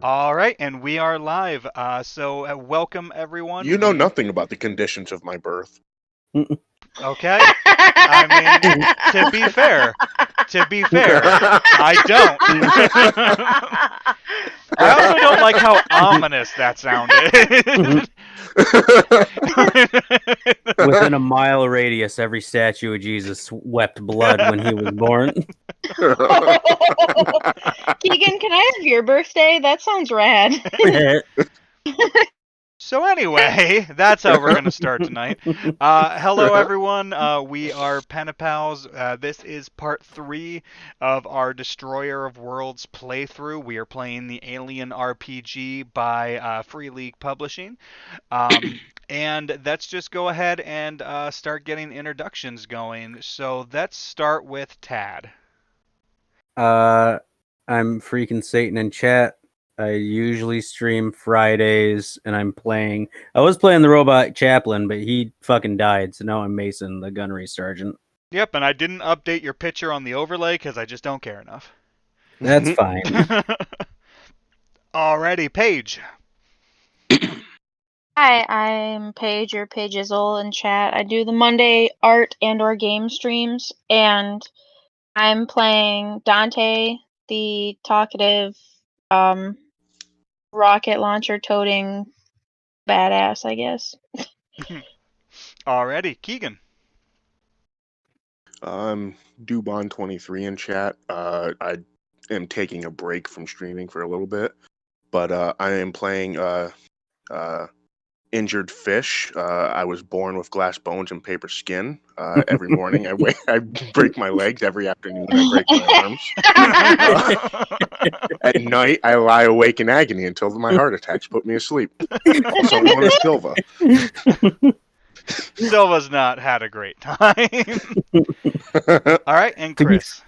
All right, and we are live. So welcome everyone. You know nothing about the conditions of my birth. Okay. I mean, to be fair, I don't. I also don't like how ominous that sounded. Within a mile radius, every statue of Jesus wept blood when he was born. Keegan, can I have your birthday? That sounds rad. So anyway, that's how we're going to start tonight. Hello, everyone. We are Penapals. This is part 3 of our Destroyer of Worlds playthrough. We are playing the Alien RPG by Free League Publishing. And let's just go ahead and start getting introductions going. So let's start with Tad. I'm freaking Satan in chat. I usually stream Fridays, and I was playing the robot chaplain, but he fucking died, so now I'm Mason, the gunnery sergeant. Yep, and I didn't update your picture on the overlay because I just don't care enough. That's fine. Alrighty, Paige. Hi, I'm Paige or Paigeisl in chat. I do the Monday art and or game streams, and I'm playing Dante, the talkative, rocket launcher toting badass, I guess. Alrighty, Keegan. Dubon23 in chat. I am taking a break from streaming for a little bit, but I am playing Injured Fish. I was born with glass bones and paper skin. Every morning I break my legs. Every afternoon I break my arms. At night I lie awake in agony until my heart attacks put me asleep. Also known as Silva. Silva's not had a great time. Alright, and Chris.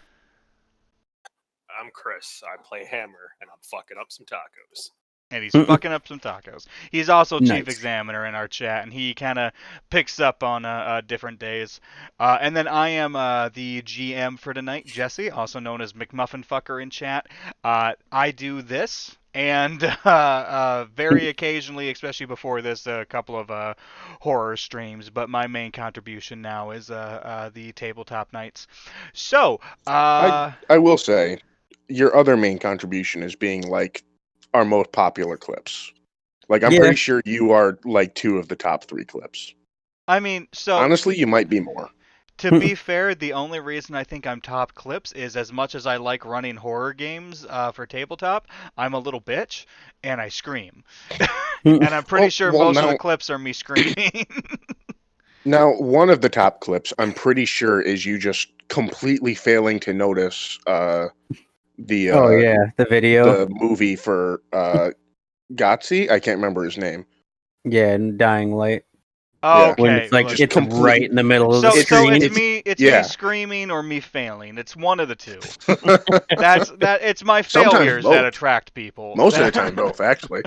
I'm Chris. I play Hammer, and I'm fucking up some tacos. And he's fucking up some tacos. He's also Nice. chief examiner in our chat, and he kind of picks up on different days. And then I am the GM for tonight, Jesse, also known as McMuffinfucker in chat. I do this, and very occasionally, especially before this, a couple of horror streams. But my main contribution now is the tabletop nights. So, I will say, your other main contribution is being like our most popular clips. Like, I'm pretty sure you are like 2 of the top 3 clips. I mean, so honestly, you might be more. To be fair, the only reason I think I'm top clips is as much as I like running horror games for tabletop, I'm a little bitch and I scream. And I'm pretty sure most of the clips are me screaming. Now, one of the top clips, I'm pretty sure, is you just completely failing to notice the video, the movie for Gotzi. I can't remember his name. Yeah, and Dying Light. Okay, when it's like look, it's right in the middle of the screen. So it's me screaming or me failing. It's one of the two. It's my failures that attract people. Most of the time, both actually.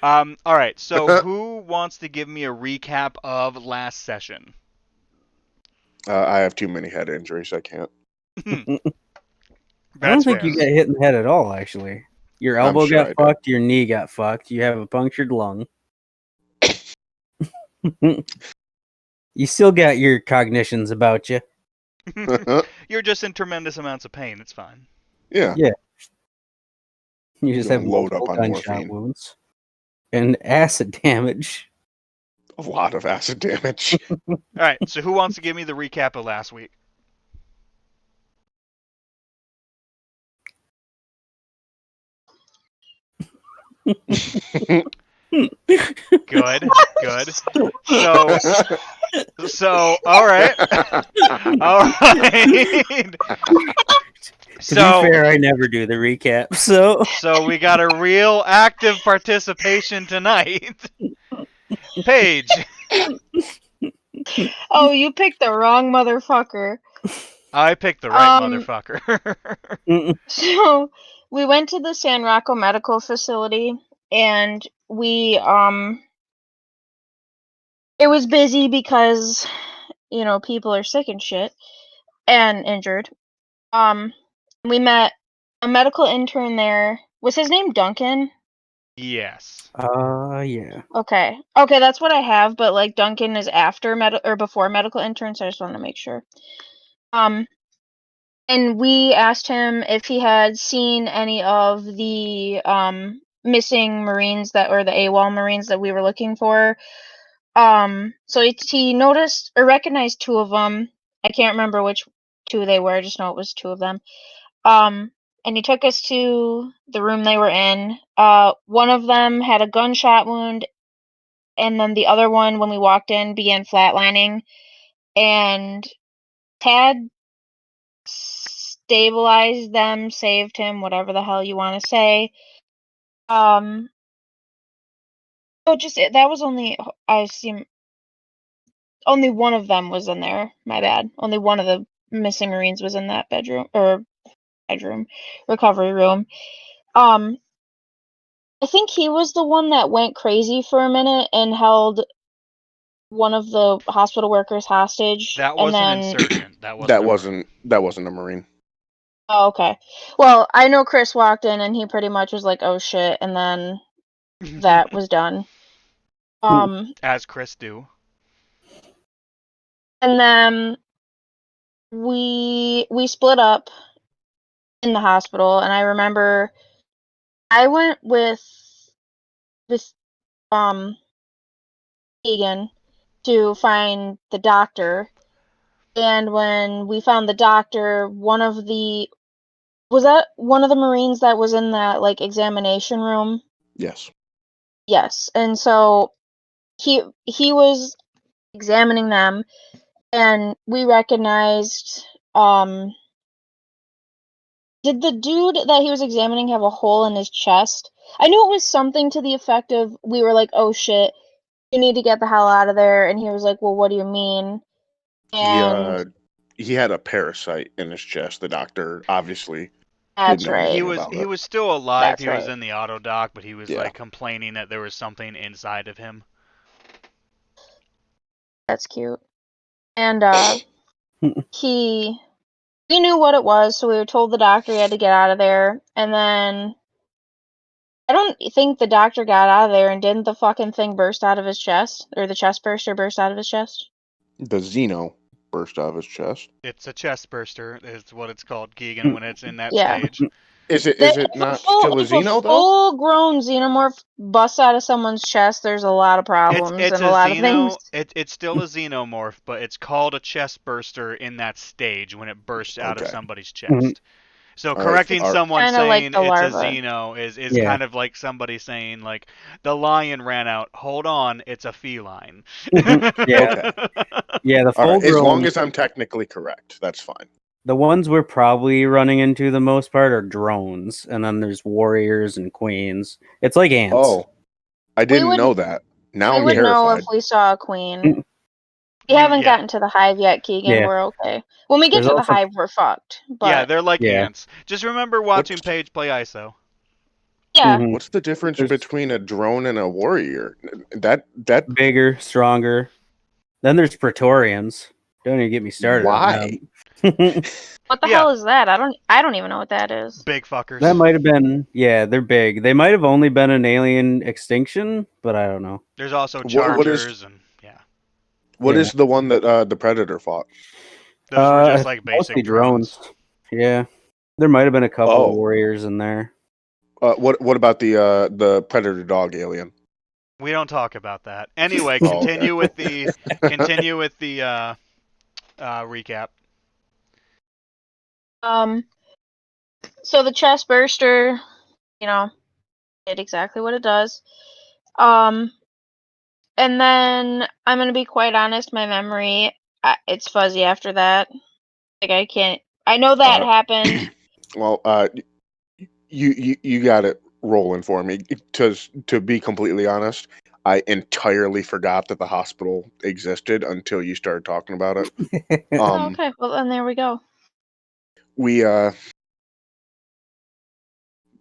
All right. So who wants to give me a recap of last session? I have too many head injuries. I can't. I don't think you got hit in the head at all. Actually, your elbow got fucked. Your knee got fucked. You have a punctured lung. You still got your cognitions about you. You're just in tremendous amounts of pain. It's fine. Yeah. You just have load up on gunshot wounds and acid damage. A lot of acid damage. All right. So who wants to give me the recap of last week? Good. So, all right. To be fair, I never do the recap, So we got a real active participation tonight. Paige. Oh, you picked the wrong motherfucker. I picked the right motherfucker. So, we went to the San Rocco Medical Facility, and we, it was busy because, people are sick and shit, and injured. We met a medical intern there Was his name Duncan? Yes. Yeah. Okay. Okay, that's what I have, but like Duncan is after or before medical intern, so I just wanted to make sure. And we asked him if he had seen any of the missing Marines or the AWOL Marines that we were looking for. So he noticed or recognized two of them. I can't remember which two they were. I just know it was two of them. And he took us to the room they were in. One of them had a gunshot wound, and then the other one, when we walked in, began flatlining. And Tad stabilized them, saved him, whatever the hell you want to say. So that was only, I assume, only one of them was in there. My bad. Only one of the missing Marines was in that recovery room. I think he was the one that went crazy for a minute and held one of the hospital workers hostage. That and was an then insurgent. That That wasn't wasn't a Marine. Oh, okay. Well, I know Chris walked in and he pretty much was like, "Oh shit," and then a Marine. that was done. As Chris do. And then we split up in the hospital, and I remember I went with this Keegan to find the doctor, and when we found the doctor, was that one of the Marines that was in that like examination room? Yes. Yes. And so he was examining them, and we recognized did the dude that he was examining have a hole in his chest? I knew it was something to the effect of, we were like, "Oh shit, you need to get the hell out of there," and he was like, "Well, what do you mean?" And He had a parasite in his chest. The doctor obviously didn't that's know right. anything about He it. was still alive. That's He was right. in the auto dock, but he was Yeah. like complaining that there was something inside of him. That's cute. And we knew what it was, so we were told the doctor he had to get out of there, and then I don't think the doctor got out of there, and didn't the fucking thing burst out of his chest? Or the chest burster burst out of his chest? The Xeno burst out of his chest. It's a chest burster, is what it's called, Keegan, when it's in that Yeah. stage. Is it If not still a if a Xeno though? full-grown xenomorph busts out of someone's chest, there's a lot of problems It's and a a lot of things. xeno. It's still a xenomorph, but it's called a chest burster in that stage when it bursts out of Okay. somebody's Mhm. chest. So All right. correcting someone Kind of like saying the it's a larva. xeno is Yeah. kind of like somebody saying like the lion ran out. Hold on, it's a feline. Yeah. Okay. Yeah, the All right. As long full-grown, as I'm technically correct, that's fine. the ones we're probably running into the most part are drones, and then there's warriors and queens. It's like ants. Oh, I didn't would- know that. Now We I'm would know if terrified. we saw a queen. We haven't gotten to the hive yet, Keegan. Yeah. We're okay. When we get There's to the also- hive, we're fucked. But Yeah, they're like Yeah. ants. Just remember watching Paige play ISO. yeah, Mhm. What's the difference There's- between a drone and a warrior? That Bigger, stronger. Then there's Praetorians. Don't even get me started Why? on them. what the Yeah. hell is that? I don't even know what that is. Big fuckers. That might have been, yeah, they're big. They might have only been an alien extinction, but I don't know. There's also What is- chargers and yeah. What Yeah. is the one that the Predator fought? Those were just like Mostly basic drones. Yeah, there might have been a couple Oh. warriors in there. What about the Predator dog alien? We don't talk about that. Anyway, Oh, continue okay. with the recap. So the chest burster, did exactly what it does. And then I'm gonna be quite honest, my memory, it's fuzzy after that. Like I can't. I know that happened. Well, you got it rolling for me. To be completely honest, I entirely forgot that the hospital existed until you started talking about it. Oh, okay, well then there we go. We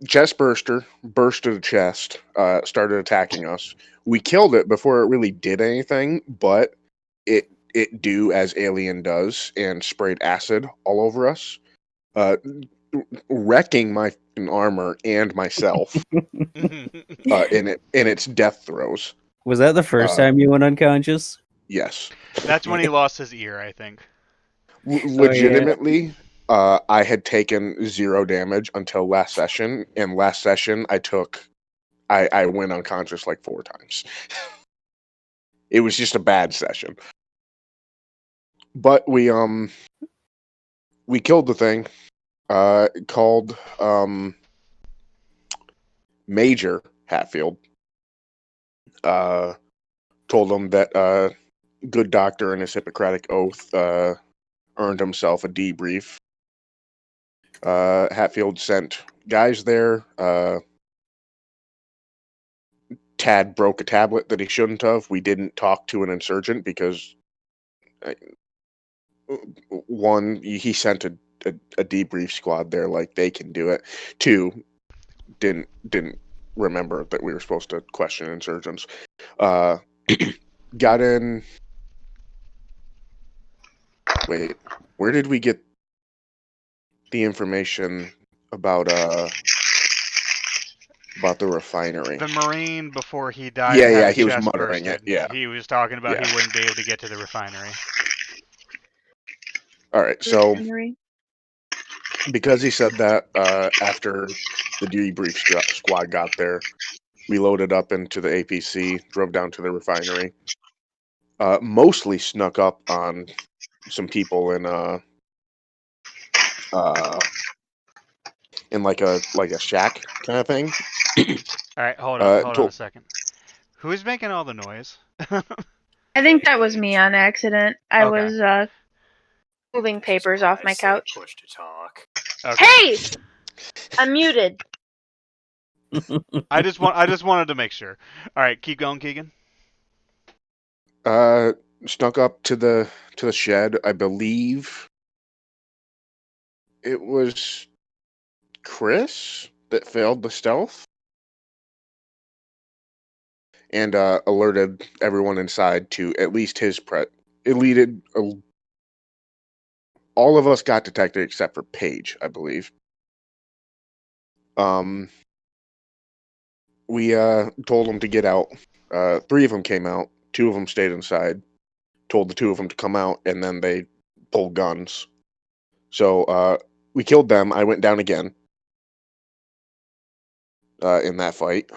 chest burster bursted a chest, started attacking us. We killed it before it really did anything, but it do as alien does and sprayed acid all over us. wrecking my armor and myself in its death throes. Was that the first time you went unconscious? Yes. That's when he lost his ear, I think. Legitimately, I had taken 0 damage until last session, and last session I went unconscious like 4 times. It was just a bad session. But we killed the thing. Called Major Hatfield. Told him that good doctor and his Hippocratic oath earned himself a debrief. Hatfield sent guys there. Tad broke a tablet that he shouldn't have. We didn't talk to an insurgent because one, he sent a debrief squad there, like they can do it. 2, didn't remember that we were supposed to question insurgents. Got in. Wait, where did we get the information about the refinery? The Marine, before he died, Yeah, had yeah, his he was chest muttering bursted. it, yeah. He was talking about Yeah. he wouldn't be able to get to the refinery. All right, so Henry. because he said that, after the debrief squad got there, we loaded up into the APC, drove down to the refinery. Mostly snuck up on some people in like a shack kind of thing. All right, hold on Told- a second. Who's making all the noise? I think that was me on accident. I Okay. was moving papers off my couch. Push to talk. Okay. Hey! I'm muted. I just wanted to make sure. All right, keep going, Keegan. Snuck up to the shed. I believe it was Chris that failed the stealth and alerted everyone inside to at least his Eluded. All of us got detected except for Paige, I believe. We told them to get out. 3 of them came out. 2 of them stayed inside. Told the 2 of them to come out, and then they pulled guns. So we killed them. I went down again in that fight.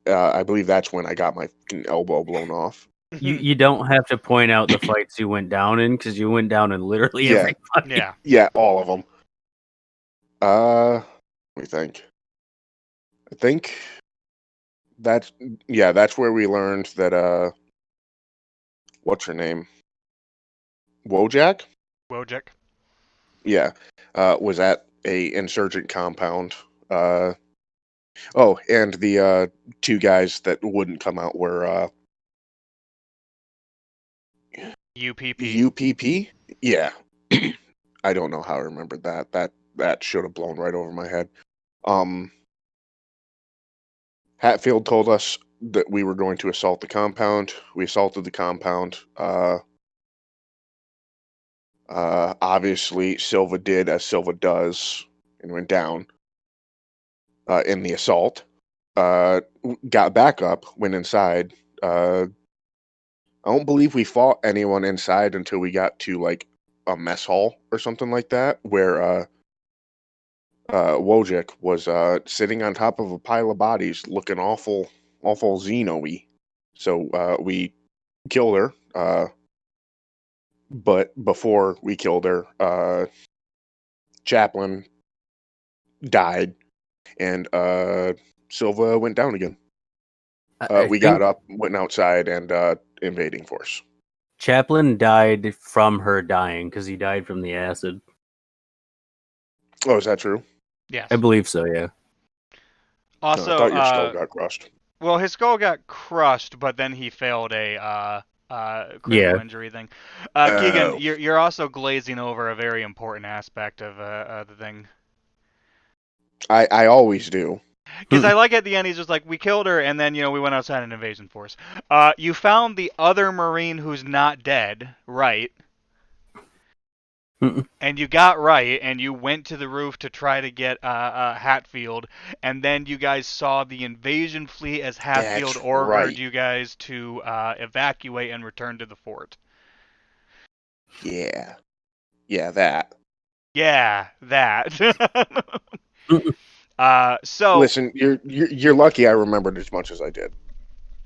I believe that's when I got my elbow blown off. You don't have to point out the fights you went down in because you went down in literally Yeah. every fight. Yeah. Yeah, all of them. Let me think. I think that's where we learned that what's her name? Wojak? Wojak. Yeah. Was at a insurgent compound. And the 2 guys that wouldn't come out were UPP. UPP? Yeah. I don't know how I remembered that. That should have blown right over my head. Hatfield told us that we were going to assault the compound. We assaulted the compound. Obviously, Silva did as Silva does and went down in the assault. Got back up, went inside. I don't believe we fought anyone inside until we got to like a mess hall or something like that, where Wojak was sitting on top of a pile of bodies, looking awful Xeno-y. So we killed her. But before we killed her, Chaplin died, and Silva went down again. We got up, went outside, and invading force. Chaplin died from her dying because he died from the acid. Oh, is that true? Yes. I believe so, yeah. Also, I thought your skull got crushed. Well, his skull got crushed, but then he failed a critical injury thing. Keegan, you're also glazing over a very important aspect of the thing. I always do. Because I like at the end, he's just like, we killed her, and then, we went outside an invasion force. You found the other Marine who's not dead, right? And you got right, and you went to the roof to try to get Hatfield, and then you guys saw the invasion fleet as Hatfield That's ordered right. you guys to evacuate and return to the fort. Yeah. Yeah, that. Yeah, that. So Listen, you're lucky I remembered as much as I did.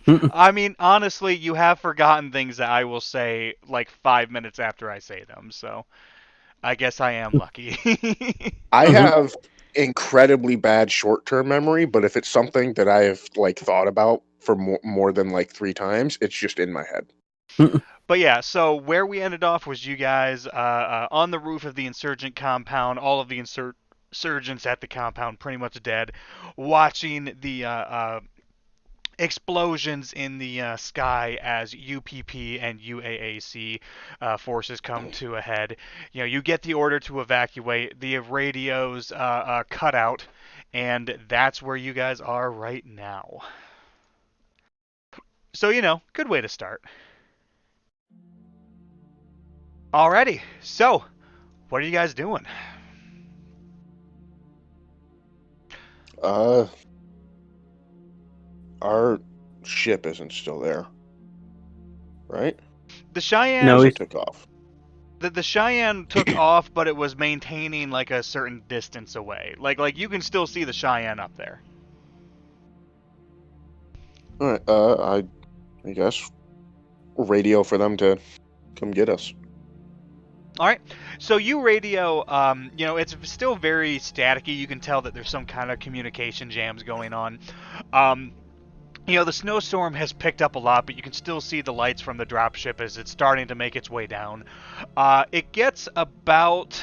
I mean, honestly, you have forgotten things that I will say like 5 minutes after I say them, so I guess I am lucky. I have incredibly bad short-term memory, but if it's something that I have like thought about for more than like 3 times, it's just in my head. But yeah, so where we ended off was you guys on the roof of the insurgent compound, all of the insurgents at the compound pretty much dead, watching the explosions in the sky as UPP and UAAC forces come to a head. You know, you get the order to evacuate, the radios cut out, and that's where you guys are right now. So, you know, good way to start. Alrighty, so what are you guys doing? Our ship isn't still there, right? The Cheyenne No, It took off. the Cheyenne took off, but it was maintaining like a certain distance away. Like you can still see the Cheyenne up there. All right. I guess radio for them to come get us. All right. So you radio, you know, it's still very staticky. You can tell that there's some kind of communication jams going on. You know, the snowstorm has picked up a lot, but you can still see the lights from the dropship as it's starting to make its way down. It gets about,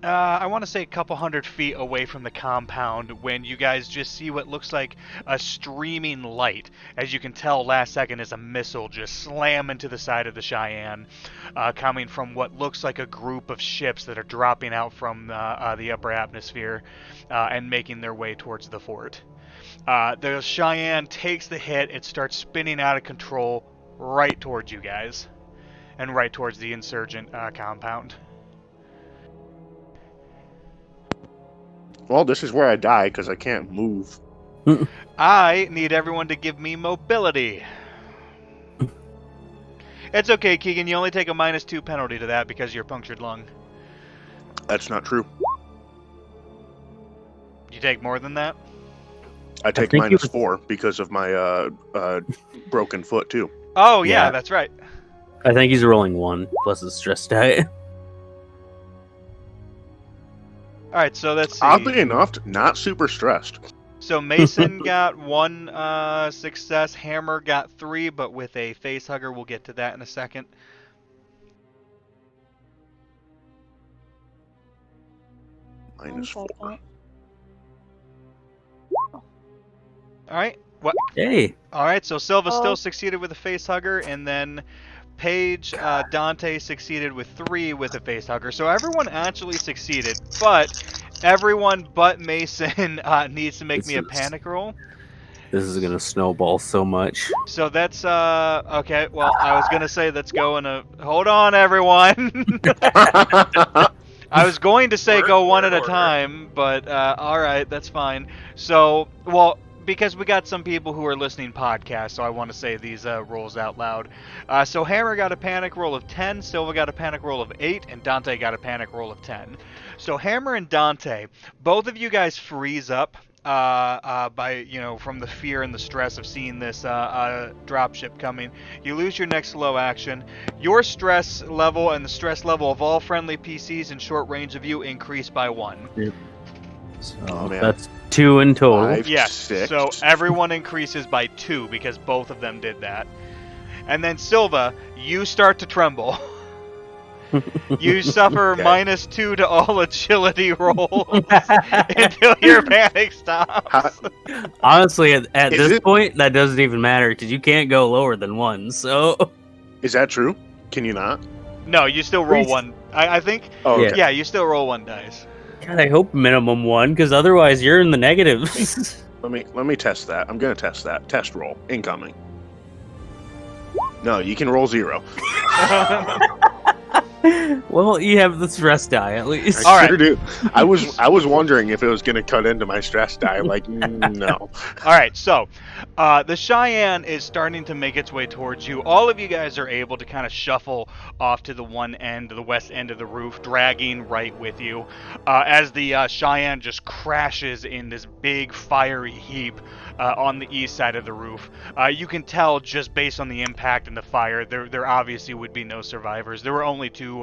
I want to say a couple 100 feet away from the compound when you guys just see what looks like a streaming light. As you can tell, last second is a missile just slam into the side of the Cheyenne, coming from what looks like a group of ships that are dropping out from the upper atmosphere and making their way towards the fort. The Cheyenne takes the hit, it starts spinning out of control right towards you guys, and right towards the insurgent compound. Well, this is where I die because I can't move. I need everyone to give me mobility. It's okay, Keegan, you only take a -2 penalty to that because you're punctured lung. That's not true. You take more than that? I take think you- -4 because of my broken foot too. Oh, yeah, Yeah. that's right. I think he's rolling 1 plus his stress die. Alright, so let's see. Oddly enough, not super stressed. So Mason got 1 success, Hammer got 3, but with a face hugger, we'll get to that in a second. -4. Alright, what? Hey. Alright, so Silva Oh. still succeeded with a face hugger, and then Paige, Dante succeeded with 3 with a face hugger. So everyone actually succeeded, but everyone but Mason needs to make This me a is- panic roll. This is gonna snowball so much. So that's, okay, well, I was gonna say let's go in a... Hold on, everyone! I was going to say go one at a Order. time, but alright, that's fine. So, well, because we got some people who are listening podcasts, so I want to say these rolls out loud. So Hammer got a panic roll of 10, Silva got a panic roll of 8, and Dante got a panic roll of 10. So Hammer and Dante, both of you guys freeze up by, you know, from the fear and the stress of seeing this dropship coming. You lose your next slow action. Your stress level and the stress level of all friendly PCs in short range of you increase by 1. So Oh, man. that's 2 in total. 5, Yes, 6. so everyone increases by 2 because both of them did that. And then Silva, you start to tremble. You suffer Okay. -2 to all agility rolls until your panic stops. How- Honestly, at Is this it- point, that doesn't even matter because you can't go lower than 1. So Is that true? Can you not? No, you still roll Freeze. 1. I think, Oh, Yeah. okay. yeah, you still roll 1 dice. God, I hope minimum 1 because otherwise you're in the negatives. Let me test that. I'm gonna test that. Test roll incoming. No, you can roll 0. Well, you have the stress die at least. I All sure right. do. I was wondering if it was going to cut into my stress die. Like, no. All right, so the Cheyenne is starting to make its way towards you. All of you guys are able to kind of shuffle off to the one end, the west end of the roof, dragging right with you, as the Cheyenne just crashes in this big fiery heap on the east side of the roof. You can tell just based on the impact and the fire, there obviously would be no survivors. There were only two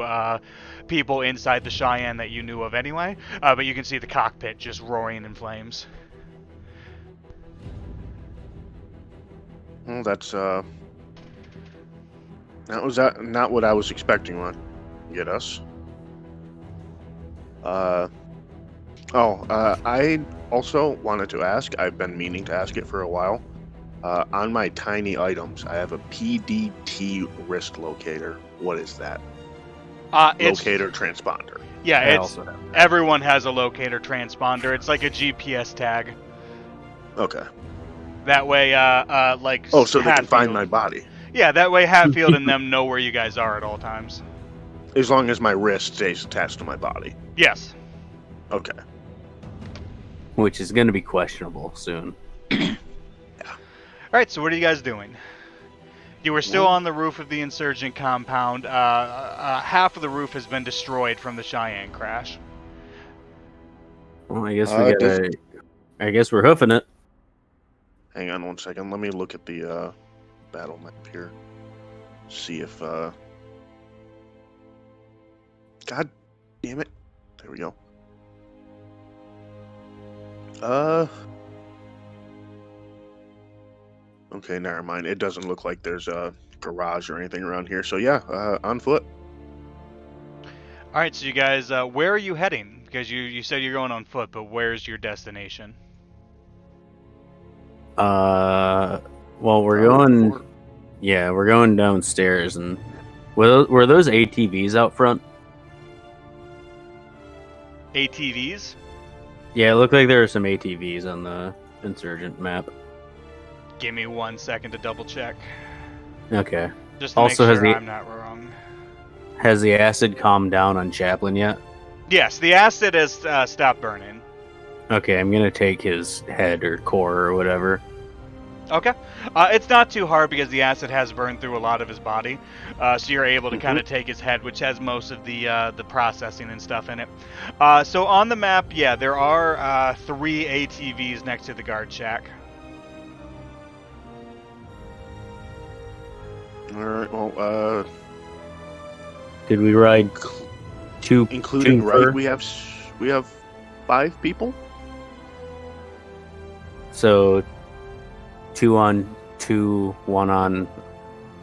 people inside the Cheyenne that you knew of anyway, but you can see the cockpit just roaring in flames. Well, that's that was not what I was expecting on get us. I also wanted to ask. I've been meaning to ask it for a while. On my tiny items, I have a PDT wrist locator. What is that? Locator transponder. Yeah, I it's also have that. everyone has a locator transponder. It's like a GPS tag. Okay. That way, like Oh, so they can find Hatfield- my body. Yeah, that way Hatfield and them know where you guys are at all times. As long as my wrist stays attached to my body. Yes. Okay. Which is going to be questionable soon. All right. So what are you guys doing? You were still on the roof of the insurgent compound. Half of the roof has been destroyed from the Cheyenne crash. Well, I guess we gotta. I guess we're hoofing it. Hang on one second. Let me look at the battle map here. See if God damn it. There we go. Okay, never mind. It doesn't look like there's a garage or anything around here. So yeah, on foot. All right. So you guys, where are you heading? Because you said you're going on foot, but where's your destination? Well, we're going. Fort. Yeah, we're going downstairs, and were those ATVs out front? ATVs? Yeah, it looked like there were some ATVs on the insurgent map. Give me 1 second to double check. Okay. Just to Also, make has sure the- I'm not wrong. Has the acid calmed down on Chaplin yet? Yes, the acid has stopped burning. Okay, I'm gonna take his head or core or whatever. Okay. It's not too hard because the acid has burned through a lot of his body, so you're able to kind of take his head, which has most of the processing and stuff in it. So on the map, yeah, there are 3 ATVs next to the guard shack. All right. Well, Did we ride two? including two right, per- we have 5 people. So 2 on 2, 1 on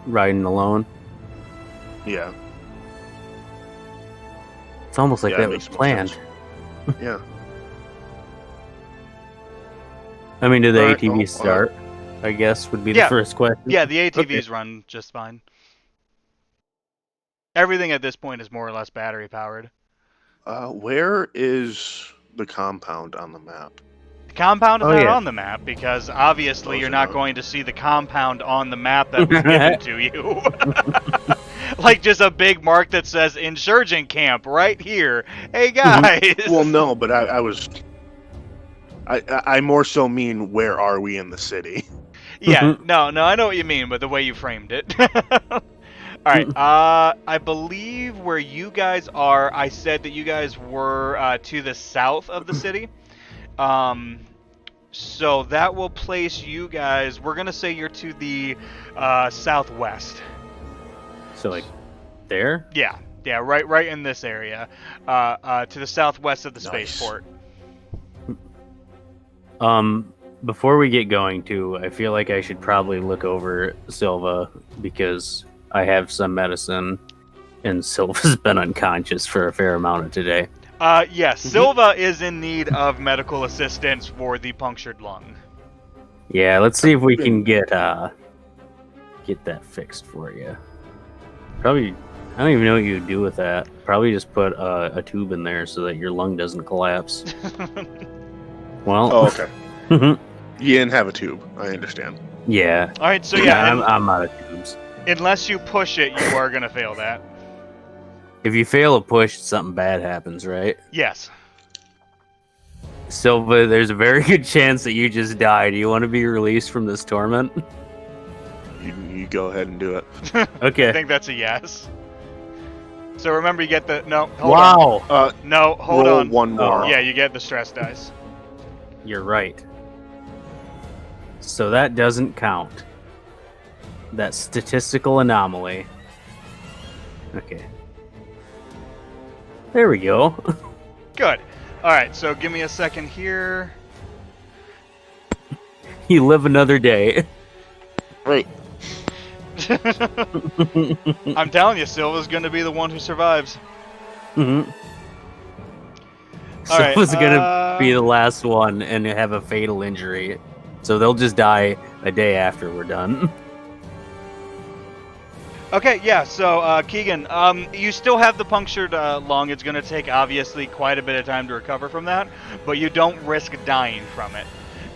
riding alone. Yeah. It's almost like Yeah, that it was makes more planned. sense. Yeah. I mean, did the Alright, ATV well, start? I guess would be Yeah. the first question. Yeah, the ATVs run just fine. Everything at this point is more or less battery powered. Where is the compound on the map? The compound is Oh, not yeah. on the map because obviously Oh, you're so not no. going to see the compound on the map that was given to you. Like just a big mark that says insurgent camp right here. Hey guys. Well, no, but I more so mean where are we in the city? Yeah, no, I know what you mean, but the way you framed it. All right, I believe where you guys are, I said that you guys were to the south of the city. So that will place you guys, we're going to say you're to the southwest. So like there. Yeah, right in this area. To the southwest of the Nice. spaceport. Before we get going, too, I feel like I should probably look over Silva because I have some medicine, and Silva's been unconscious for a fair amount of today. Yes, Silva is in need of medical assistance for the punctured lung. Yeah, let's see if we can get that fixed for you. Probably, I don't even know what you would do with that. Probably just put a tube in there so that your lung doesn't collapse. Well, Oh, okay. You didn't have a tube. I understand. yeah. All right, so yeah, I'm out of tubes. unless you push it, you are going to fail that. If you fail a push, something bad happens, right? Yes. Silva, there's a very good chance that you just die. Do you want to be released from this torment? You go ahead and do it. I Okay. think that's a yes. So remember, you get the hold on. Wow. No, hold Roll on. one more. Yeah, you get the stress dice. You're right. So that doesn't count. That statistical anomaly. Okay. There we go. Good. All right. So give me a second here. You live another day. Right. I'm telling you, Silva's going to be the one who survives. Mm-hmm. All right, Silva's gonna be the last one and have a fatal injury. So they'll just die a day after we're done. Okay, yeah, so Keegan, you still have the punctured lung. It's going to take, obviously, quite a bit of time to recover from that, but you don't risk dying from it,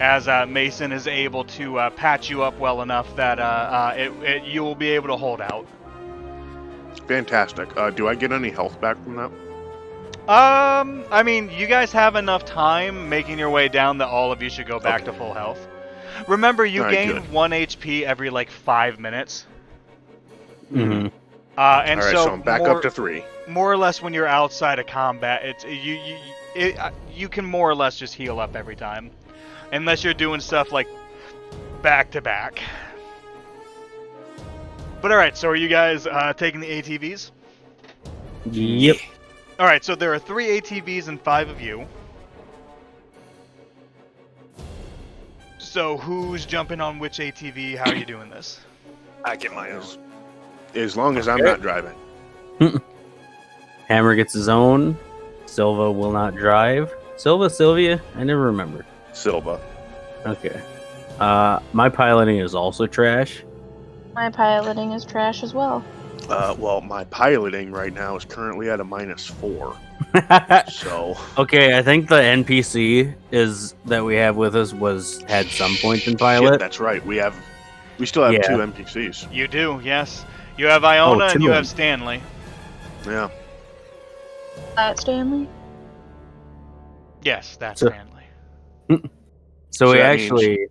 as Mason is able to patch you up well enough that you will be able to hold out. Fantastic. Do I get any health back from that? I mean, you guys have enough time making your way down that all of you should go back to full health. Remember, you Alright, gain good. 1 HP every, 5 minutes. Mm-hmm. And All right, so, so I'm back up to 3. more or less when you're outside of combat, you can more or less just heal up every time, unless you're doing stuff like back to back. But all right, so are you guys taking the ATVs? Yep. All right, so there are 3 ATVs and 5 of you. So who's jumping on which ATV? How are you doing this? I get my own. As long as I'm not driving. Hammer gets his own. Silva will not drive. Sylvia? I never remember. Silva. Okay. My piloting is also trash. My piloting is trash as well. Well, my piloting right now is currently at a -4. So Okay, I think the NPC is that we have with us had some points in pilot. shit, that's right. We still have Yeah. 2 NPCs. You do, yes. You have Iona and you two. have Stanley. Yeah. Stanley? Yes, that's So- Stanley. So we that actually,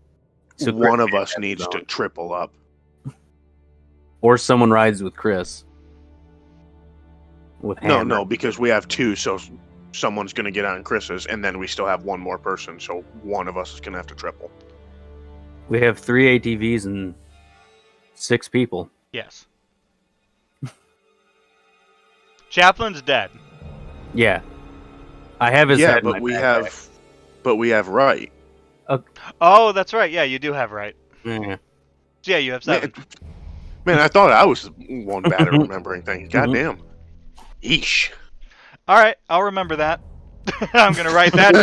so One Chris of us has needs his to own. triple up. Or someone rides with Chris. With Hammer. No, because we have 2, so someone's going to get on Chris's, and then we still have 1 more person, so one of us is going to have to triple. We have 3 ATVs and 6 people. Yes. Chaplin's dead. Yeah. I have his Yeah, head in but my we have right. Oh, that's right. Yeah, you do have right. backpack. Yeah, you have 7. Man, I thought I was one bad at remembering things. Goddamn. Yeesh. All right, I'll remember that. I'm gonna write that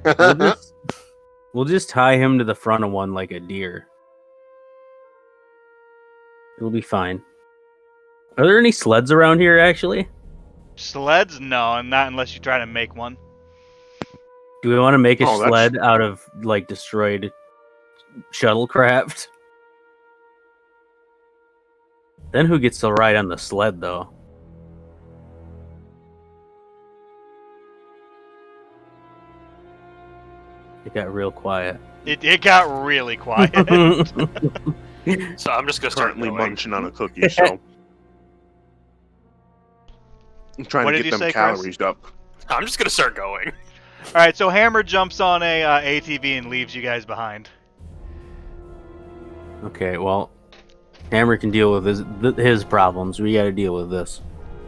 down. We'll just tie him to the front of one like a deer. It'll be fine. Are there any sleds around here, actually? Sleds? No, not unless you try to make one. Do we want to make a Oh, that's- sled out of, destroyed shuttlecraft? Then who gets to ride on the sled, though? It got real quiet. It got really quiet. So I'm just gonna start Currently going. munching on a cookie, so I'm trying What to did get you them say, Chris? calories up. I'm just gonna start going. All right, so Hammer jumps on a ATV and leaves you guys behind. Okay, well, Hammer can deal with his problems. We got to deal with this.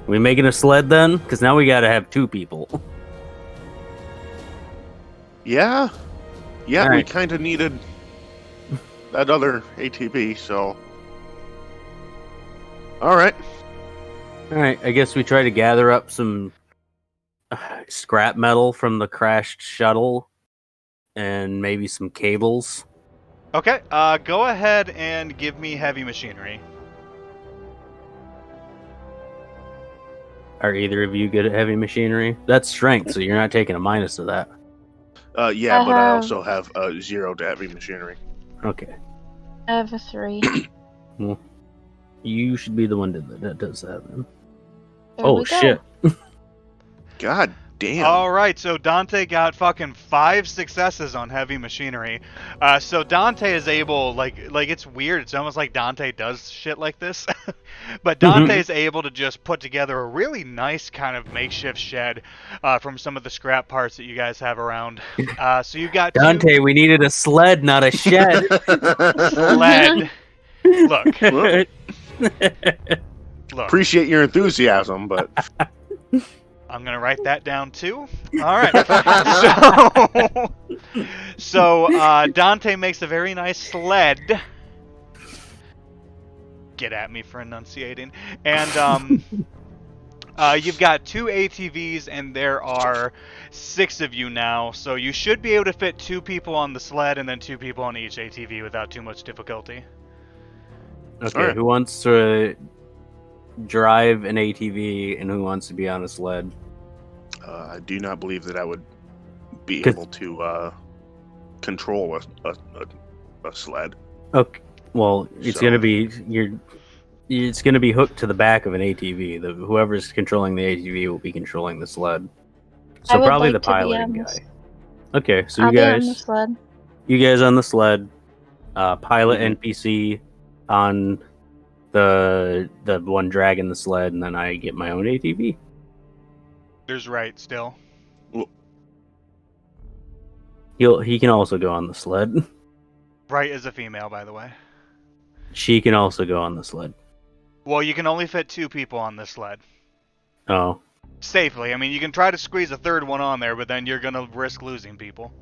We making a sled then? Because now we got to have 2 people. Yeah, we Alright. kind of needed that other ATV, so. All right. All right, I guess we try to gather up some scrap metal from the crashed shuttle and maybe some cables. Okay, go ahead and give me heavy machinery. Are either of you good at heavy machinery? That's strength, so you're not taking a minus to that. Yeah, I but I have- also have 0 to heavy machinery. Okay. I have a 3. You should be the one that does that then. There Oh we go. shit! God damn. All right, so Dante got fucking 5 successes on heavy machinery. So Dante is able, like it's weird. It's almost like Dante does shit like this, but Dante is able to just put together a really nice kind of makeshift shed from some of the scrap parts that you guys have around. So you got Dante, we needed a sled, not a shed. sled. Look, Well, look. appreciate your enthusiasm, but I'm gonna write that down too. All right. So Dante makes a very nice sled. Get at me for enunciating. And you've got 2 ATVs, and there are 6 of you now. So you should be able to fit 2 people on the sled and then 2 people on each ATV without too much difficulty. Okay, Alright. who wants to drive an ATV and who wants to be on a sled? I do not believe that I would be 'Cause- able to control a sled. Okay, well, it's So- gonna be it's gonna be hooked to the back of an ATV. Whoever's controlling the ATV will be controlling the sled. I So would probably like the to be piloting on guy. this- Okay, so I'll you be on the guys, sled. on the sled, pilot Mhm. NPC on the one dragging the sled, and then I get my own ATV. There's right still. He can also go on the sled. Right is a female, by the way. She can also go on the sled. Well, you can only fit 2 people on this sled. Oh, Safely. I mean, you can try to squeeze a third one on there, but then you're gonna risk losing people.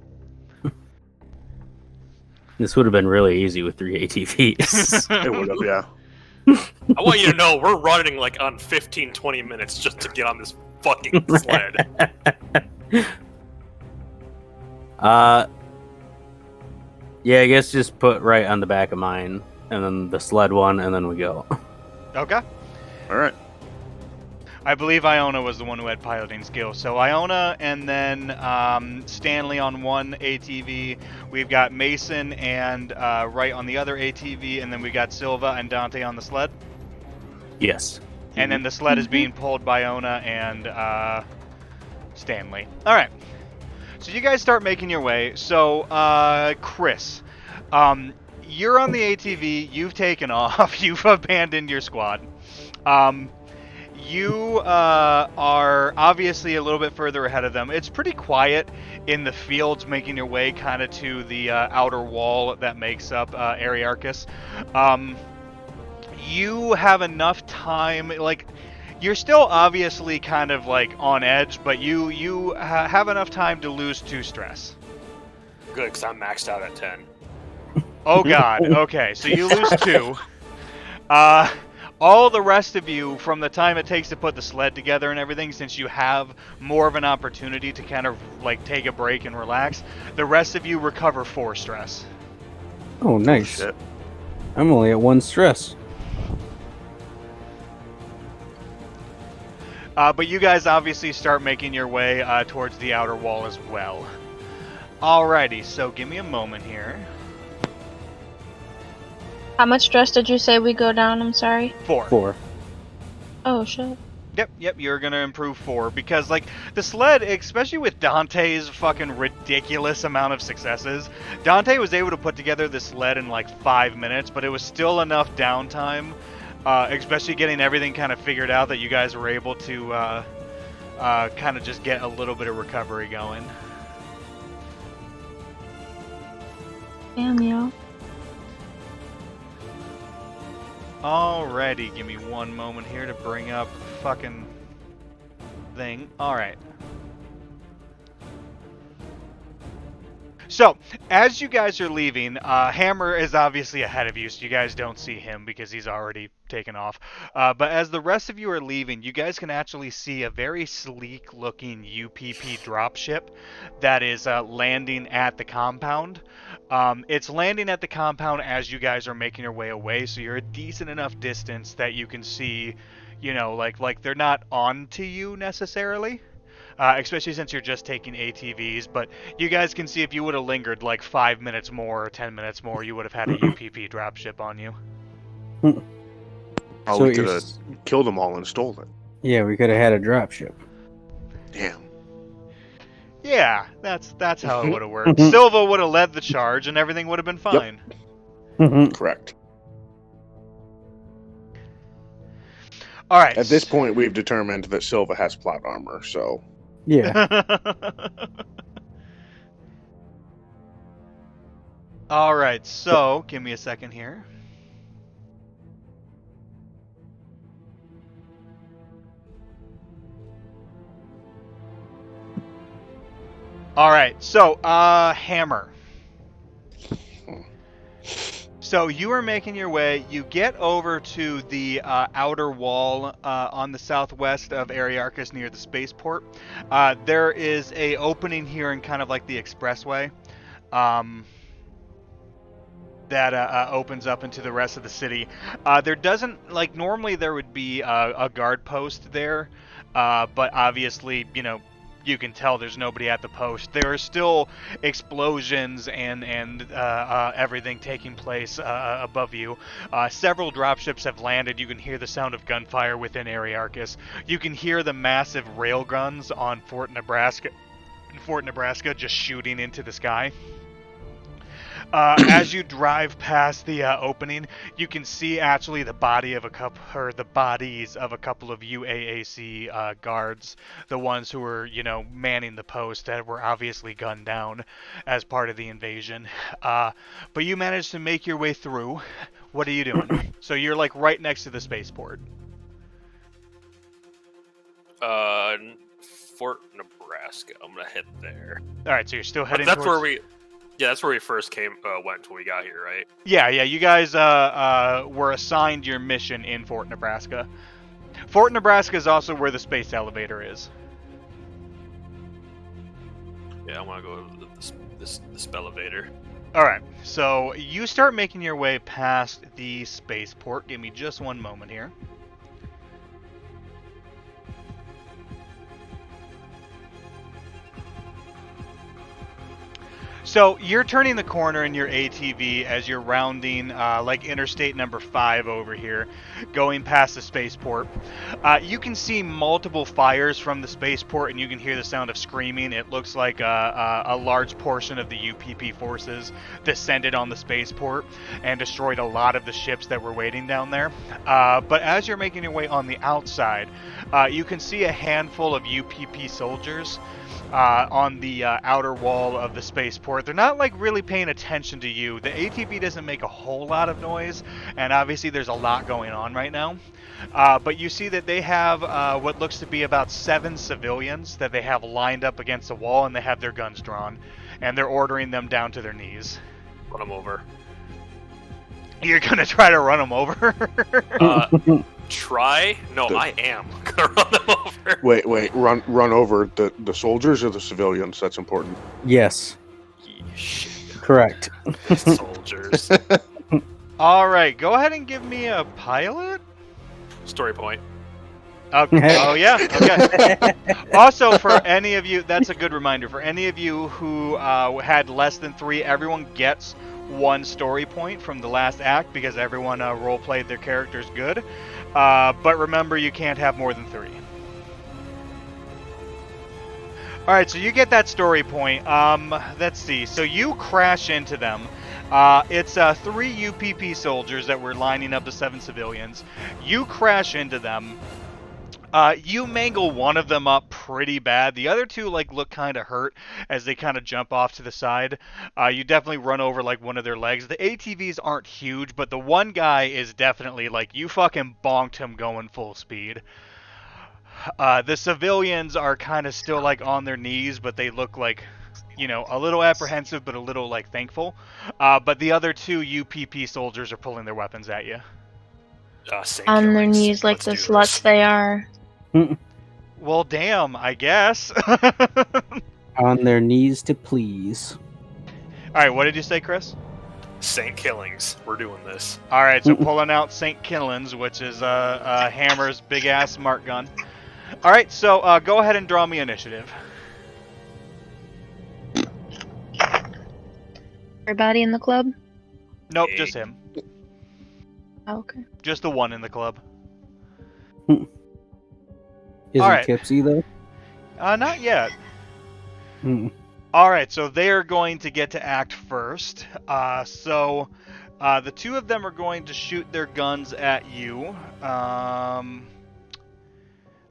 this would have been really easy with 3 ATVs. It would have, yeah. I want you to know we're running like on 15, 20 minutes just to get on this fucking sled. Yeah, I guess just put right on the back of mine, and then the sled one, and then we go. Okay. All right. I believe Iona was the one who had piloting skills. So Iona and then Stanley on one ATV. We've got Mason and Wright on the other ATV, and then we got Silva and Dante on the sled. Yes. And then the sled is being pulled by Iona and Stanley. All right. So you guys start making your way. So Chris, you're on the ATV. You've taken off. You've abandoned your squad. You are obviously a little bit further ahead of them. It's pretty quiet in the fields, making your way kind of to the outer wall that makes up Ariarchus. You have enough time, like, you're still obviously kind of like on edge, but you have enough time to lose 2 stress. Good, because I'm maxed out at 10. Oh god, okay, so you lose 2. All the rest of you, from the time it takes to put the sled together and everything, since you have more of an opportunity to kind of like take a break and relax, the rest of you recover 4 stress. Oh, nice. Shit. I'm only at 1 stress. But you guys obviously start making your way towards the outer wall as well. Alrighty, so give me a moment here. How much stress did you say we go down? I'm sorry. 4. 4. Oh shit. Yep, you're gonna improve 4 because, like, the sled, especially with Dante's fucking ridiculous amount of successes, Dante was able to put together the sled in like 5 minutes, but it was still enough downtime, especially getting everything kind of figured out, that you guys were able to kind of just get a little bit of recovery going. Damn you. Alrighty, give me one moment here to bring up fucking thing. Alright. So, as you guys are leaving, Hammer is obviously ahead of you, so you guys don't see him because he's already taken off. But as the rest of you are leaving, you guys can actually see a very sleek-looking UPP dropship that is landing at the compound. It's landing at the compound as you guys are making your way away, so you're a decent enough distance that you can see, you know, like they're not onto you necessarily. Especially since you're just taking ATVs, but you guys can see if you would have lingered like 5 minutes more or 10 minutes more, you would have had a UPP dropship on you. Oh, So we could you're have killed them all and stole it. Yeah, we could have had a dropship. Damn. Yeah, that's how it would have worked. Silva would have led the charge, and everything would have been fine. Correct. All right. At this point, we've determined that Silva has plot armor, so Yeah. All right. So, give me a second here. All right. So, Hammer. So you are making your way. You get over to the outer wall on the southwest of Arearchus near the spaceport. There is a opening here in kind of like the expressway that opens up into the rest of the city. There doesn't, like, normally there would be a guard post there, but obviously, you know, you can tell there's nobody at the post. There are still explosions and everything taking place above you. Several dropships have landed. You can hear the sound of gunfire within Arearchus. You can hear the massive railguns on Fort Nebraska just shooting into the sky. As you drive past the opening, you can see actually the bodies of a couple of UAAC guards, the ones who were, you know, manning the post that were obviously gunned down as part of the invasion. But you managed to make your way through. What are you doing? So you're like right next to the spaceport. Fort Nebraska. I'm gonna head there. All right, so you're still heading. That's where we. Yeah, that's where we first went when we got here, right? Yeah. You guys were assigned your mission in Fort Nebraska. Fort Nebraska is also where the space elevator is. Yeah, I want to go to this elevator. All right, so you start making your way past the spaceport. Give me just one moment here. So you're turning the corner in your ATV as you're rounding like Interstate number 5 over here, going past the spaceport. You can see multiple fires from the spaceport, and you can hear the sound of screaming. It looks like a large portion of the UPP forces descended on the spaceport and destroyed a lot of the ships that were waiting down there. But as you're making your way on the outside, you can see a handful of UPP soldiers on the outer wall of the spaceport. They're not like really paying attention to you. The ATV doesn't make a whole lot of noise, and obviously there's a lot going on right now. But you see that they have what looks to be about 7 civilians that they have lined up against the wall, and they have their guns drawn, and they're ordering them down to their knees. Run them over. You're gonna try to run them over? Try? No, I am gonna run them over. Wait, run over the soldiers or the civilians? That's important. Yes. Shit. Correct. Soldiers. All right, go ahead and give me a pilot. Story point. Oh yeah. Okay. Also, for any of you, that's a good reminder. For any of you who had less than 3, everyone gets 1 story point from the last act because everyone role played their characters good. But remember, you can't have more than 3. Alright, so you get that story point. Let's see. So you crash into them. It's 3 UPP soldiers that were lining up to 7 civilians. You crash into them. You mangle one of them up pretty bad. The other 2 like look kind of hurt as they kind of jump off to the side. You definitely run over like one of their legs. The ATVs aren't huge, but the one guy is definitely like you fucking bonked him going full speed. The civilians are kind of still like on their knees, but they look like, you know, a little apprehensive but a little like thankful. But the other 2 UPP soldiers are pulling their weapons at you. On their knees like the sluts they are. Well, damn, I guess. On their knees to please. Alright, what did you say, Chris? Saint Killings. We're doing this. Alright, so pulling out St. Killings, which is Hammer's big-ass smart gun. Alright, so go ahead and draw me initiative. Everybody in the club? Nope, Hey. just him. Oh, okay. Just the one in the club. Is All he right. tipsy though? Not yet. Mm. All right, so they are going to get to act first. The two of them are going to shoot their guns at you.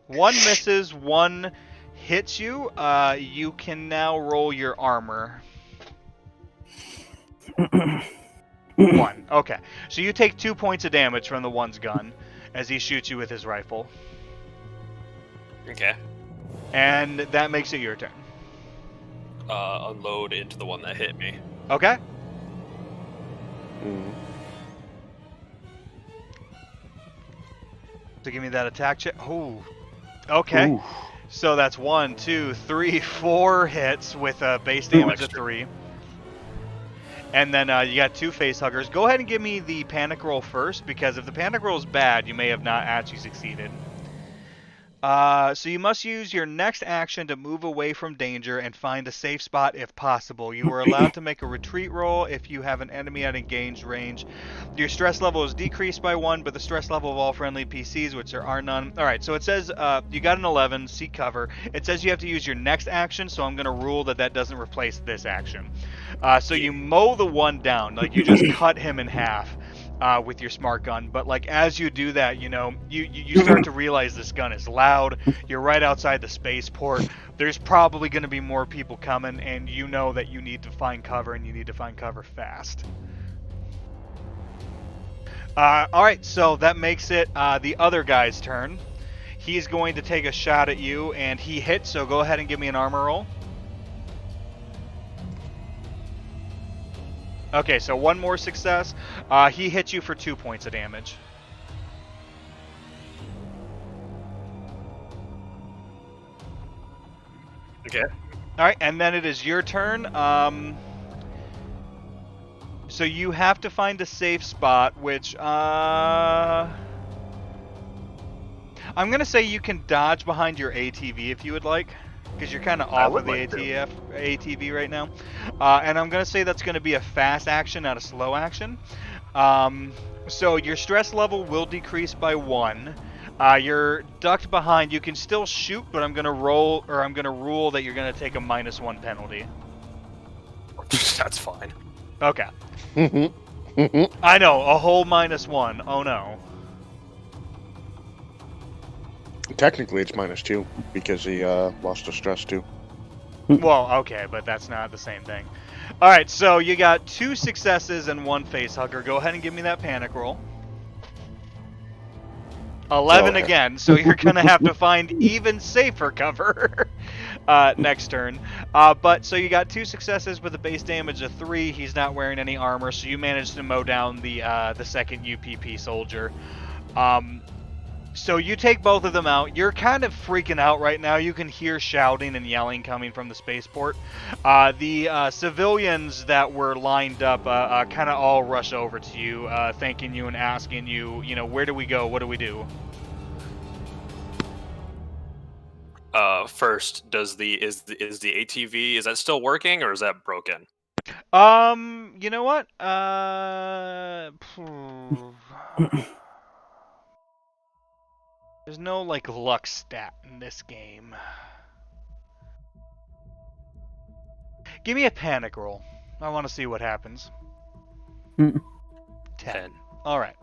One misses, one hits you. You can now roll your armor. 1. Okay. So you take 2 points of damage from the one's gun as he shoots you with his rifle. Okay. And that makes it your turn. Unload into the one that hit me. Okay. Mm. So give me that attack check. Oh. Okay. Ooh. So that's 1, 2, 3, 4 hits with a base damage of 3. And then you got 2 face huggers. Go ahead and give me the panic roll first, because if the panic roll is bad, you may have not actually succeeded. So you must use your next action to move away from danger and find a safe spot if possible. You are allowed to make a retreat roll if you have an enemy at engaged range. Your stress level is decreased by 1, but the stress level of all friendly PCs, which there are none. Alright, so it says you got an 11, seek cover. It says you have to use your next action, so I'm going to rule that doesn't replace this action. So you mow the one down, like you just cut him in half. With your smart gun, but like as you do that, you know, you start to realize this gun is loud. You're right outside the spaceport. There's probably going to be more people coming, and you know that you need to find cover, and you need to find cover fast. All right, so that makes it the other guy's turn. He's going to take a shot at you, and he hits. So go ahead and give me an armor roll. Okay, so one more success. He hits you for 2 points of damage. Okay. Alright, and then it is your turn. So you have to find a safe spot, which, I'm going to say you can dodge behind your ATV if you would like, because you're kind of off of the ATV right now. And I'm going to say that's going to be a fast action, not a slow action. So your stress level will decrease by 1. You're ducked behind. You can still shoot, but I'm going to rule that you're going to take a -1 penalty. That's fine. Okay. I know, a whole -1. Oh no. Technically, it's -2 because he lost his stress too. Well, okay, but that's not the same thing. All right, so you got 2 successes and 1 face hugger. Go ahead and give me that panic roll. 11 Okay. again, so you're gonna have to find even safer cover next turn. So you got 2 successes with a base damage of 3. He's not wearing any armor, so you managed to mow down the second UPP soldier. So you take both of them out. You're kind of freaking out right now. You can hear shouting and yelling coming from the spaceport. The civilians that were lined up kind of all rush over to you, thanking you and asking you, you know, where do we go? What do we do? First, is the ATV, is that still working or is that broken? You know what? There's no, like, luck stat in this game. Give me a panic roll. I want to see what happens. 10. Alright.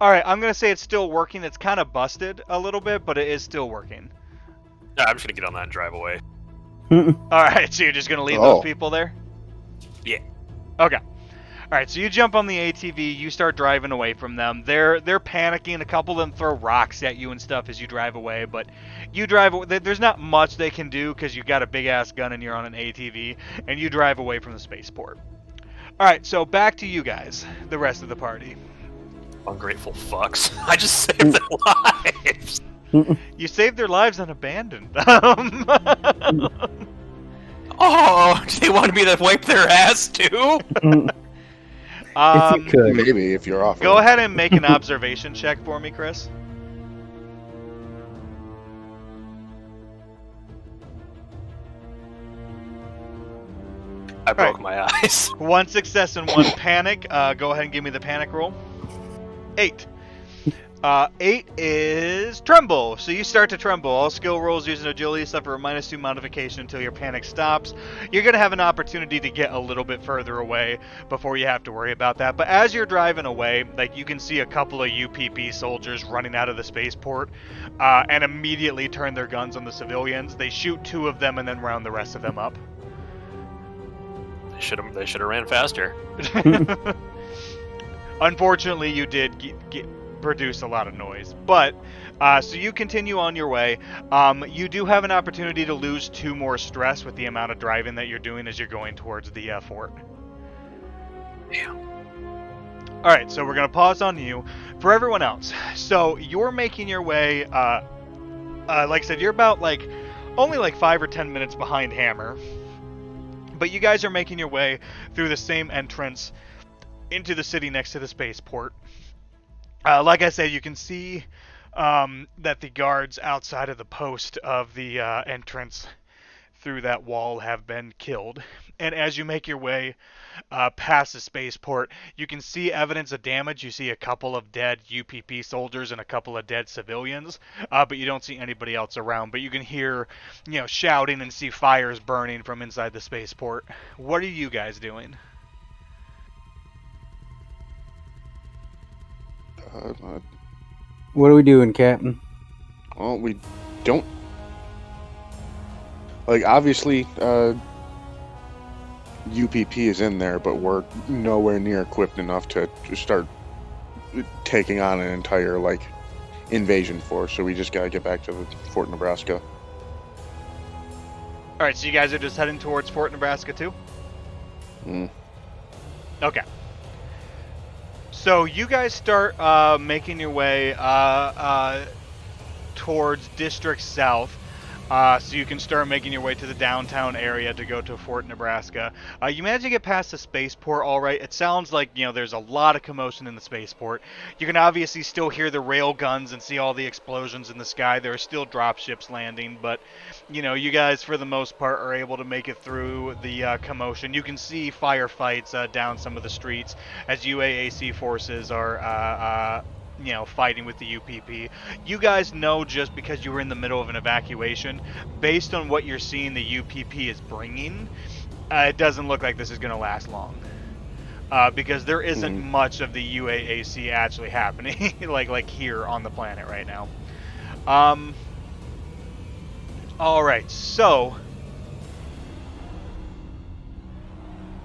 Alright, I'm going to say it's still working. It's kind of busted a little bit, but it is still working. Yeah, I'm just gonna get on that and drive away. Alright, so you're just going to leave those people there? Yeah. Okay. Alright, so you jump on the ATV, you start driving away from them. They're panicking. A couple of them throw rocks at you and stuff as you drive away, but you drive away. There's not much they can do because you've got a big-ass gun and you're on an ATV, and you drive away from the spaceport. Alright, so back to you guys, the rest of the party. Ungrateful fucks. I just saved their lives! You saved their lives and abandoned them. Oh, do they want me to wipe their ass too? If you could. Maybe if you're off. Go ahead and make an observation check for me, Chris. I broke my eyes. 1 success and 1 panic. Go ahead and give me the panic roll. 8. 8 is tremble. So you start to tremble. All skill rolls using agility suffer a -2 modification until your panic stops. You're going to have an opportunity to get a little bit further away before you have to worry about that. But as you're driving away, like you can see a couple of UPP soldiers running out of the spaceport and immediately turn their guns on the civilians. They shoot 2 of them and then round the rest of them up. They should have ran faster. Unfortunately, you did produce a lot of noise. But, so you continue on your way. You do have an opportunity to lose 2 more stress with the amount of driving that you're doing as you're going towards the fort. Damn. Alright, so we're going to pause on you. For everyone else, so you're making your way, like I said, you're about, only 5 or 10 minutes behind Hammer. But you guys are making your way through the same entrance into the city next to the spaceport. Like I said, you can see that the guards outside of the post of the entrance through that wall have been killed. And as you make your way past the spaceport, you can see evidence of damage. You see a couple of dead UPP soldiers and a couple of dead civilians, but you don't see anybody else around. But you can hear, shouting and see fires burning from inside the spaceport. What are you guys doing? What are we doing, Captain? Well, we don't. Obviously, UPP is in there, but we're nowhere near equipped enough to start taking on an entire, invasion force. So we just gotta get back to Fort Nebraska. Alright, so you guys are just heading towards Fort Nebraska too? Okay. So you guys start making your way towards District South, so you can start making your way to the downtown area to go to Fort Nebraska. You manage to get past the spaceport all right. It sounds like, there's a lot of commotion in the spaceport. You can obviously still hear the rail guns and see all the explosions in the sky. There are still dropships landing, but, you guys, for the most part, are able to make it through the commotion. You can see firefights down some of the streets as UAAC forces are fighting with the UPP. You guys know, just because you were in the middle of an evacuation, based on what you're seeing the UPP is bringing, it doesn't look like this is going to last long. Because there isn't much of the UAAC actually happening, like here on the planet right now. Alright, so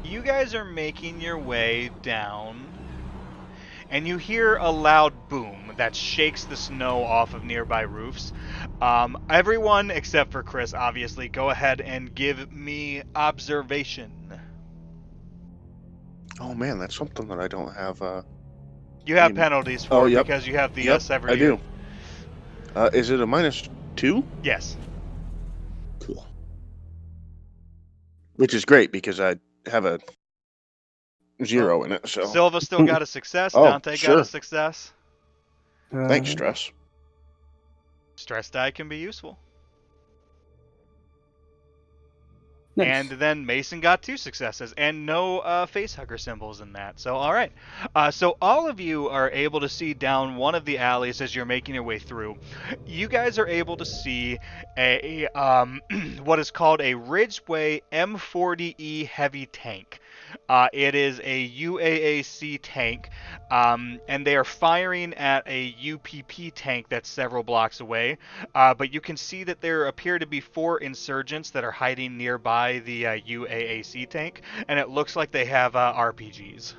you guys are making your way down, and you hear a loud boom that shakes the snow off of nearby roofs. Everyone except for Chris, obviously, go ahead and give me observation. Oh man, that's something that I don't have. You have penalties for it because you have the sever. I do. Is it a -2? Yes. Cool. Which is great because I have a 0 in it. So Silva still got a success. Oh, Dante sure. got a success. Thanks, Stress. Stress die can be useful. Nice. And then Mason got 2 successes and no facehugger symbols in that. So, all right. So all of you are able to see down one of the alleys as you're making your way through. You guys are able to see a what is called a Ridgeway M40E heavy tank. It is a UAAC tank, and they are firing at a UPP tank that's several blocks away. But you can see that there appear to be 4 insurgents that are hiding nearby the UAAC tank, and it looks like they have RPGs.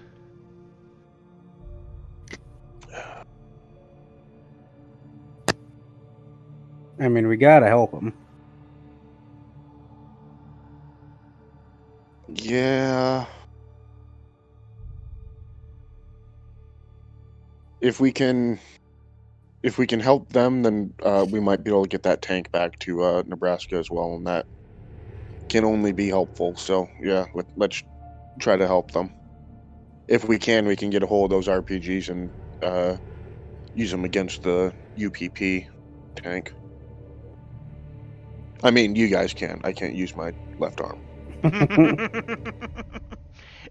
I mean, we gotta help them. Yeah. If we can help them, then we might be able to get that tank back to Nebraska as well, and that can only be helpful. So yeah, let's try to help them. If we can get a hold of those RPGs and use them against the UPP tank. I mean, you guys can. I can't use my left arm.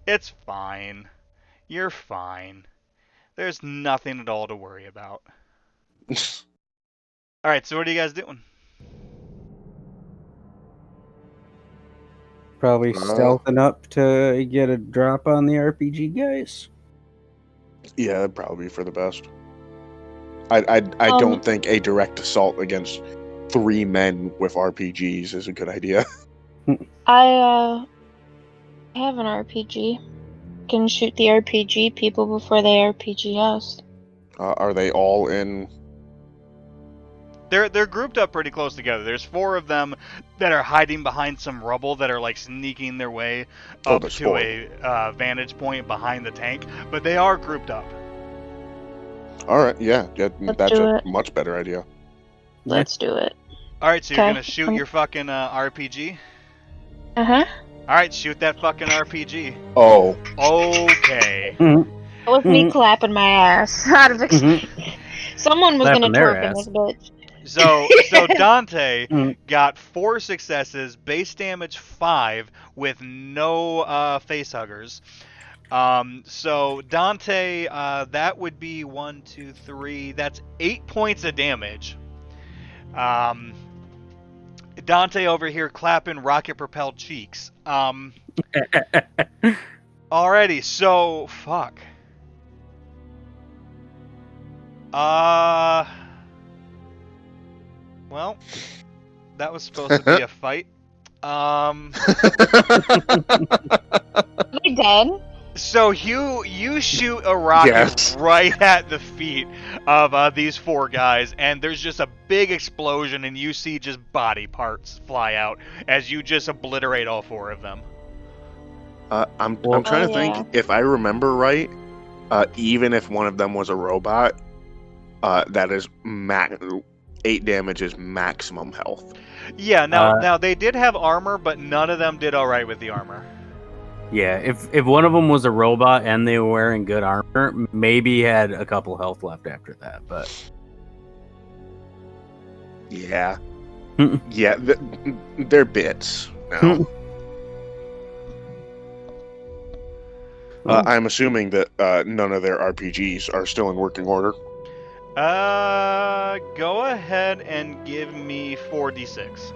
It's fine. You're fine. There's nothing at all to worry about. All right, so what are you guys doing? Probably Uh, stealthing up to get a drop on the RPG guys. Yeah, that'd probably be for the best. I don't think a direct assault against 3 men with RPGs is a good idea. I have an RPG. Can shoot the RPG people before they RPG us. Are they all in? They're grouped up pretty close together. There's 4 of them that are hiding behind some rubble that are like sneaking their way Oh, up there's to 4. a vantage point behind the tank, but they are grouped up. All right, yeah, Let's that's do a it. much better idea. Let's do it. All right, so you're Okay. gonna shoot your fucking RPG. Uh-huh. All right, shoot that fucking RPG. Oh, Okay. That was me Mhm. clapping my ass. Out of Someone was Clapping gonna their twerk in ass. this bitch. So Dante Mhm. got 4 successes, base damage 5 with no facehuggers. So Dante, that would be 1, 2, 3. That's 8 points of damage. Dante over here clapping rocket propelled cheeks. Alrighty, so fuck. Well, that was supposed to be a fight. Are they dead? So you shoot a rocket Yes. right at the feet of these 4 guys, and there's just a big explosion, and you see just body parts fly out as you just obliterate all 4 of them. I'm Well- trying to Oh, think if I remember right. Even if one of them was a robot, that is 8 damage is maximum health. Yeah, now they did have armor, but none of them did all right with the armor. Yeah, if one of them was a robot and they were wearing good armor, maybe had a couple health left after that. But Yeah, yeah, they're bits now. I'm assuming that none of their RPGs are still in working order. Go ahead and give me 4d6.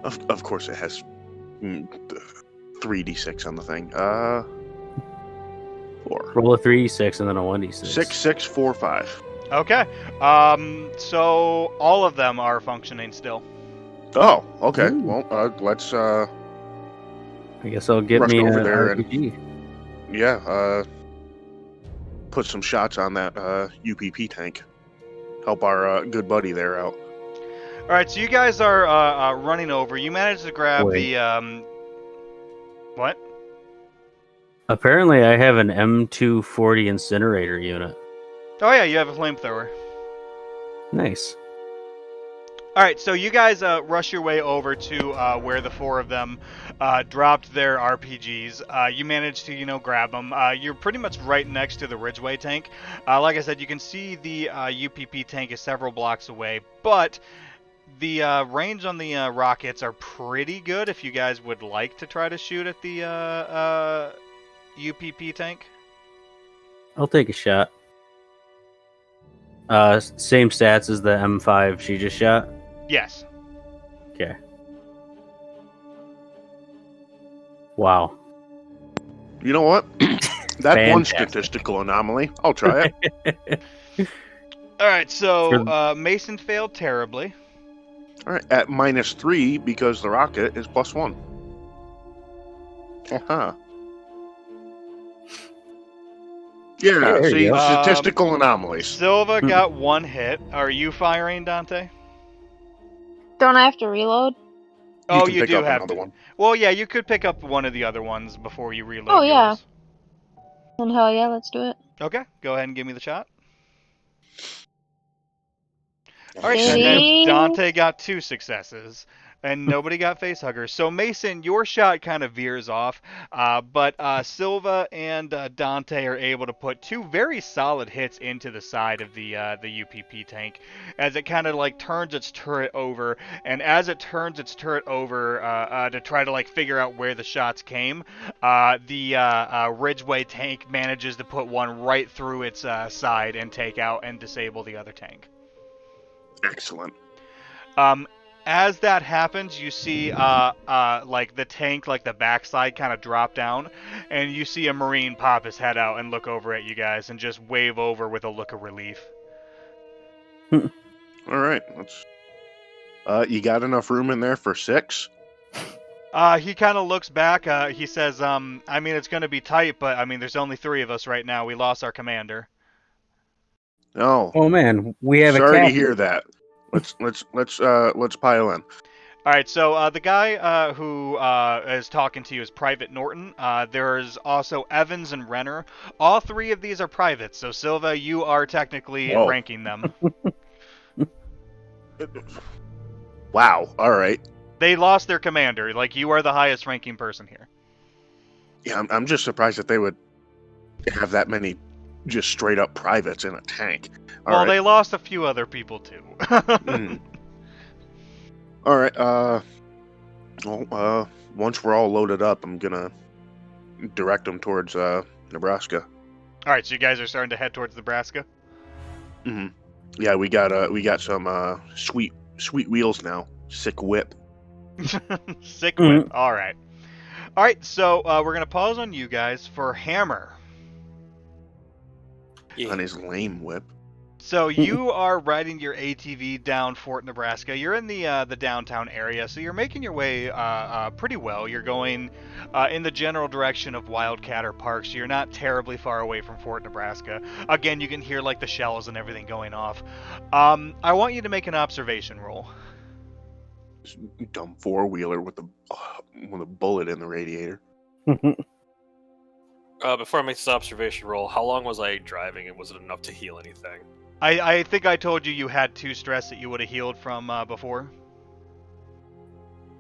Of course, it has 3d6 on the thing. 4. roll a 3d6 and then a 1d6. 6, 6, 4, 5. Okay. So all of them are functioning still. Oh, okay. Ooh. Well, let's I guess I'll get Rush me over an there and- RPG. put some shots on that UPP tank. Help our good buddy there out. All right, so you guys are running over. You managed to grab Wait. the what? Apparently, I have an M240 incinerator unit. Oh yeah, you have a flamethrower. Nice. All right, so you guys rush your way over to where the 4 of them dropped their RPGs. You managed to, grab them. You're pretty much right next to the Ridgeway tank. Like I said, you can see the UPP tank is several blocks away, but the range on the rockets are pretty good if you guys would like to try to shoot at the UPP tank. I'll take a shot. Same stats as the M5 she just shot. Yes. Okay. Wow. You know what? That one Fantastic. statistical anomaly. I'll try it. All right, so For- Mason failed terribly. All right, at -3 because the rocket is +1. Uh-huh. Yeah, there you see, go. statistical anomalies. Silva got 1 hit. Are you firing, Dante? Don't I have to reload? Oh, can you pick do up have another to. one. Well, yeah, you could pick up one of the other ones before you reload. Oh, yeah. yours. And hell yeah, let's do it. Okay, go ahead and give me the shot. All right, Ding. and Dante got 2 successes. And nobody got face huggers. So Mason, your shot kind of veers off, but Silva and Dante are able to put two very solid hits into the side of the UPP tank, as it kind of like turns its turret over. And as it turns its turret over to try to like figure out where the shots came, the Ridgeway tank manages to put one right through its side and take out and disable the other tank. Excellent. As that happens, you see like the tank, like the backside kind of drop down, and you see a Marine pop his head out and look over at you guys and just wave over with a look of relief. All right, let's. You got enough room in there for 6? He kind of looks back. He says, I mean, it's going to be tight, but I mean, there's only 3 of us right now. We lost our commander. Oh. Oh man, we have Sorry a to captain. hear that. Let's pile in. All right, so the guy who is talking to you is Private Norton. There's also Evans and Renner. All 3 of these are privates, so Silva, you are technically Whoa. ranking them. Wow. All right. They lost their commander. Like, you are the highest ranking person here. Yeah, I'm just surprised that they would have that many just straight up privates in a tank. All Well, right. they lost a few other people too. Mm. All right. Once we're all loaded up, I'm gonna direct them towards Nebraska. All right, so you guys are starting to head towards Nebraska. Hmm. Yeah, we got some sweet wheels now. Sick whip. Sick whip. All right. All right, so we're gonna pause on you guys for Hammer. Yeah. On his lame whip. So you are riding your ATV down Fort Nebraska. You're in the downtown area, so you're making your way pretty well. You're going in the general direction of Wildcatter Park, so you're not terribly far away from Fort Nebraska. Again, you can hear like the shells and everything going off. I want you to make an observation roll. Dumb 4-wheeler with a bullet in the radiator. Before I make this observation roll, how long was I driving, and was it enough to heal anything? I think I told you had 2 stress that you would have healed from before.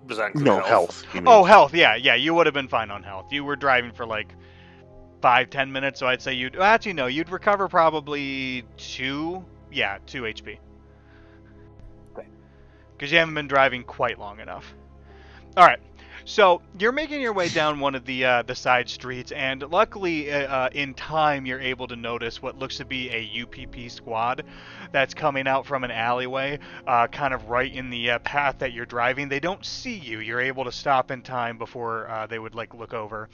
Does that include No health. he Oh, means. health. Yeah, you would have been fine on health. You were driving for like 5-10 minutes, so I'd say you'd actually no, you'd recover probably 2 HP. Okay. Because you haven't been driving quite long enough. All right. So you're making your way down one of the side streets, and luckily, in time, you're able to notice what looks to be a UPP squad that's coming out from an alleyway, kind of right in the path that you're driving. They don't see you. You're able to stop in time before they would like look over.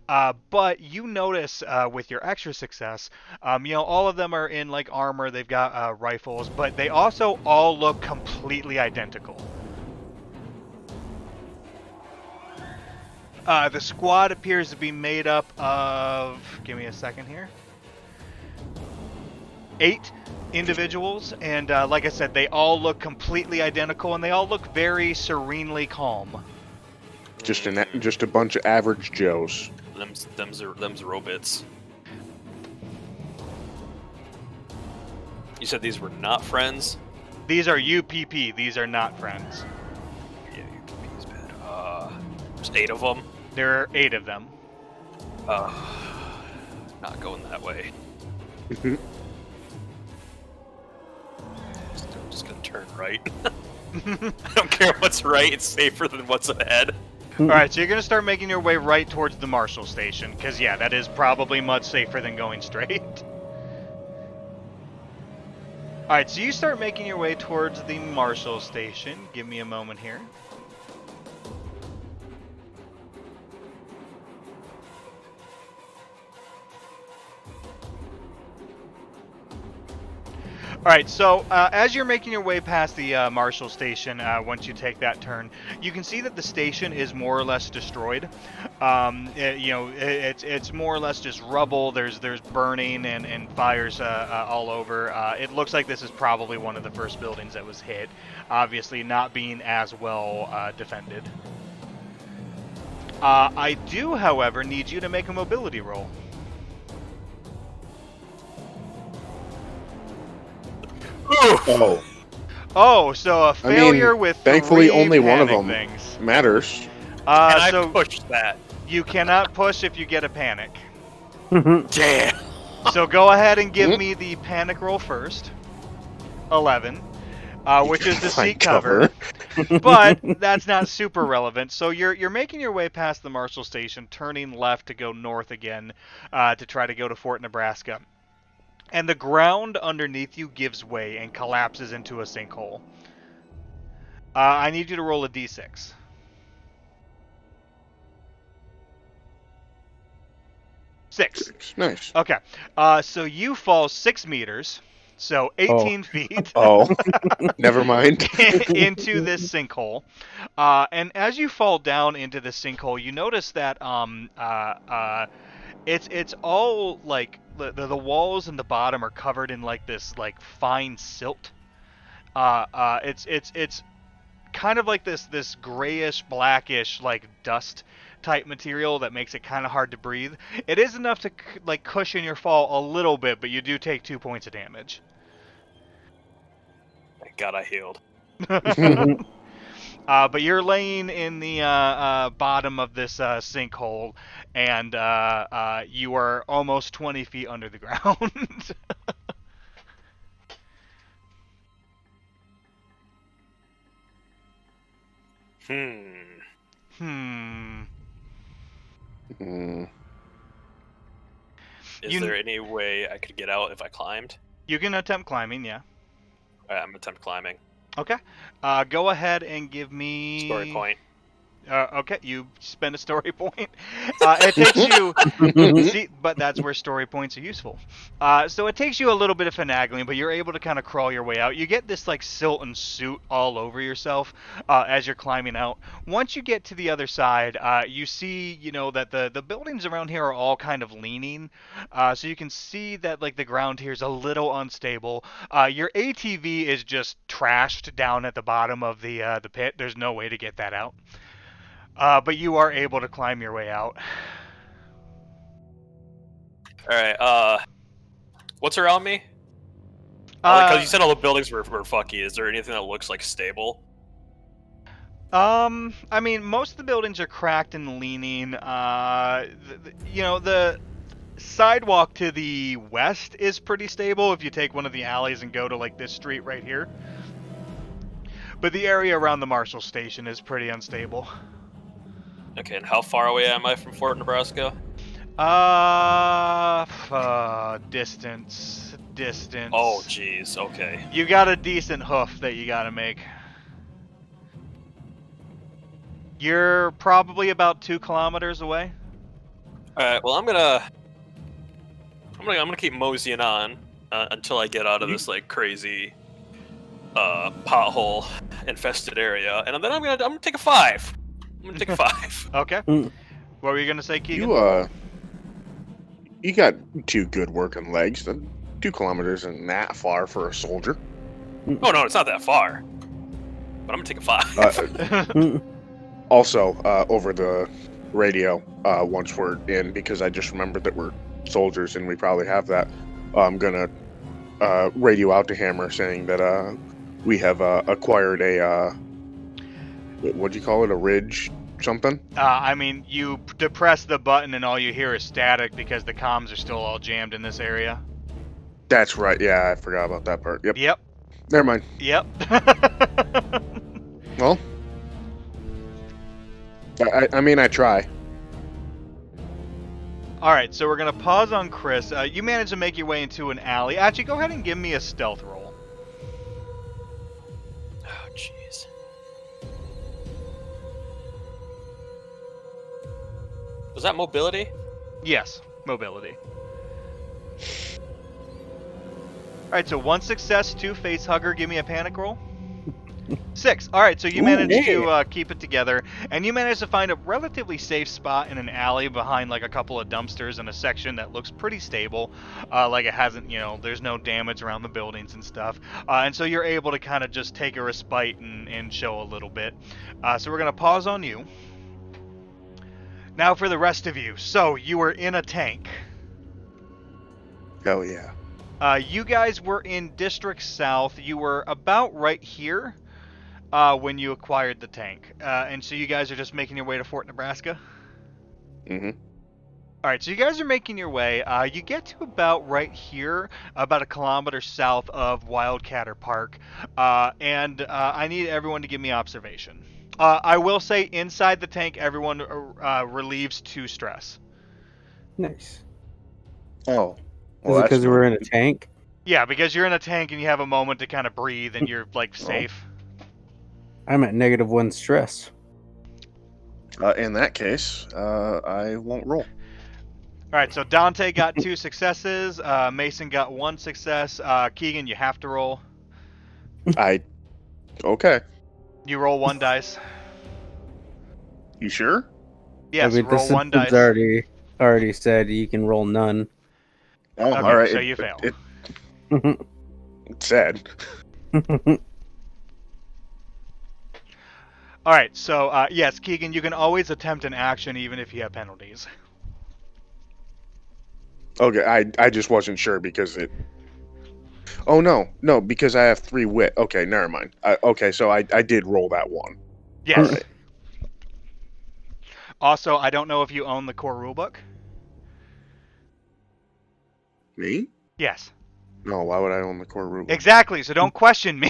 But you notice with your extra success, all of them are in like armor. They've got rifles, but they also all look completely identical. The squad appears to be made up of, give me a second here, 8 individuals, and like I said, they all look completely identical, and they all look very serenely calm. Just a bunch of average Joes. Them's robots. You said these were not friends? These are UPP, these are not friends. Yeah, UPP's bad. There's 8 of them. There are 8 of them. Not going that way. Mhm. I'm just gonna turn right. I don't care what's right, it's safer than what's ahead. Alright, so you're going to start making your way right towards the Marshal Station, because yeah, that is probably much safer than going straight. Alright, so you start making your way towards the Marshal Station. Give me a moment here. Alright, so as you're making your way past the Marshal Station, once you take that turn, you can see that the station is more or less destroyed. It's more or less just rubble. There's burning and fires all over. It looks like this is probably one of the first buildings that was hit, obviously not being as well defended. I do, however, need you to make a mobility roll. Oh. Oh, so a I mean, failure with thankfully, 3 only one of panic them things. matters. And I So pushed that. you cannot push if you get a panic. Damn. So go ahead and give Mm. me the panic roll first. 11, which is gotta the find seat cover. But that's not super relevant. So you're making your way past the Marshall Station, turning left to go north again, to try to go to Fort Nebraska. And the ground underneath you gives way and collapses into a sinkhole. I need you to roll a d6. 6. Nice. Okay. So you fall 6 meters, so 18 feet. Oh, never mind. Into this sinkhole, and as you fall down into the sinkhole, you notice that it's all like the walls and the bottom are covered in like this like fine silt. It's kind of like this grayish blackish like dust type material that makes it kind of hard to breathe. It is enough to like cushion your fall a little bit, but you do take 2 points of damage. Thank God I healed. But you're laying in the bottom of this sinkhole, and you are almost 20 feet under the ground. Hmm. Mm. Is there any way I could get out if I climbed? You can attempt climbing, yeah. Alright, I'm gonna attempt climbing. Okay. Go ahead and give me... Story point. Okay, you spend a story point. It takes you... See, but that's where story points are useful. So it takes you a little bit of finagling, but you're able to kind of crawl your way out. You get this like silt and soot all over yourself as you're climbing out. Once you get to the other side, you see, you know, that the buildings around here are all kind of leaning. So you can see that like the ground here is a little unstable. Your ATV is just trashed down at the bottom of the pit. There's no way to get that out. But you are able to climb your way out. Alright, what's around me? Because you said all the buildings were fucky. Is there anything that looks like stable? I mean, most of the buildings are cracked and leaning. You know, the sidewalk to the west is pretty stable if you take one of the alleys and go to like this street right here. But the area around the Marshall Station is pretty unstable. Okay, and how far away am I from Fort Nebraska? Distance. Oh, jeez, okay. You got a decent hoof that you gotta make. You're probably about 2 kilometers away. Alright, well I'm gonna keep moseying on until I get out of this like crazy pothole infested area, and then I'm gonna take a 5. I'm gonna take a 5. Okay. What were you gonna say, Keegan? You got 2 good working legs. 2 kilometers isn't that far for a soldier. Oh no, it's not that far. But I'm gonna take a 5. Also, over the radio, once we're in, because I just remembered that we're soldiers and we probably have that, I'm gonna radio out to Hammer saying that we have acquired a what'd you call it? A ridge something? I mean, you depress the button and all you hear is static because the comms are still all jammed in this area. That's right. Yeah, I forgot about that part. Yep. Yep. Never mind. Yep. Well, I mean, I try. All right, so we're gonna pause on Chris. You managed to make your way into an alley. Actually, go ahead and give me a stealth roll. Oh jeez. Was that mobility? Yes, mobility. All right, so 1 success, 2 face hugger. Give me a panic roll. 6. All right, so you managed to keep it together, and you managed to find a relatively safe spot in an alley behind like a couple of dumpsters in a section that looks pretty stable, like it hasn't, you know, there's no damage around the buildings and stuff, and so you're able to kind of just take a respite and show a little bit. So we're gonna pause on you. Now for the rest of you. So you were in a tank. Oh yeah. You guys were in District South. You were about right here when you acquired the tank. And so you guys are just making your way to Fort Nebraska? Mm-hmm. All right, so you guys are making your way. You get to about right here, about a kilometer south of Wildcatter Park, and I need everyone to give me observation. I will say, inside the tank, everyone relieves 2 stress. Nice. Oh, Is well, it that's because we're good. in a tank? Yeah, because you're in a tank and you have a moment to kind of breathe and you're like safe. I'm at -1 stress. In that case, I won't roll. All right, so Dante got 2 successes. Mason got 1 success. Keegan, you have to roll. Okay. You roll 1 dice. You sure? Yes, the roll 1 system's dice. already said you can roll none. Oh, Okay, all right. so you fail. It's sad. All right, so yes, Keegan, you can always attempt an action even if you have penalties. Okay, I just wasn't sure because it. Oh no, because I have 3 wit. Okay, never mind. Okay, so I did roll that 1. Yes. All right. Also, I don't know if you own the core rulebook. Me? Yes. No, why would I own the core rulebook? Exactly. So don't question me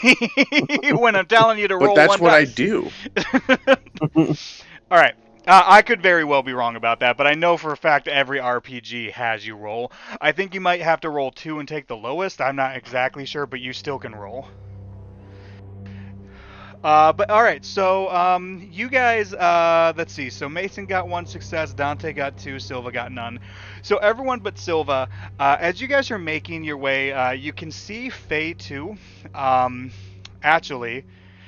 when I'm telling you to But roll that's 1 what I dice. do. All right. I could very well be wrong about that, but I know for a fact every RPG has you roll. I think you might have to roll 2 and take the lowest. I'm not exactly sure, but you still can roll. But all right, so you guys, let's see. So Mason got 1 success, Dante got 2, Silva got none. So everyone but Silva, as you guys are making your way, you can see Faye 2. Actually,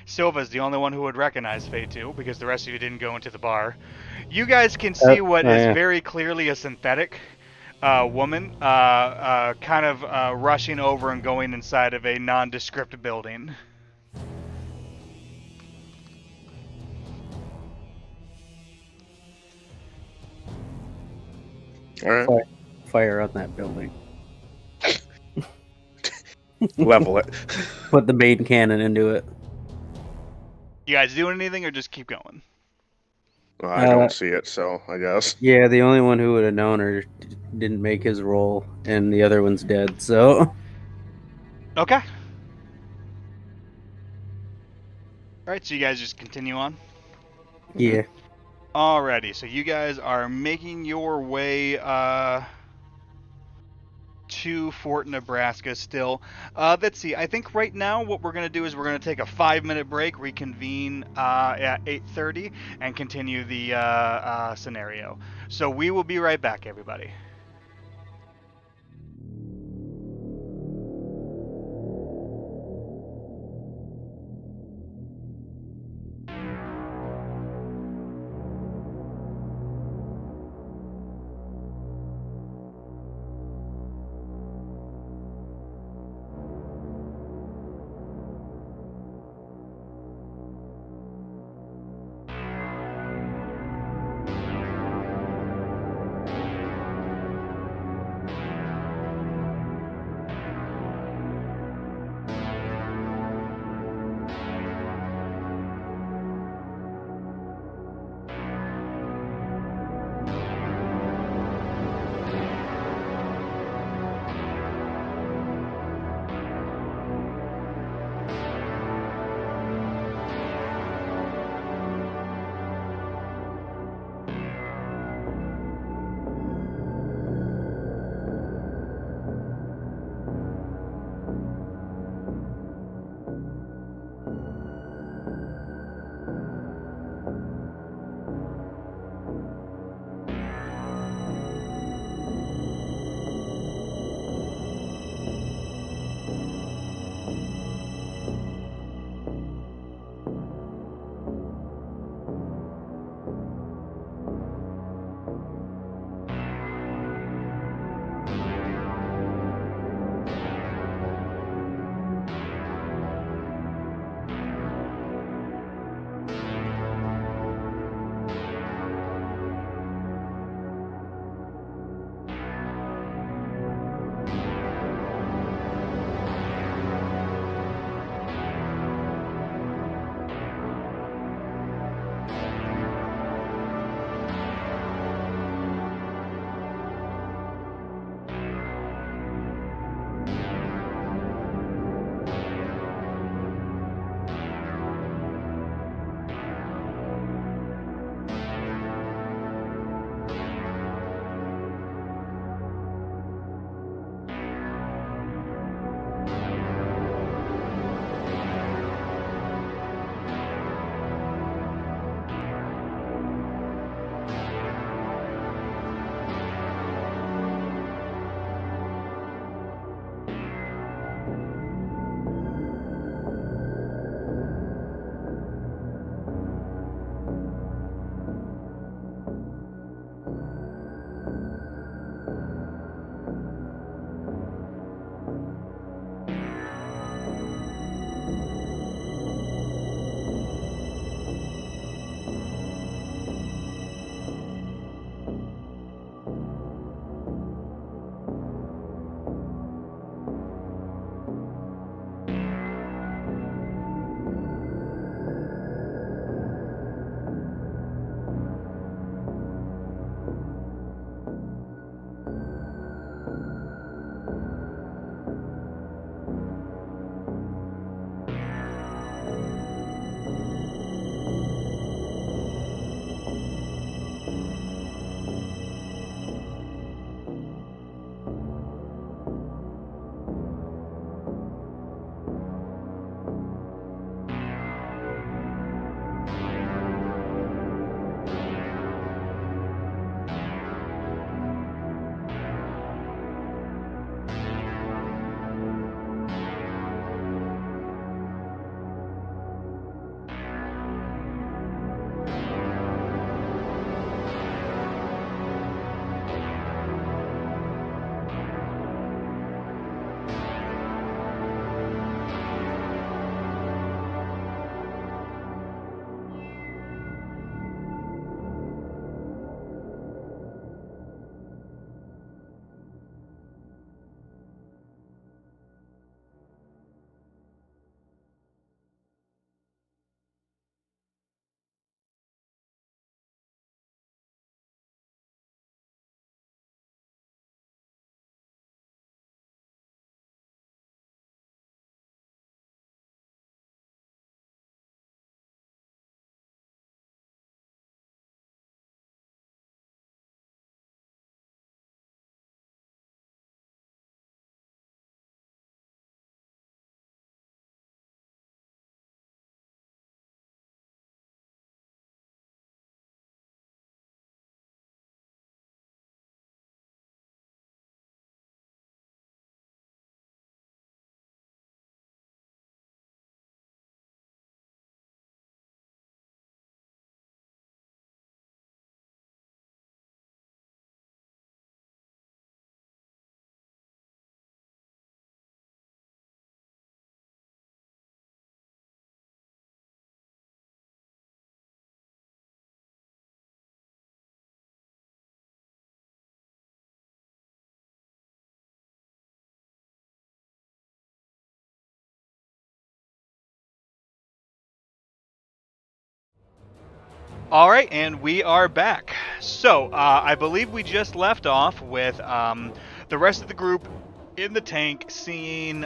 Silva's the only one who would recognize Faye 2 because the rest of you didn't go into the bar. You guys can see what is yeah. very clearly a synthetic woman, kind of rushing over and going inside of a nondescript building. All right. Fire on that building. Level it. Put the main cannon into it. You guys doing anything or just keep going? Well, I don't see it, so I guess. Yeah, the only one who would have known her didn't make his roll, and the other one's dead. So Okay. Alright, so you guys just continue on? yeah. Alrighty, so you guys are making your way to Fort Nebraska still. Let's see, I think right now what we're going to do is we're going to take a 5-minute break, reconvene at 8:30, and continue the scenario. So we will be right back, everybody. All right, and we are back. So, I believe we just left off with the rest of the group in the tank seeing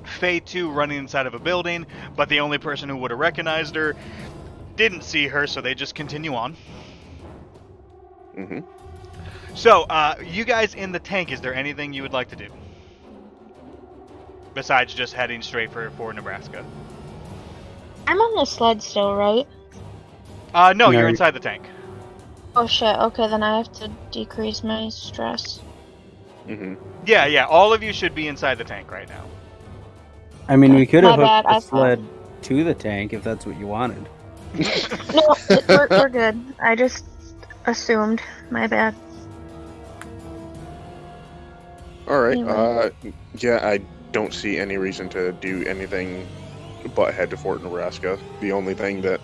Faye 2 running inside of a building, but the only person who would have recognized her didn't see her, so they just continue on. Mm-hmm. So, you guys in the tank, is there anything you would like to do? Besides just heading straight for Nebraska. I'm on the sled still, right? No, No, you're you're- inside the tank. Oh shit, okay, then I have to decrease my stress. Mm-hmm. Yeah, all of you should be inside the tank right now. I mean, we could have My bad, hooked the I thought- sled to the tank if that's what you wanted. No, we're good. I just assumed. My bad. All right. Anyway. Yeah, I don't see any reason to do anything but head to Fort Nebraska. The only thing that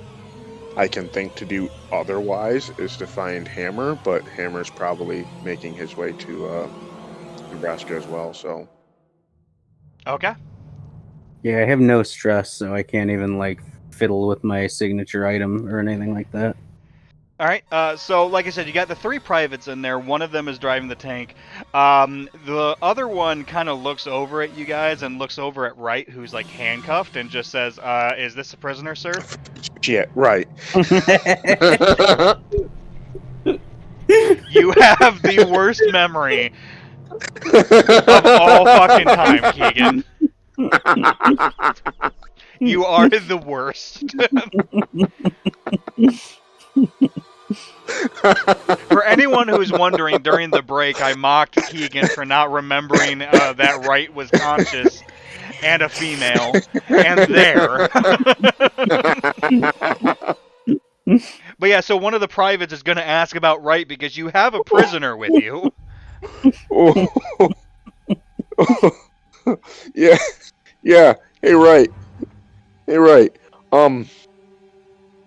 I can think to do otherwise is to find Hammer, but Hammer's probably making his way to Nebraska as well. So Okay. Yeah, I have no stress, so I can't even like fiddle with my signature item or anything like that. All right. So, like I said, you got the 3 privates in there. One of them is driving the tank. The other one kind of looks over at you guys and looks over at Wright, who's like handcuffed, and just says, "Is this a prisoner, sir?" shit, right. You have the worst memory of all fucking time, Keegan. You are the worst. For anyone who's wondering, during the break, I mocked Keegan for not remembering that Wright was conscious and a female, and there. But yeah, so one of the privates is going to ask about Wright because you have a prisoner with you. Yeah, yeah. Hey, right.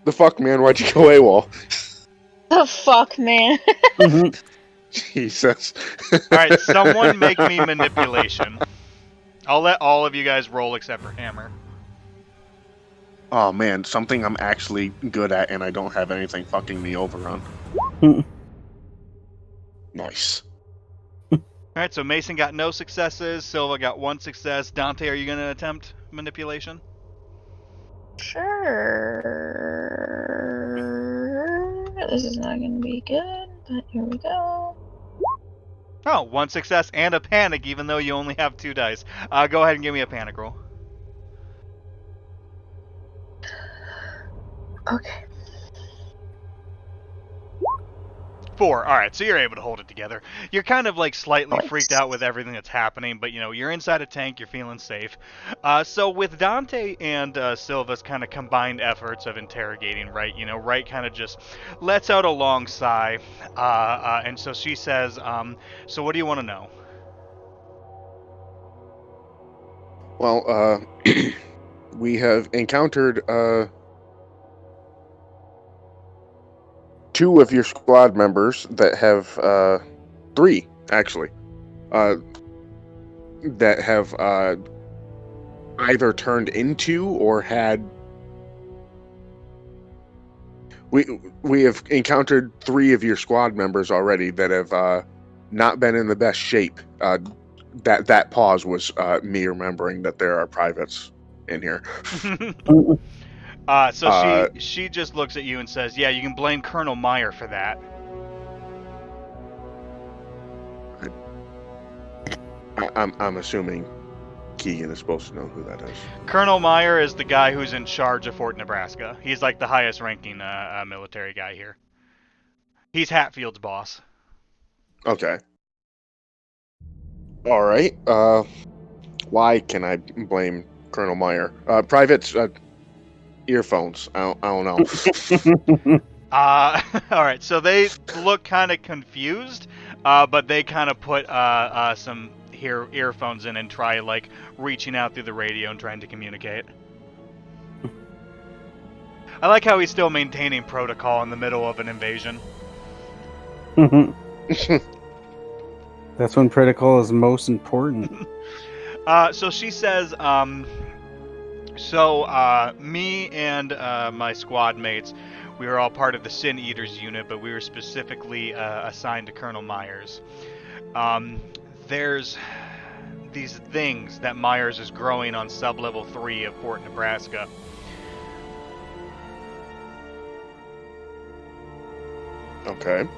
The fuck, man? Why'd you go AWOL? The fuck, man. Jesus. Alright, someone make me manipulation. I'll let all of you guys roll except for Hammer. Oh man, something I'm actually good at, and I don't have anything fucking me over on. Nice. Alright, so Mason got no successes, Silva got 1 success. Dante, are you going to attempt manipulation? Sure. This is not gonna be good, but here we go. Oh, 1 success and a panic, even though you only have 2 dice. Go ahead and give me a panic roll. Okay. 4. Alright, so you're able to hold it together. You're kind of like slightly Nice. freaked out with everything that's happening, but you know, you're inside a tank, you're feeling safe. So with Dante and Silva's kind of combined efforts of interrogating Wright, you know, Wright kind of just lets out a long sigh. And so she says, so what do you want to know? Well, we have encountered 2 of your squad members that have 3 actually that have either turned into or had. We have encountered 3 of your squad members already that have not been in the best shape. That pause was me remembering that there are privates in here. So she just looks at you and says, yeah, you can blame Colonel Meyer for that. I'm assuming Keegan is supposed to know who that is. Colonel Meyer is the guy who's in charge of Fort Nebraska. He's like the highest ranking military guy here. He's Hatfield's boss. Okay. All right. Why can I blame Colonel Meyer? Privates, earphones. I don't know. All right, so they look kind of confused, but they kind of put some earphones in and try like reaching out through the radio and trying to communicate. I like how he's still maintaining protocol in the middle of an invasion. That's when protocol is most important. So she says, me and my squad mates, We were all part of the Sin Eaters unit, but we were specifically assigned to Colonel Myers. There's these things that Myers is growing on sub-level 3 of Fort Nebraska. Okay.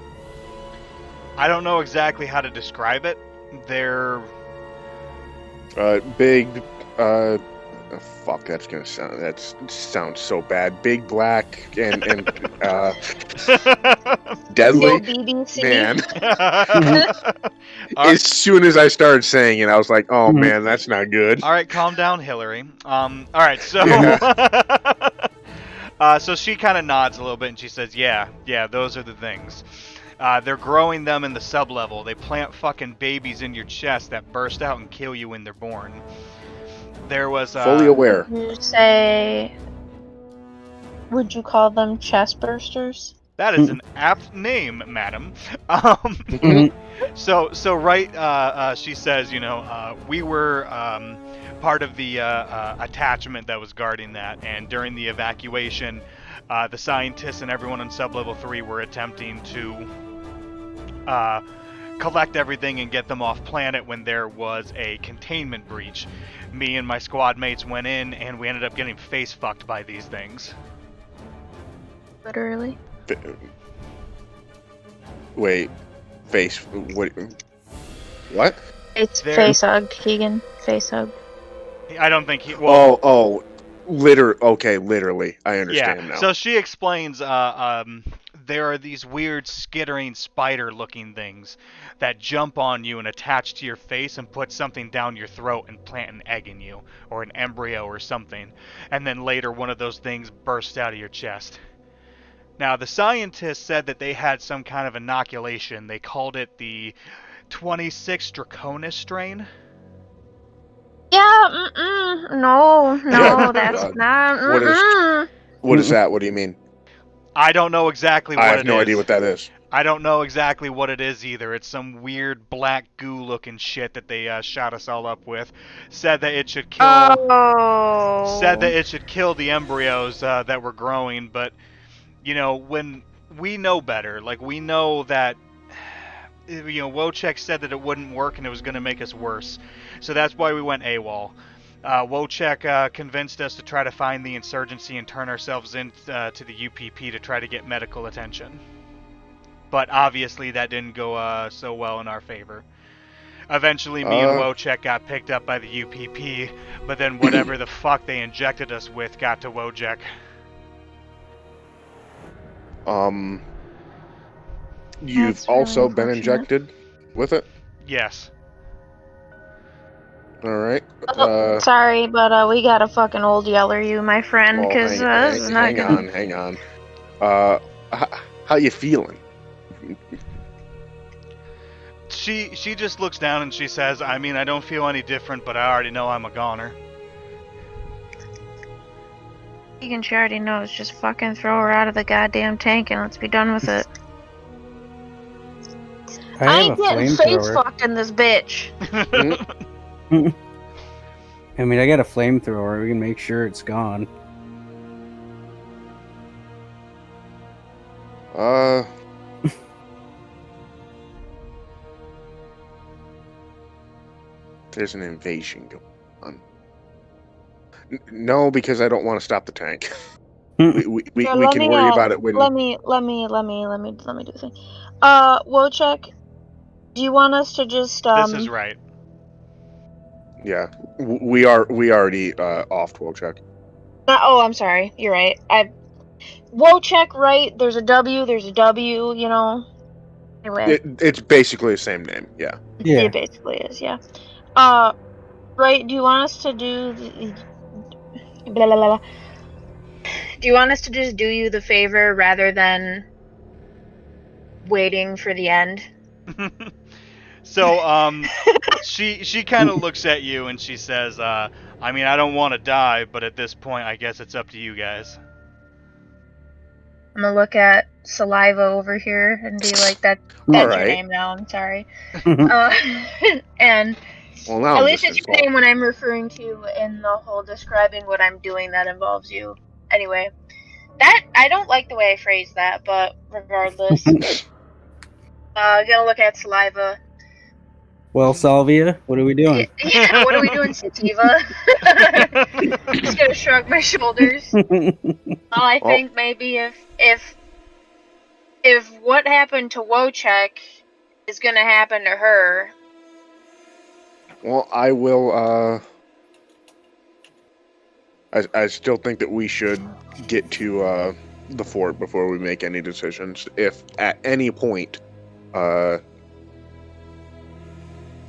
I don't know exactly how to describe it. They're Big. Fuck, that sounds so bad. Big, black, and deadly. BBC. Man. As soon as I started saying it, I was like, "Oh man, that's not good." All right, calm down, Hillary. All right, so so she kind of nods a little bit and she says, "Yeah, those are the things. They're growing them in the sub-level. They plant fucking babies in your chest that burst out and kill you when they're born." There was fully aware. Would you call them chest bursters? That is an apt name, madam. So right, she says, we were part of the attachment that was guarding that, and during the evacuation, the scientists and everyone on sub-level 3 were attempting to collect everything and get them off planet when there was a containment breach. Me and my squad mates went in, and we ended up getting face-fucked by these things. Literally. Wait, what? It's face hug, Keegan. Face hug. I don't think he. Well, literally. I understand now. So she explains. There are these weird skittering spider-looking things that jump on you and attach to your face and put something down your throat and plant an egg in you, or an embryo or something, and then later one of those things bursts out of your chest. Now, the scientists said that they had some kind of inoculation. They called it the 26 Draconis strain. Yeah, no, that's not. What is that? What do you mean? I don't know exactly what it is. I have no idea what that is. I don't know exactly what it is either. It's some weird black goo-looking shit that they shot us all up with. Said that it should kill. Said that it should kill the embryos that were growing, but when we know better, like we know that. Wojciech said that it wouldn't work and it was going to make us worse. So that's why we went AWOL. Wojciech convinced us to try to find the insurgency and turn ourselves into the UPP to try to get medical attention. But obviously that didn't go so well in our favor. Eventually me and Wojciech got picked up by the UPP, but then whatever the fuck they injected us with got to Wojciech. You've That's really also been unfortunate. injected with it? Yes. Alright. Sorry, but we gotta fucking old yeller you, my friend, because this is not good. hang on. How you feeling? She just looks down and she says, I mean, I don't feel any different, but I already know I'm a goner. Keegan, she already knows. Just fucking throw her out of the goddamn tank and let's be done with it. I ain't getting face fucked in this bitch. I mean, I got a flamethrower. We can make sure it's gone. There's an invasion going on. No, because I don't want to stop the tank. we can worry about it when. Let me do the thing. Wojciech, do you want us to just This is right. Yeah, we already offed Wojciech. I'm sorry. You're right. Wojciech, right? There's a W. There's a W. Anyway. It's basically the same name. Yeah. Yeah. It basically is. Yeah. Right. Do you want us to do? Blah, blah, blah. Do you want us to just do you the favor rather than waiting for the end? So, she kind of looks at you and she says, I mean, I don't want to die, but at this point, I guess it's up to you guys. I'm gonna look at Saliva over here and be like, that's your name now, I'm sorry. And well, at least it's your name when I'm referring to in the whole describing what I'm doing that involves you. Anyway, that I don't like the way I phrased that, but regardless. Gonna look at saliva. Well, Salvia, what are we doing? Yeah, what are we doing, Sativa? Just gonna shrug my shoulders. I think maybe if what happened to Wojciech is gonna happen to her. Well, I will. I still think that we should get to the fort before we make any decisions. If at any point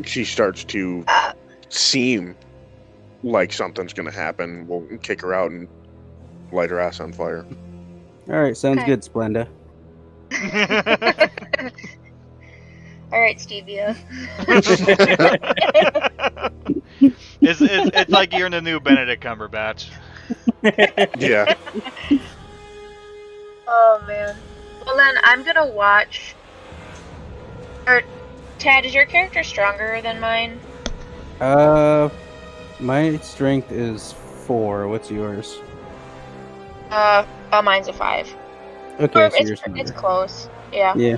she starts to seem like something's going to happen, we'll kick her out and light her ass on fire. All right, sounds Okay. good, Splenda. All right, Stevia. It's like you're in the new Benedict Cumberbatch. Yeah. Oh man. Well then, I'm gonna watch. Or, Tad, is your character stronger than mine? My strength is 4. What's yours? Mine's a 5. Okay, Or so you're it's stronger. close. Yeah. Yeah.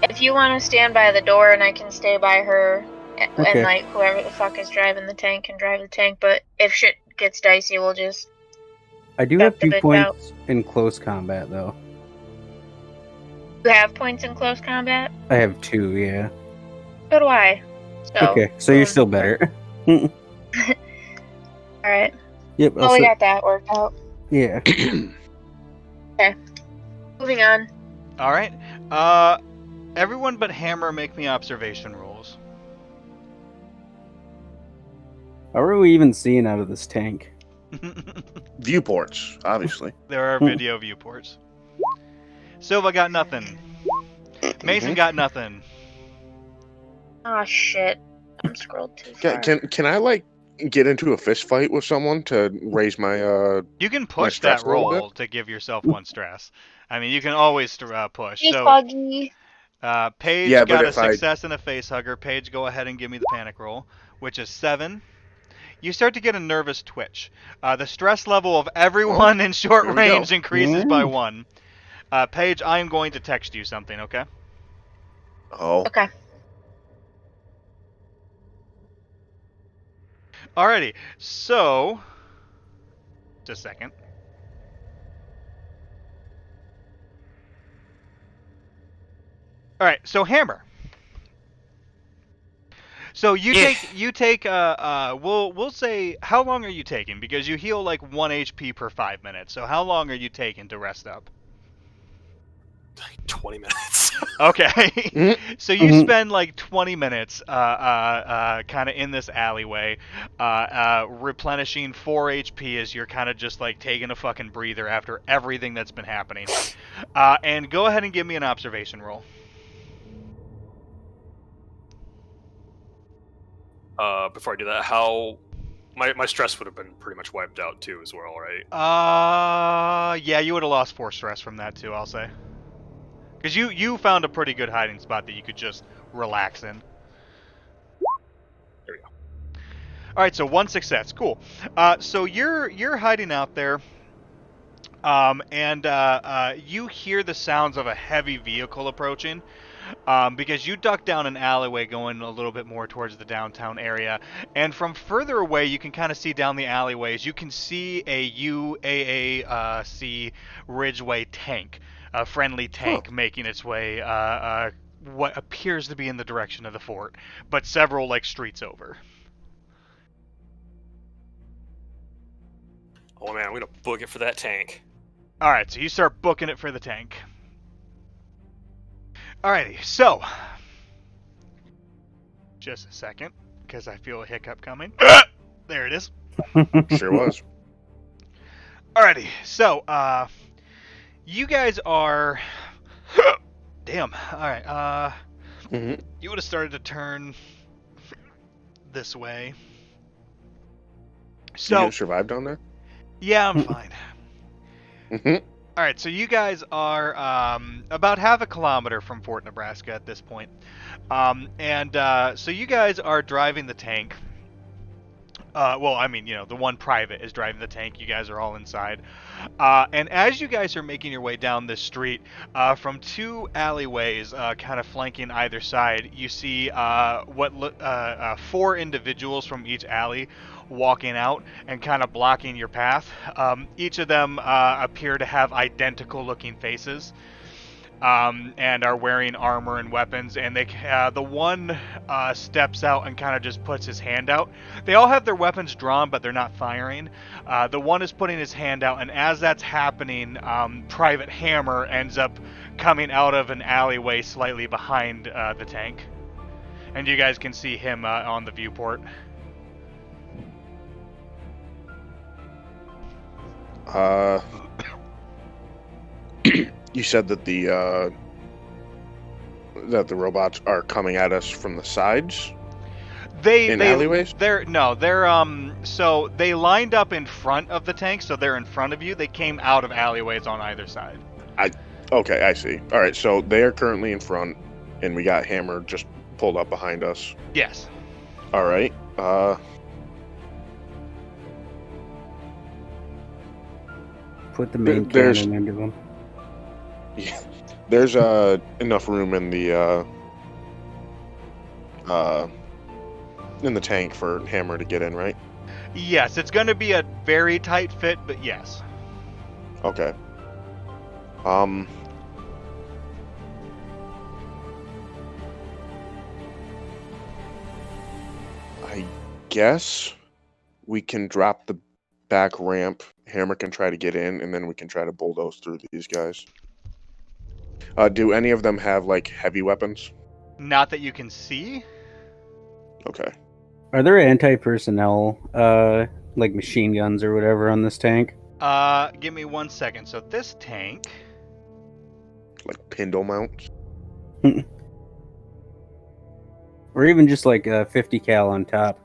If you want to stand by the door and I can stay by her, and Okay. like whoever the fuck is driving the tank can drive the tank. But if shit gets dicey, we'll just. I do Got have the 2 bitch points in close combat, though. You have points in close combat. I have 2, yeah. So do I. So. Okay, so you're still better. All right. Yep. Oh, we got that worked out. Yeah. Moving on. All right. Everyone but Hammer make me observation rolls. How are we even seeing out of this tank? Viewports, obviously. There are video viewports. Silva got nothing. Mason got nothing. Oh shit! I'm scrolled too far. Can I like get into a fist fight with someone to raise my You can push stress that a little roll to give yourself 1 stress. I mean, you can always push. Hey, So, Puggy. Paige Yeah, but got a if I- success and a face hugger. Paige, go ahead and give me the panic roll, which is 7. You start to get a nervous twitch. The stress level of everyone in short there we go. range increases by 1. Paige, I am going to text you something, okay? Oh. Okay. Alrighty, so... Just a second. Alright, so Hammer. So you take we'll say, how long are you taking? Because you heal like 1 HP per 5 minutes. So how long are you taking to rest up? 20 minutes. Okay. So you spend like 20 minutes kind of in this alleyway replenishing 4 HP as you're kind of just like taking a fucking breather after everything that's been happening. And go ahead and give me an observation roll. Before I do that, how my stress would have been pretty much wiped out too as well, right? Yeah, you would have lost 4 stress from that too, I'll say. Because you found a pretty good hiding spot that you could just relax in. There we go. All right, so 1 success, cool. So you're hiding out there, and you hear the sounds of a heavy vehicle approaching. Because you duck down an alleyway going a little bit more towards the downtown area, and from further away you can kind of see down the alleyways. You can see a UAAC Ridgeway tank, a friendly tank, making its way what appears to be in the direction of the fort, but several like streets over. Oh man, I'm gonna book it for that tank. All right, so you start booking it for the tank. Alrighty, so just a second, because I feel a hiccup coming. There it is. Sure was. Alrighty, so you guys are damn. Alright, you would have started to turn this way. You So gonna survive down there? yeah, I'm fine. All right, so you guys are about half a kilometer from Fort Nebraska at this point. So you guys are driving the tank Well, I mean, the one private is driving the tank. You guys are all inside. And as you guys are making your way down this street, from two alleyways kind of flanking either side, you see four individuals from each alley walking out and kind of blocking your path. Each of them appear to have identical looking faces. And are wearing armor and weapons, and the one steps out and kind of just puts his hand out. They all have their weapons drawn, but they're not firing. The one is putting his hand out, and as that's happening, Private Hammer ends up coming out of an alleyway slightly behind the tank, and you guys can see him on the viewport. You said that the robots are coming at us from the sides. Alleyways? So they lined up in front of the tank, so they're in front of you. They came out of alleyways on either side. Okay, I see. All right, so they are currently in front, and we got Hammer just pulled up behind us. Yes. All right. Put the main cannon into them. Yeah, there's enough room in the tank for Hammer to get in, right? Yes, it's going to be a very tight fit, but yes. Okay. I guess we can drop the back ramp. Hammer can try to get in, and then we can try to bulldoze through these guys. Do any of them have, like, heavy weapons? Not that you can see. Okay. Are there anti-personnel, like machine guns or whatever on this tank? Give me 1 second. So this tank... Like pindle mounts? Or even just like a 50 cal on top.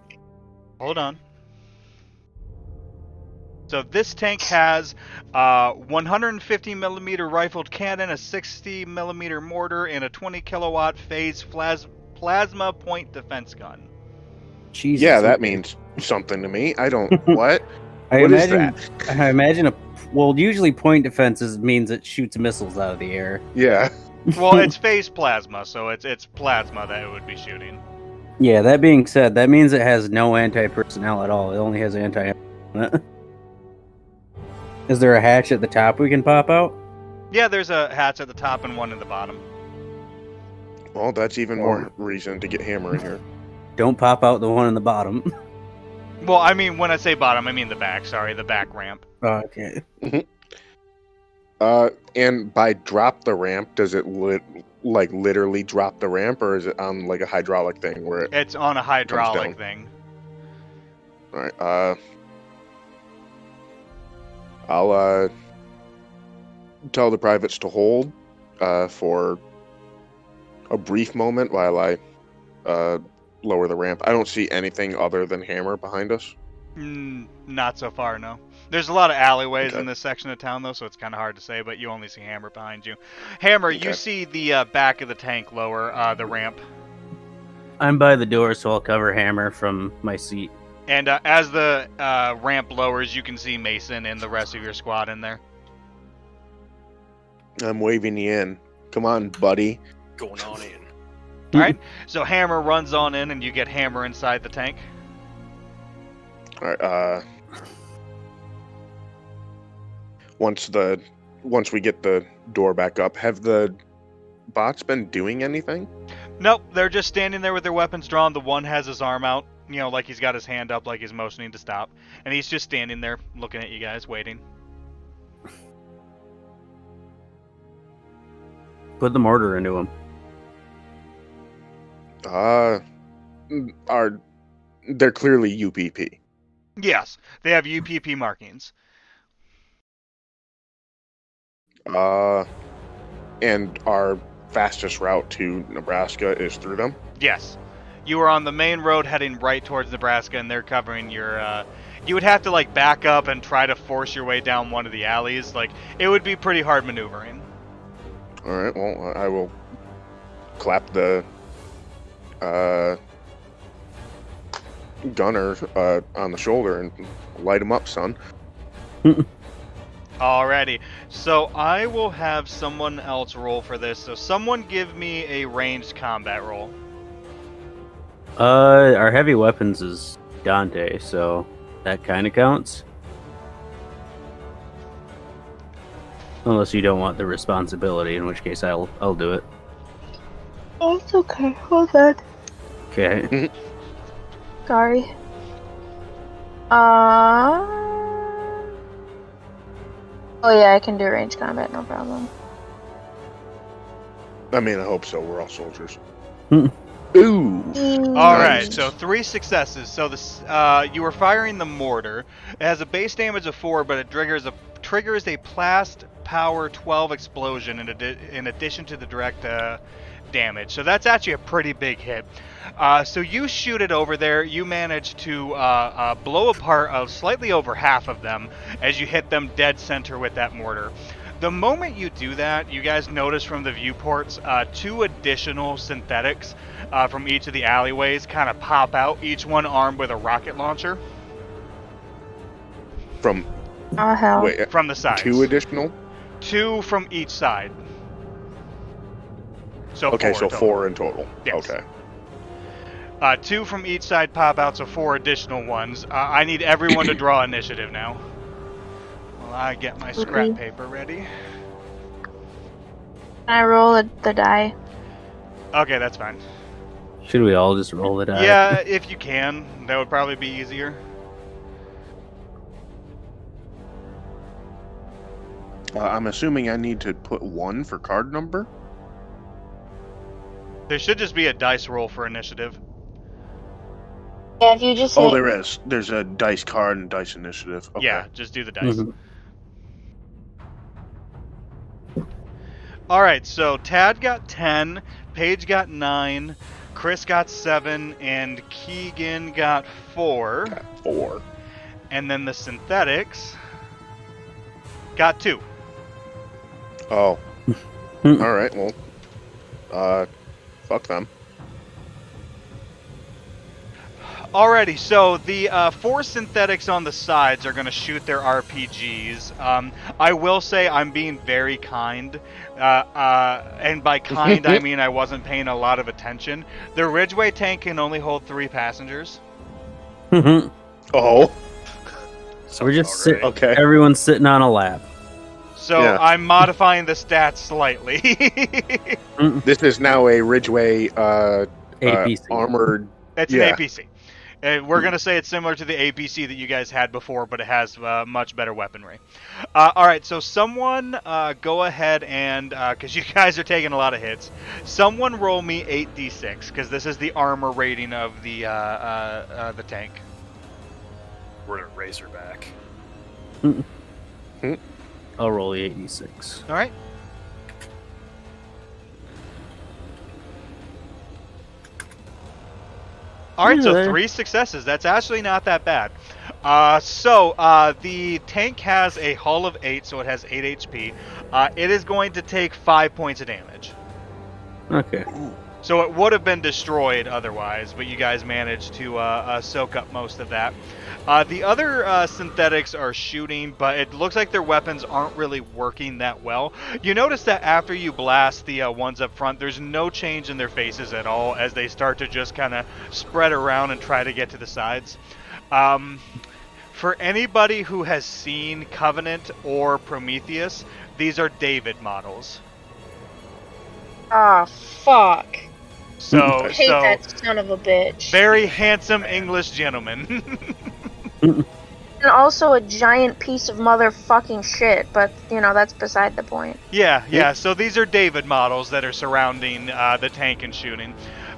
Hold on. So this tank has 150 millimeter rifled cannon, a 60 millimeter mortar, and a 20 kilowatt phase plasma point defense gun. Jesus. Yeah, that means something to me. I don't. What? I What is imagine. that? I imagine usually point defenses means it shoots missiles out of the air. Yeah. Well, it's phase plasma, so it's plasma that it would be shooting. Yeah. That being said, that means it has no anti-personnel at all. It only has anti. Is there a hatch at the top we can pop out? Yeah, there's a hatch at the top and one in the bottom. Well, that's even more reason to get Hammer in here. Don't pop out the one in the bottom. Well, I mean, when I say bottom, I mean the back. Sorry, the back ramp. Okay. And by drop the ramp, does it literally drop the ramp, or is it on like a hydraulic thing where it's on a hydraulic thing? All right. I'll tell the privates to hold for a brief moment while I lower the ramp. I don't see anything other than Hammer behind us. Not so far, no. There's a lot of alleyways in this section of town, though, so it's kind of hard to say, but you only see Hammer behind you. Hammer, you see the back of the tank lower the ramp. I'm by the door, so I'll cover Hammer from my seat. And as the ramp lowers, you can see Mason and the rest of your squad in there. I'm waving you in. Come on, buddy. Going on in. All right, so Hammer runs on in, and you get Hammer inside the tank. All right. Once we get the door back up, have the bots been doing anything? Nope, they're just standing there with their weapons drawn. The one has his arm out, like he's got his hand up, like he's motioning to stop, and he's just standing there looking at you guys, waiting. Put the mortar into him. They're clearly UPP. Yes, they have UPP markings. And our fastest route to Nebraska is through them? Yes. You are on the main road heading right towards Nebraska, and they're covering your, you would have to, back up and try to force your way down one of the alleys. It would be pretty hard maneuvering. Alright, well, I will clap the, gunner on the shoulder and light him up, son. Alrighty, so I will have someone else roll for this. So someone give me a ranged combat roll. Our heavy weapons is Dante, so that kind of counts. Unless you don't want the responsibility, in which case I'll do it. Oh, it's okay. Hold on. Okay. Sorry. Oh yeah, I can do range combat, no problem. I mean, I hope so. We're all soldiers. Hmm. Ooh. All right, Nice. so 3 successes. So this, you were firing the mortar. It has a base damage of 4, but it triggers a blast power 12 explosion in addition to the direct damage. So that's actually a pretty big hit. So you shoot it over there. You manage to blow apart slightly over half of them as you hit them dead center with that mortar. The moment you do that, you guys notice from the viewports 2 additional synthetics from each of the alleyways kind of pop out, each one armed with a rocket launcher From Oh hell. wait, from the sides. 2 additional. 2 from each side. So Okay, 4 so total. 4 in total. Yes. Okay. 2 from each side pop out, so 4 additional ones. I need everyone to draw initiative now. While I get my scrap paper ready. Can I roll the die? Okay, that's fine. Should we all just roll the die? Yeah, if you can, that would probably be easier. I'm assuming I need to put 1 for card number. There should just be a dice roll for initiative. Yeah, if you just Oh, hit- there is. There's a dice card and dice initiative. Okay. Yeah, just do the dice. Mhm. Alright, so Tad got 10, Paige got 9, Chris got 7, and Keegan got 4. Got 4. And then the synthetics got 2. Oh. All right. Well, fuck them. Alrighty, so the 4 synthetics on the sides are going to shoot their RPGs. I will say I'm being very kind, and by kind I mean I wasn't paying a lot of attention. The Ridgeway tank can only hold 3 passengers. Oh. So we're just sitting. Okay. Everyone's sitting on a lap. So Yeah. I'm modifying the stats slightly. This is now a Ridgeway APC. armored. It's Yeah. an APC. We're going to say it's similar to the APC that you guys had before, but it has much better weaponry. All right, so someone go ahead and, because you guys are taking a lot of hits, someone roll me 8d6, because this is the armor rating of the tank. We're a Razorback. I'll roll the 86. All right. All right, so Yeah. 3 successes. That's actually not that bad. So the tank has a hull of 8, so it has 8 HP. It is going to take 5 points of damage. Okay. So it would have been destroyed otherwise, but you guys managed to soak up most of that. The other synthetics are shooting, but it looks like their weapons aren't really working that well. You notice that after you blast the ones up front, there's no change in their faces at all as they start to just kind of spread around and try to get to the sides. For anybody who has seen Covenant or Prometheus, these are David models. Ah, fuck. So, I hate that son of a bitch. very handsome English gentleman. And also a giant piece of motherfucking shit, but, you know, that's beside the point. Yeah. So these are David models that are surrounding the tank and shooting.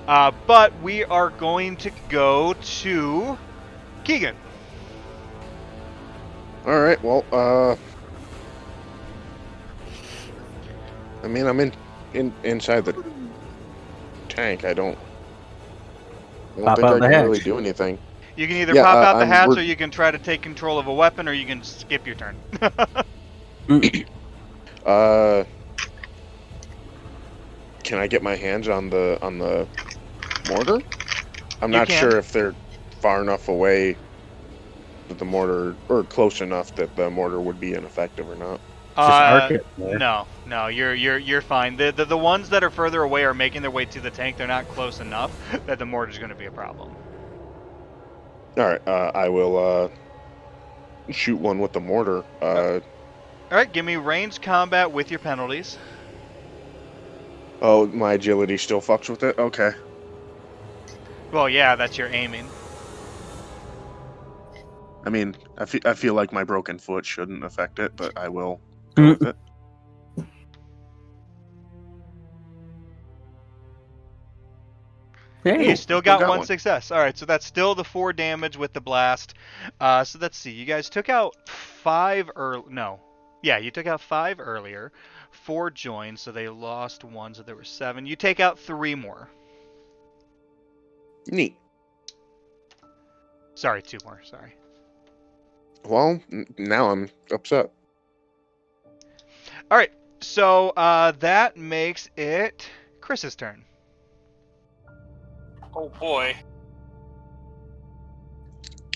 But we are going to go to Keegan. All right. Well, I mean, I'm inside the tank. I don't Pop think out I the can really hatch. do anything. You can either Yeah, pop out the hatch, we're- or you can try to take control of a weapon, or you can skip your turn. Can I get my hands on the mortar? I'm You not can. sure if they're far enough away that the mortar, or close enough that the mortar would be ineffective or not? Just arc it more. No, you're fine. The ones that are further away are making their way to the tank. They're not close enough that the mortar's going to be a problem. All right, I will shoot one with the mortar. All right, give me ranged combat with your penalties. Oh, my agility still fucks with it? Okay. Well, yeah, that's your aiming. I mean, I feel like my broken foot shouldn't affect it, but I will go with it. Hey, You still got one one. success. All right, so that's still the 4 damage with the blast. So let's see. You guys took out 5 you took out 5 earlier. 4 joined, so they lost 1, so there were 7. You take out 3 more. Neat. Sorry, 2 more. Sorry. Well, now I'm upset. All right, so that makes it Chris's turn. Oh boy.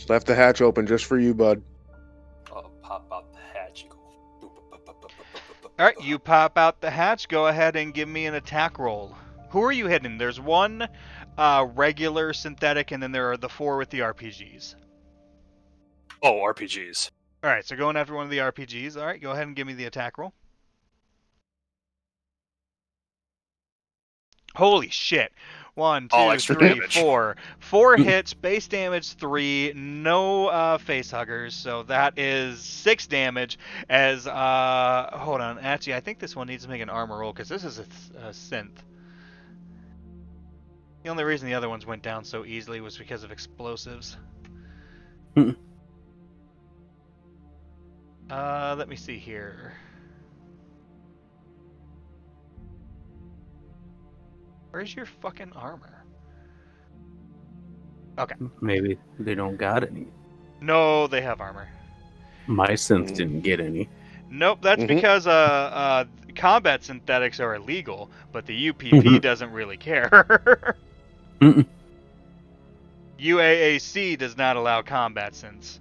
Left the hatch open just for you, bud. Pop out the hatch. You go. All right, you pop out the hatch. Go ahead and give me an attack roll. Who are you hitting? There's 1 regular synthetic, and then there are the 4 with the RPGs. Oh, RPGs. All right, so going after one of the RPGs. All right, go ahead and give me the attack roll. Holy shit. 1, 2, extra 3, damage. 4. 4 hits, base damage 3, no face huggers, so that is 6 damage as, hold on, actually, I think this one needs to make an armor roll, because this is a synth. The only reason the other ones went down so easily was because of explosives. Let me see here. Where's your fucking armor? Okay. maybe they don't got any. No, they have armor. My synth didn't get any. Nope, that's because combat synthetics are illegal, but the UPP doesn't really care. UAAC does not allow combat synths.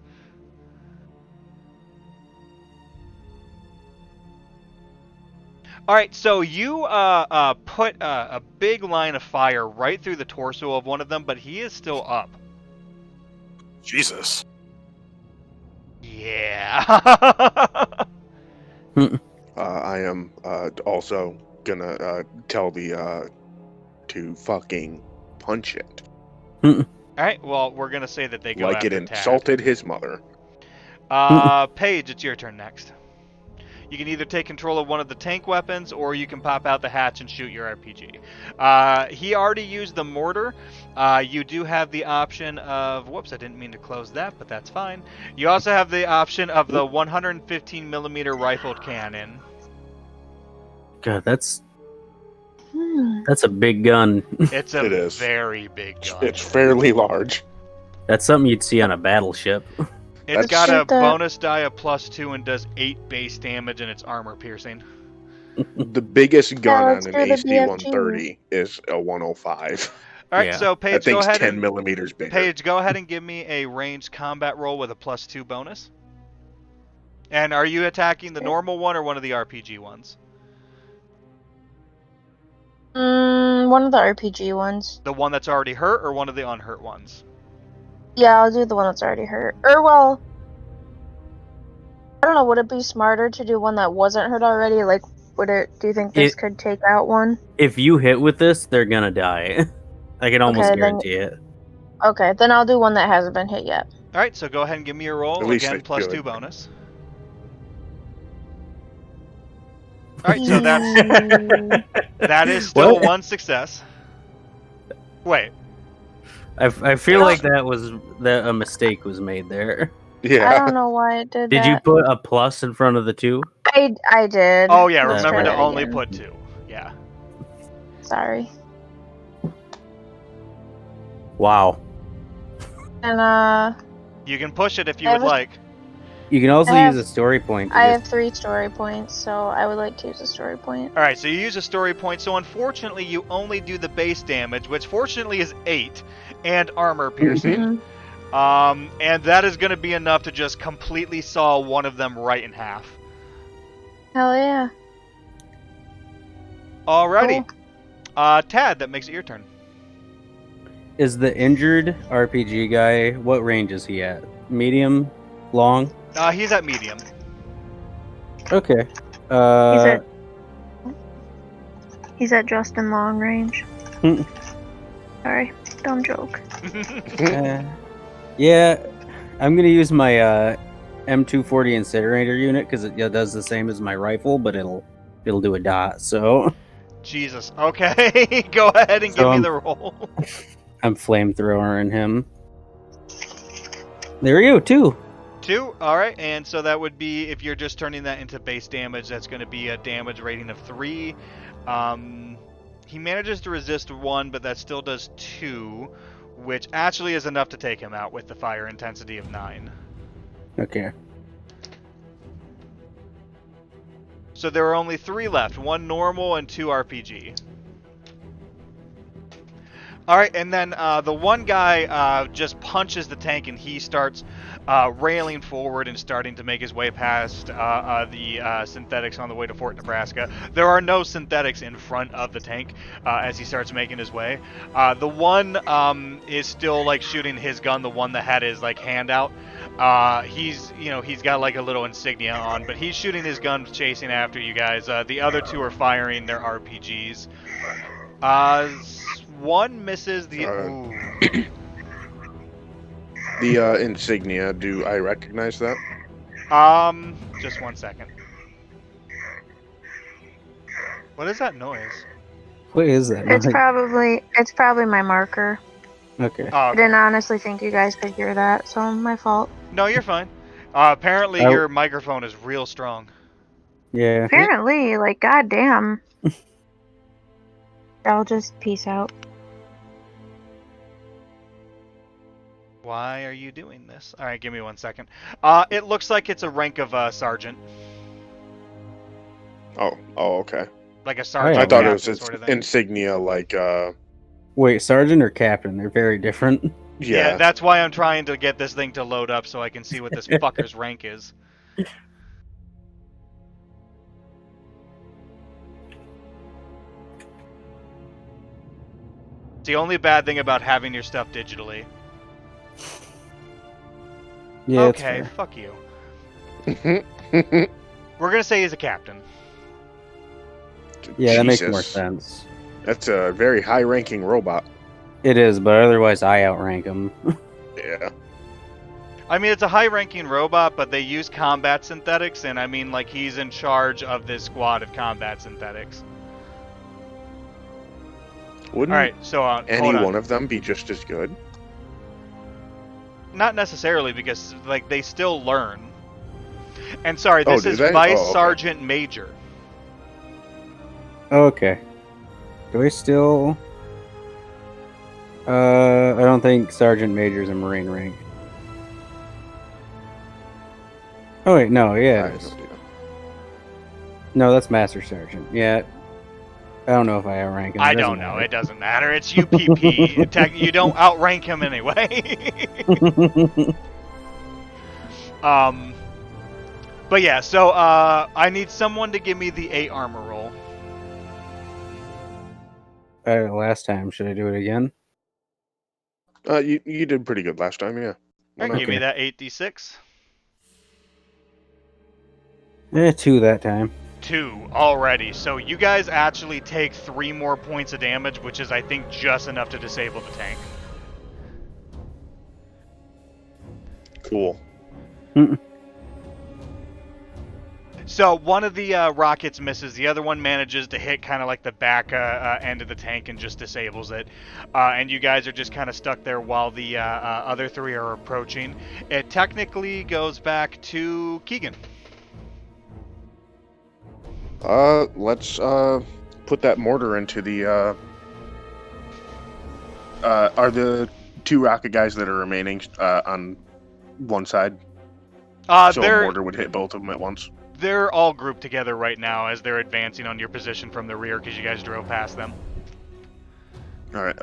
All right, so you put a big line of fire right through the torso of one of them, but he is still up. Jesus. Yeah. I am also gonna tell the to fucking punch it. All right, well, we're gonna say that they go like after it Tad. insulted his mother. Paige, it's your turn next. You can either take control of one of the tank weapons, or you can pop out the hatch and shoot your RPG. He already used the mortar. You do have the option of... Whoops, I didn't mean to close that, but that's fine. You also have the option of the 115 millimeter rifled cannon. God, that's a big gun. It's It is. very big gun. It's fairly large. That's something you'd see on a battleship. It's That's- got a Shoot that. bonus die of +2 and does 8 base damage, and it's armor piercing. The biggest gun let's on do an the HD-130 is a 105. All right, Yeah. so That Paige, go thing's ahead 10 and millimeters bigger. Paige, go ahead and give me a ranged combat roll with a +2 bonus. And are you attacking the normal one or one of the RPG ones? One of the RPG ones. The one that's already hurt or one of the unhurt ones? Yeah, I'll do the one that's already hurt. Or, well, I don't know, would it be smarter to do one that wasn't hurt already? Like, do you think this could take out one? If you hit with this, they're gonna die. I can almost Okay, then- guarantee it. Okay, then I'll do one that hasn't been hit yet. All right, so go ahead and give me your roll. At least Again, they +2 should. bonus. All right, so that is still What? one success. Wait, I feel like that a mistake was made there. I Yeah. don't know why it did Did that. you put a plus in front of the 2? I did. oh yeah, Let's remember try to that only again. put 2. Yeah. Sorry. Wow. And, You can push it if you I would was- like. You can also I have- use a story point. To I just- have 3 story points, so I would like to use a story point. All right, so you use a story point. So unfortunately, you only do the base damage, which fortunately is 8, and armor piercing. Mhm. And that is going to be enough to just completely saw one of them right in half. Hell yeah. Alrighty. Cool. Tad, that makes it your turn. Is the injured RPG guy, what range is he at? Medium? Long? He's at medium. Okay. He's at Justin long range. Hmm. Sorry, dumb joke. Yeah, I'm gonna use my M240 incinerator unit because it does the same as my rifle, but it'll do a dot. So Jesus. Okay, go ahead and give me the roll. I'm flamethrowering him. There you go, 2. 2. All right, and so that would be, if you're just turning that into base damage, that's going to be a damage rating of 3. He manages to resist 1, but that still does 2, which actually is enough to take him out with the fire intensity of 9. Okay. So there are only 3 left, 1 normal and 2 RPG. Alright, and then the one guy just punches the tank and he starts railing forward and starting to make his way past the synthetics on the way to Fort Nebraska. There are no synthetics in front of the tank as he starts making his way. The one is still like shooting his gun, the one that had his like hand out. He's got like a little insignia on, but he's shooting his gun chasing after you guys. The other 2 are firing their RPGs. One misses the... The insignia, do I recognize that? Just 1 second. What is that noise? What is that? It's probably my marker. Okay. Oh, I okay. didn't honestly think you guys could hear that, so my fault. No, you're fine. Apparently Oh. your microphone is real strong. Yeah. Apparently, like, goddamn. I'll just peace out. Why are you doing this? Alright, give me 1 second. It looks like it's a rank of sergeant. Oh, okay. Like a sergeant. I thought it captain was sort of thing. insignia, like Wait, sergeant or captain? They're very different. Yeah, yeah. that's why I'm trying to get this thing to load up so I can see what this fucker's rank is. It's the only bad thing about having your stuff digitally. Yeah. Okay, fuck you. We're gonna say he's a captain. Yeah, that makes Jesus. more sense. That's a very high-ranking robot. It is, but otherwise I outrank him. Yeah. I mean, it's a high-ranking robot, but they use combat synthetics, and I mean, like, he's in charge of this squad of combat synthetics. Wouldn't All right, so any hold on. one of them be just as good? Not necessarily, because like they still learn. And sorry, Oh, this do is they? Vice Oh, okay. Sergeant Major. Okay. Do I still... I don't think Sergeant Major's a Marine rank. Oh wait, no, yeah, I it is. don't know. No, that's Master Sergeant. Yeah. I don't know if I outrank him. I It doesn't don't know. matter. It doesn't matter. It's UPP. You don't outrank him anyway. But yeah. So I need someone to give me the 8 armor roll. Last time, should I do it again? You did pretty good last time, yeah. All right, give me Okay. that 8d6. 2 that time. 2 already. So you guys actually take 3 more points of damage, which is I think just enough to disable the tank. Cool. So one of the rockets misses, the other one manages to hit kind of like the back end of the tank and just disables it. And you guys are just kind of stuck there while the other 3 are approaching. It technically goes back to Keegan. Let's put that mortar into the are the 2 rocket guys that are remaining on one side? So a mortar would hit both of them at once. They're all grouped together right now as they're advancing on your position from the rear because you guys drove past them. Alright,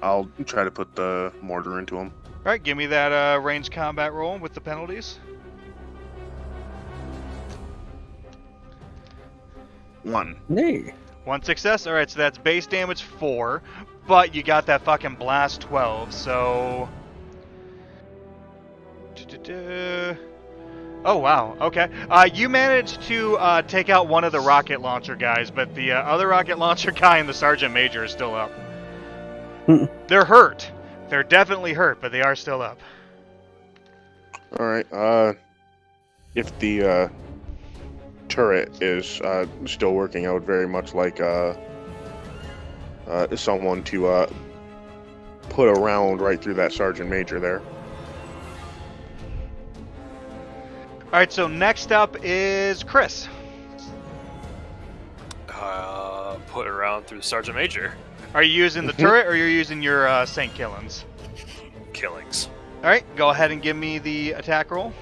I'll try to put the mortar into them. All right, give me that ranged combat roll with the penalties. 1. Hey. 1 success. All right, so that's base damage 4, but you got that fucking blast 12. So. Oh wow. Okay. You managed to take out one of the rocket launcher guys, but the other rocket launcher guy and the sergeant major is still up. They're hurt. They're definitely hurt, but they are still up. All right. If the turret is still working, I would very much like someone to put a round right through that sergeant major there. All right. So next up is Chris. Put it around through Sergeant Major. Are you using the turret or you're using your St. Killings? Killings. All right. Go ahead and give me the attack roll.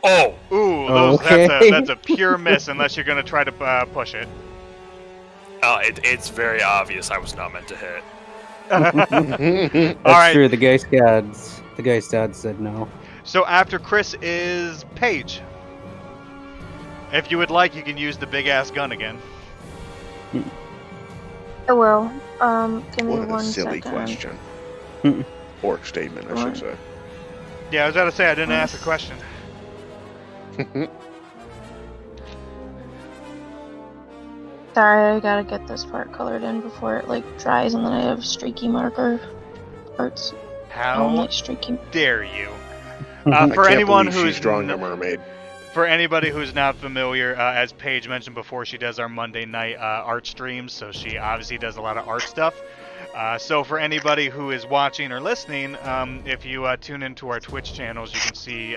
Oh! Ooh, Okay. that's a pure miss unless you're going to try to push it. It's very obvious I was not meant to hit. That's All right. true. The guy's dad said no. So after Chris is Paige. If you would like, you can use the big ass gun again. I will. Give me What a 1 silly second. question. Or statement, I should say. Yeah, I was about to say I didn't ask a question. Sorry, I gotta get this part colored in before it dries, and then I have streaky marker parts. I don't How like streaky. dare you? I For can't anyone believe who's she's drawing a mermaid. For anybody who's not familiar, as Paige mentioned before, she does our Monday night art streams, so she obviously does a lot of art stuff. So for anybody who is watching or listening, if you tune into our Twitch channels, you can see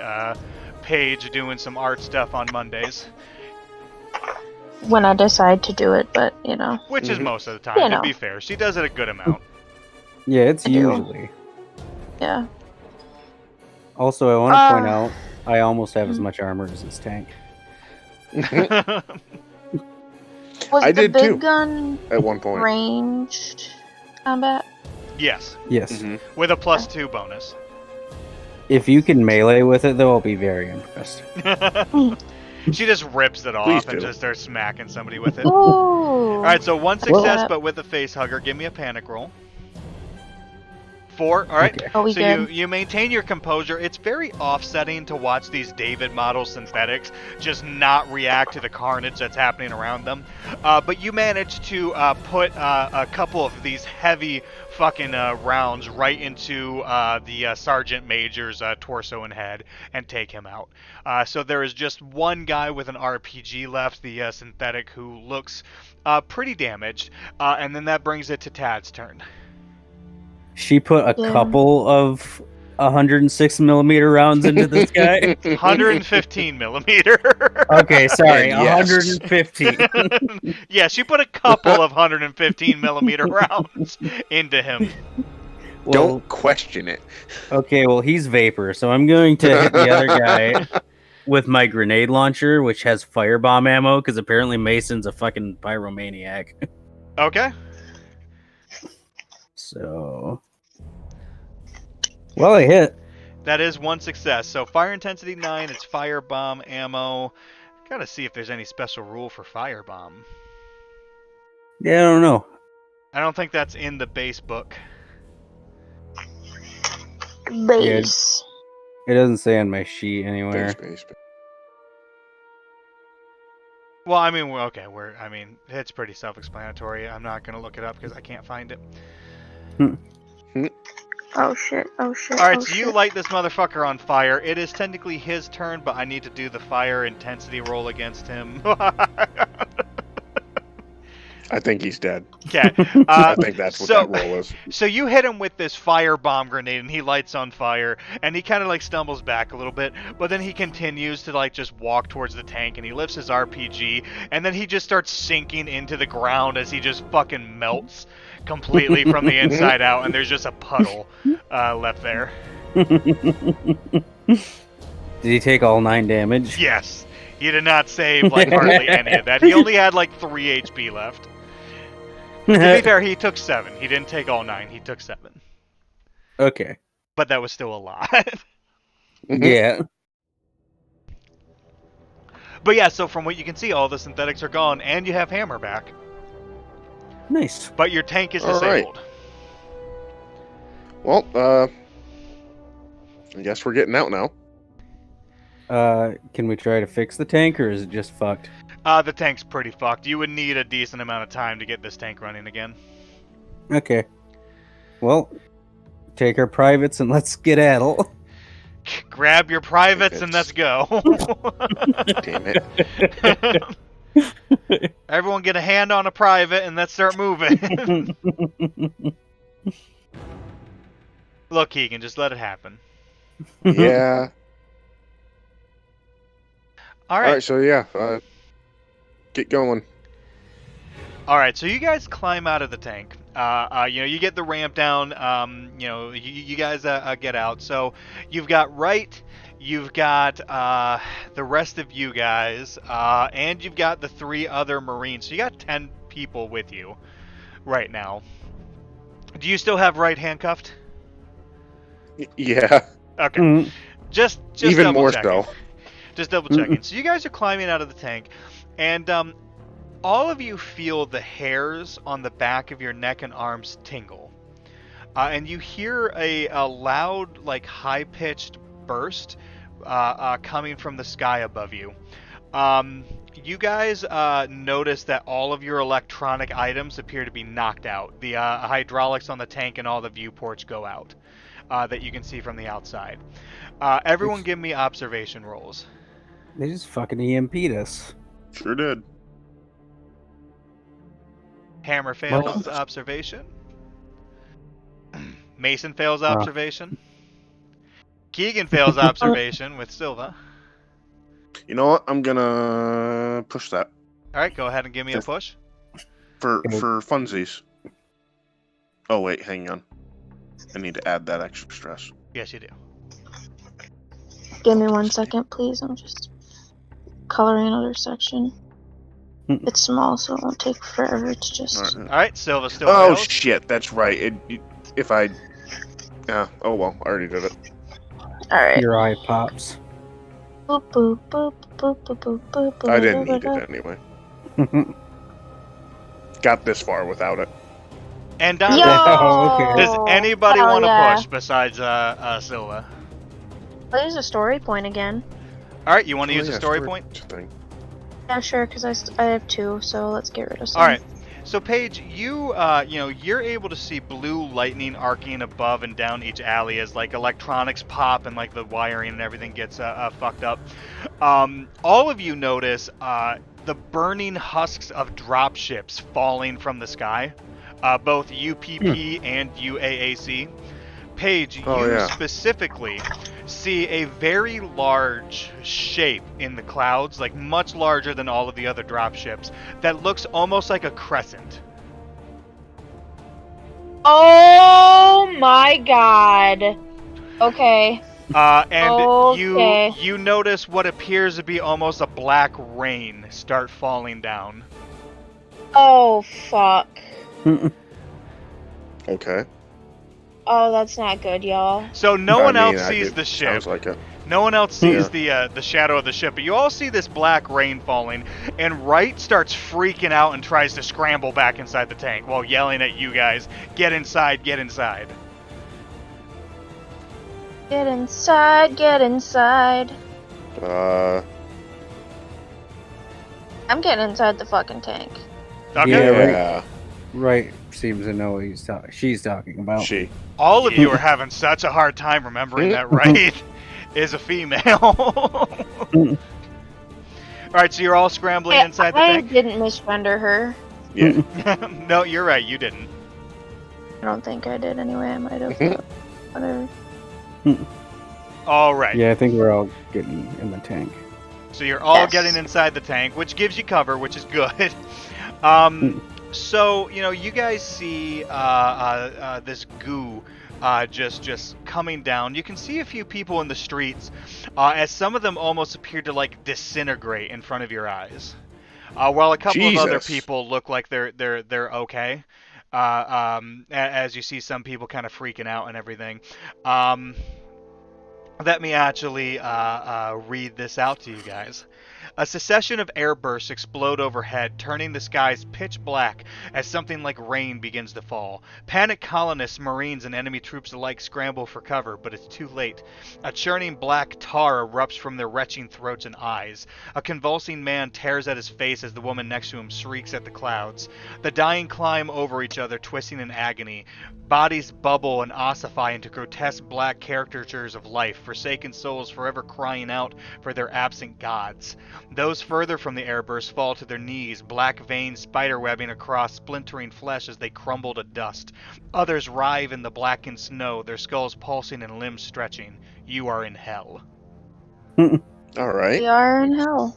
Paige doing some art stuff on Mondays. When I decide to do it, but Which is most of the time, to be fair. She does it a good amount. Yeah, it's I do. usually. yeah. Also, I want to point out, I almost have as much armor as this tank. Was I the did big too, gun at one point. ranged combat? Yes, Yes. with a +2 bonus. If you can melee with it, though, I'll be very impressed. She just rips it Please off and do. just starts smacking somebody with it. Ooh. Alright, so 1 success, Well- but with a face hugger. Give me a panic roll. 4, alright. Okay. Are we So good? you maintain your composure. It's very offsetting to watch these David model synthetics just not react to the carnage that's happening around them. But you manage to put a couple of these heavy fucking rounds right into the Sergeant Major's torso and head and take him out. So there is just one guy with an RPG left, the synthetic, who looks pretty damaged. And then that brings it to Tad's turn. She put a Yeah. couple of 106 millimeter rounds into this guy. 115 millimeter. Okay, sorry, And yes. 150. Yeah, she put a couple of 115 millimeter rounds into him. Well, Don't question it. okay, well, he's vapor, so I'm going to hit the other guy with my grenade launcher, which has firebomb ammo, because apparently Mason's a fucking pyromaniac. Okay. So, well, I hit. That is 1 success. So fire intensity 9, it's firebomb ammo. Gotta see if there's any special rule for firebomb. Yeah, I don't know. I don't think that's in the base book. Base. It doesn't say on my sheet anywhere. Space. Well, I mean, it's pretty self-explanatory. I'm not gonna look it up because I can't find it. Oh shit. Oh shit. Alright, oh, so you shit. light this motherfucker on fire. It is technically his turn, but I need to do the fire intensity roll against him. I think he's dead. Okay. I think that's what that roll is. So you hit him with this firebomb grenade, and he lights on fire, and he kind of stumbles back a little bit, but then he continues to just walk towards the tank, and he lifts his RPG, and then he just starts sinking into the ground as he just fucking melts completely from the inside out, and there's just a puddle left there. Did he take all 9 damage? Yes. He did not save hardly any of that. He only had 3 HP left. To be fair, he took 7. He didn't take all 9. He took 7. Okay. But that was still a lot. Yeah. But yeah, so from what you can see, all the synthetics are gone, and you have Hammer back. Nice. But your tank is All right. disabled. Well, I guess we're getting out now. Can we try to fix the tank, or is it just fucked? The tank's pretty fucked. You would need a decent amount of time to get this tank running again. Okay. Well, take our privates and let's skedaddle. Grab your privates and let's go. Damn it. Everyone get a hand on a private and let's start moving. Look, Keegan, just let it happen. Yeah. All All right. right. So yeah, get going. All right, so you guys climb out of the tank. You get the ramp down. You guys get out. So you've got Wright, you've got the rest of you guys, and you've got the 3 other Marines. So you got 10 people with you right now. Do you still have Wright handcuffed? Yeah. Okay. Mhm. Just Even double more checking. so. Just double checking. So you guys are climbing out of the tank, and all of you feel the hairs on the back of your neck and arms tingle. And you hear a loud, like, high-pitched burst coming from the sky above you. You guys notice that all of your electronic items appear to be knocked out. The hydraulics on the tank and all the viewports go out that you can see from the outside. Everyone give me observation rolls. They just fucking EMP'd us. Sure did. Hammer fails observation. Mason fails observation. Keegan fails observation with Silva. You know what? I'm gonna push that All right, go ahead and give me a push. for Okay. funsies. Oh wait, hang on. I need to add that extra stress. Yes, you do. Give me 1 second, please. I'm just coloring another section. It's small, so it won't take forever to just. All right. All right, Silva still Oh fails. shit, that's right. If I, oh well, I already did it. Alright. Your eye pops. Boop, boop, boop, boop, boop, boop, boop, boop, I didn't boop, need boop. it anyway. Got this far without it. And Dante, Yo! Oh, okay. does anybody Hell want to yeah. push besides Silva? There's a story point again. All right, you want to Oh, use yeah, a story point? thing. Yeah, sure, because I have 2, so let's get rid of some. All right. So Paige, you're able to see blue lightning arcing above and down each alley as like electronics pop and like the wiring and everything gets fucked up. All of you notice the burning husks of dropships falling from the sky, both UPP and UAAC. Paige, Oh, you yeah. specifically see a very large shape in the clouds, like much larger than all of the other dropships, that looks almost like a crescent. Oh my god. Okay. And Okay. you notice what appears to be almost a black rain start falling down. Oh fuck. Okay. Oh, that's not good, y'all. So no I one mean, else sees the ship. Sounds like it. No one else sees the shadow of the ship, but you all see this black rain falling, and Wright starts freaking out and tries to scramble back inside the tank while yelling at you guys, "Get inside, get inside." Get inside, get inside. I'm getting inside the fucking tank. Okay. Yeah, yeah. Right, seems to know what she's talking about. She. All of you are having such a hard time remembering that Wright is a female. Alright, so you're all scrambling inside the I tank? didn't misrender her. Yeah. No, you're right, you didn't. I don't think I did anyway. I might have. But whatever. Alright. Yeah, I think we're all getting in the tank. So you're all Yes. getting inside the tank, which gives you cover, which is good. So, you guys see this goo just coming down. You can see a few people in the streets as some of them almost appear to, like, disintegrate in front of your eyes. while a couple of other Jesus. people look like they're okay. As you see some people kind of freaking out and everything. Let me actually read this out to you guys. A succession of airbursts explode overhead, turning the skies pitch black as something like rain begins to fall. Panicked colonists, marines, and enemy troops alike scramble for cover, but it's too late. A churning black tar erupts from their retching throats and eyes. A convulsing man tears at his face as the woman next to him shrieks at the clouds. The dying climb over each other, twisting in agony. Bodies bubble and ossify into grotesque black caricatures of life, forsaken souls forever crying out for their absent gods. Those further from the airburst fall to their knees, black veins spiderwebbing across splintering flesh as they crumble to dust. Others writhe in the blackened snow, their skulls pulsing and limbs stretching. You are in hell. All We right. are in hell.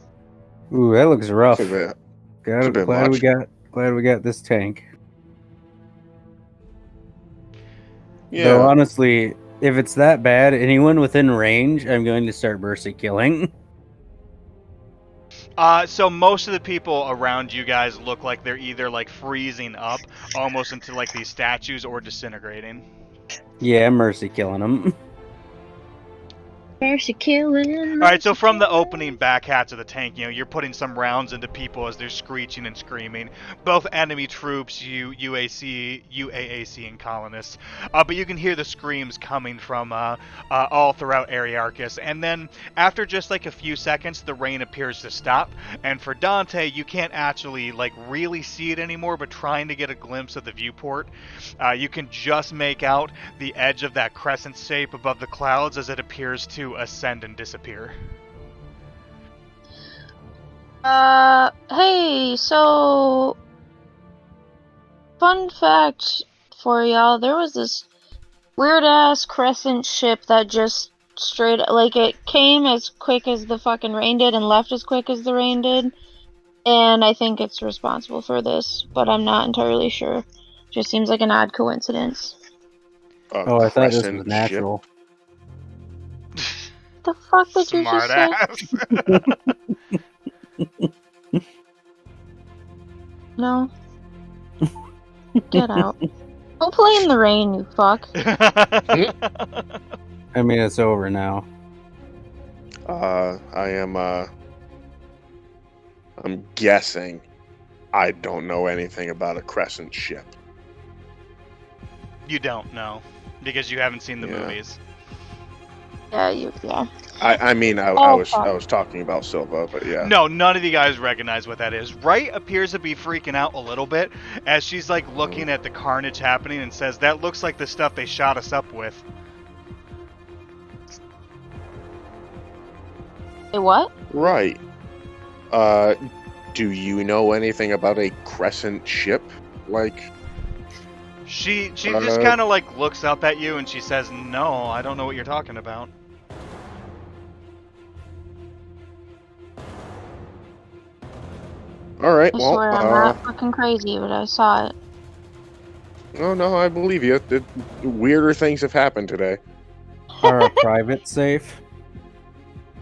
Ooh, that looks rough. It's a bit, Glad, a bit glad we much. got this tank. yeah. Though honestly, if it's that bad, anyone within range, I'm going to start mercy killing. So most of the people around you guys look like they're either like freezing up, almost into like these statues, or disintegrating. Yeah, I'm mercy killing them. Mercy killing. All right, so from the opening back hatch of the tank, you're putting some rounds into people as they're screeching and screaming. Both enemy troops, UAAC, and colonists. But you can hear the screams coming from all throughout Ariarchus. And then after just like a few seconds, the rain appears to stop. And for Dante, you can't actually like really see it anymore, but trying to get a glimpse of the viewport, you can just make out the edge of that crescent shape above the clouds as it appears to ascend and disappear. Hey, so fun fact for y'all, there was this weird ass crescent ship that just straight, like, it came as quick as the fucking rain did and left as quick as the rain did, and I think it's responsible for this, but I'm not entirely sure. Just seems like an odd coincidence. Oh, I thought this was crescent natural. The fuck did you Smart just say? ass. No. Get out. Don't play in the rain, you fuck. I mean, it's over now. I am. I'm guessing. I don't know anything about a crescent ship. You don't know because you haven't seen the Yeah. movies. Yeah. I mean, I Oh, was fuck. I was talking about Silva, but yeah. No, none of you guys recognize what that is. Wright appears to be freaking out a little bit as she's like looking at the carnage happening and says, "That looks like the stuff they shot us up with." Hey, what? Right. Do you know anything about a crescent ship? Like, She just kind of like looks up at you and she says, "No, I don't know what you're talking about." all right. I Well, swear I'm not fucking crazy, but I saw it. no, I believe you. Weirder things have happened today. Are our privates safe?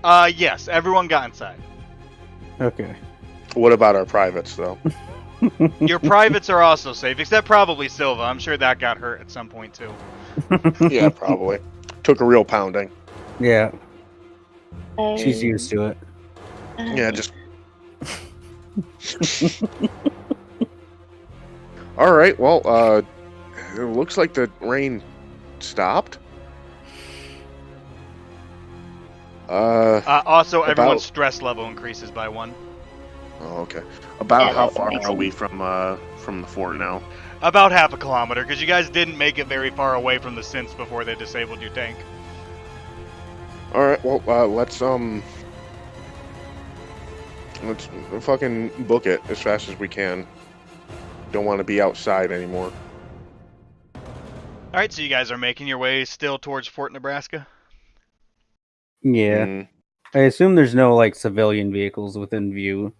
Yes, everyone got inside. Okay. What about our privates, though? Your privates are also safe, except probably Silva. I'm sure that got hurt at some point too. Yeah, probably. Took a real pounding. Yeah, she's used to it. Yeah, just. All right. Well, it looks like the rain stopped. Also, everyone's About- stress level increases by 1. Oh, okay. About Yeah, how that far makes are we from the fort now? About half a kilometer, because you guys didn't make it very far away from the synths before they disabled your tank. All right. Well, let's fucking book it as fast as we can. Don't want to be outside anymore. Alright, so you guys are making your way still towards Fort Nebraska? Yeah, Mm, I assume there's no like civilian vehicles within view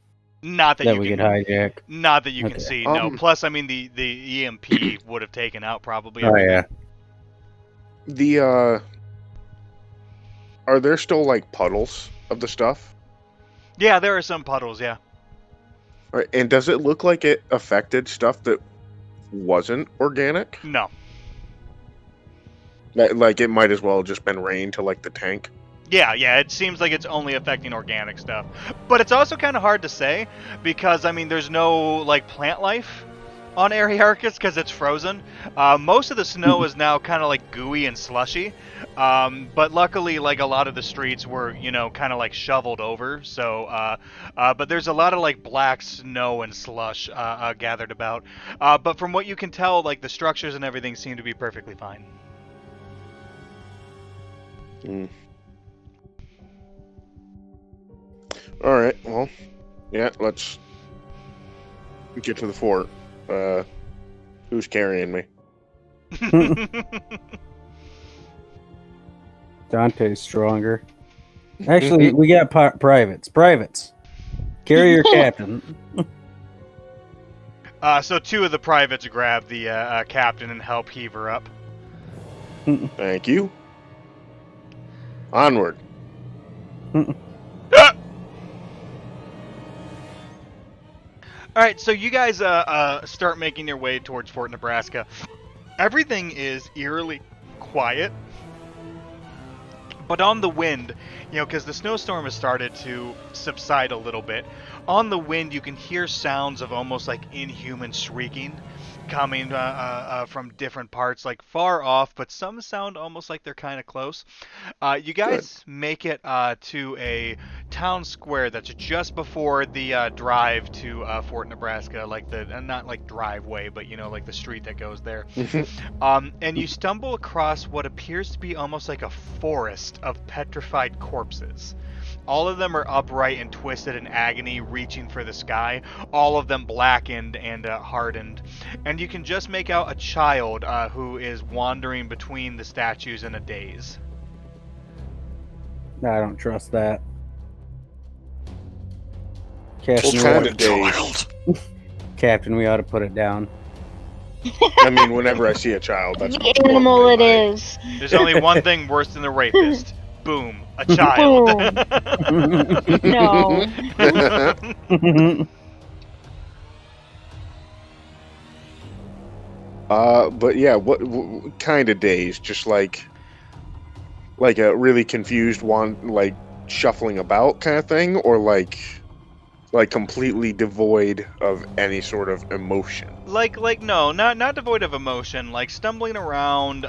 Not that, that you we can could hijack. Not that you can Okay. see, no. Plus, I mean, the EMP would have taken out probably Oh everything. yeah. are there still like puddles of the stuff? Yeah, there are some puddles, yeah. All right, and does it look like it affected stuff that wasn't organic? No. Like it might as well have just been rain to like the tank. Yeah, it seems like it's only affecting organic stuff. But it's also kind of hard to say because, I mean, there's no, like, plant life on Aeryarchus because it's frozen. Most of the snow is now kind of, like, gooey and slushy. But luckily, like, a lot of the streets were, you know, kind of, like, shoveled over. So, but there's a lot of, like, black snow and slush gathered about. But from what you can tell, like, the structures and everything seem to be perfectly fine. Mm. All right, well, yeah, let's get to the fort. Who's carrying me? Dante's stronger. Actually, we got privates. Privates. Carry your captain. So 2 of the privates grab the captain and help heave her up. Thank you. Onward. All right, so you guys start making your way towards Fort Nebraska. Everything is eerily quiet, but on the wind, you know, because the snowstorm has started to subside a little bit, on the wind you can hear sounds of almost like inhuman shrieking coming from different parts, like far off, but some sound almost like they're kind of close. You guys make it to a town square that's just before the drive to Fort Nebraska, like the not like driveway, but you know, like the street that goes there. And you stumble across what appears to be almost like a forest of petrified corpses. All of them are upright and twisted in agony, reaching for the sky, all of them blackened and hardened. And you can just make out a child who is wandering between the statues in a daze. I don't trust that. What Captain, kind of days? Captain, we ought to put it down. I mean, whenever I see a child, that's The animal it is. There's only one thing worse than the rapist. Boom. A child. No. But yeah, what kind of days? Just like a really confused one, like shuffling about kind of thing, or like completely devoid of any sort of emotion. Like no, not devoid of emotion. Like stumbling around,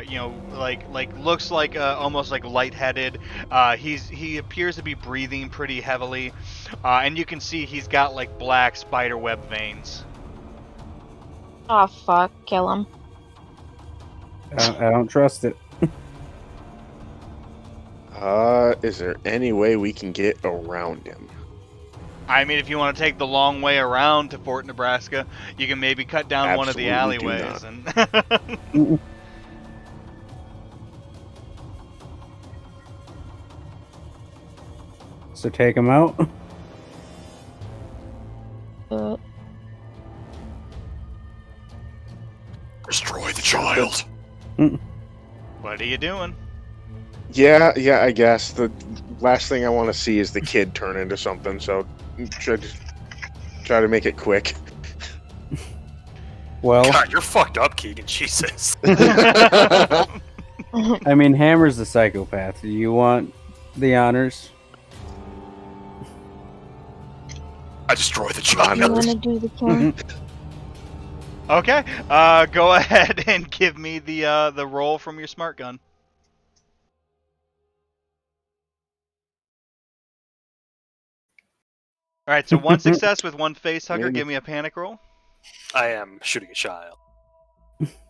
you know, like looks like almost like lightheaded. He appears to be breathing pretty heavily, and you can see he's got like black spiderweb veins. Oh fuck! Kill him. I don't trust it. Is there any way we can get around him? I mean, if you want to take the long way around to Fort Nebraska, you can maybe cut down one of the Absolutely alleyways. do And So take him out. Destroy the child. what are you doing? Yeah, I guess the last thing I want to see is the kid turn into something. So try to make it quick. Well, God, you're fucked up, Keegan. Jesus. I mean, Hammer's the psychopath. Do you want the honors? I destroy the You child. want to do the killing? Okay, go ahead and give me the roll from your smart gun. All right, so one success with one face hugger. Give me a panic roll. I am shooting a child.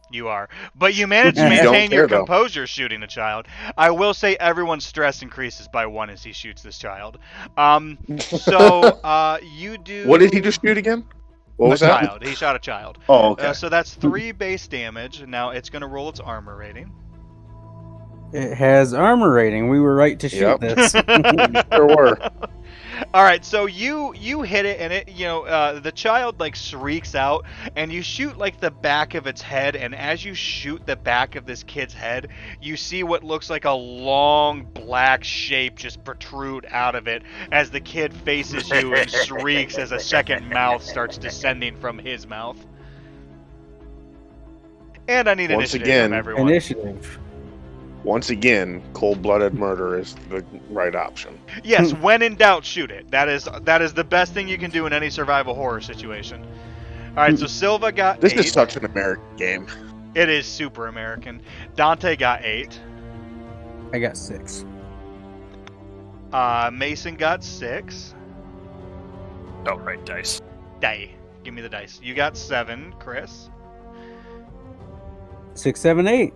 You are, but you managed to You don't maintain your care, though. composure shooting a child. I will say everyone's stress increases by 1 as he shoots this child. So you do. What did he just shoot again? What was that? Child. He shot a child. Oh, okay. So that's 3 base damage. Now it's going to roll its armor rating. It has armor rating. We were right to shoot Yep. this. There were. All right, so you hit it, and it the child like shrieks out, and you shoot like the back of its head, and as you shoot the back of this kid's head, you see what looks like a long black shape just protrude out of it as the kid faces you and shrieks as a second mouth starts descending from his mouth. And I need Once initiative again- from everyone. Initiative. Once again, cold-blooded murder is the right option. Yes, when in doubt, shoot it. That is the best thing you can do in any survival horror situation. All right, so Silva got This 8. is such an American game. It is super American. Dante got 8. I got 6. Mason got 6. Oh, right, dice. Die. Give me the dice. You got 7, Chris. 6, 7, 8.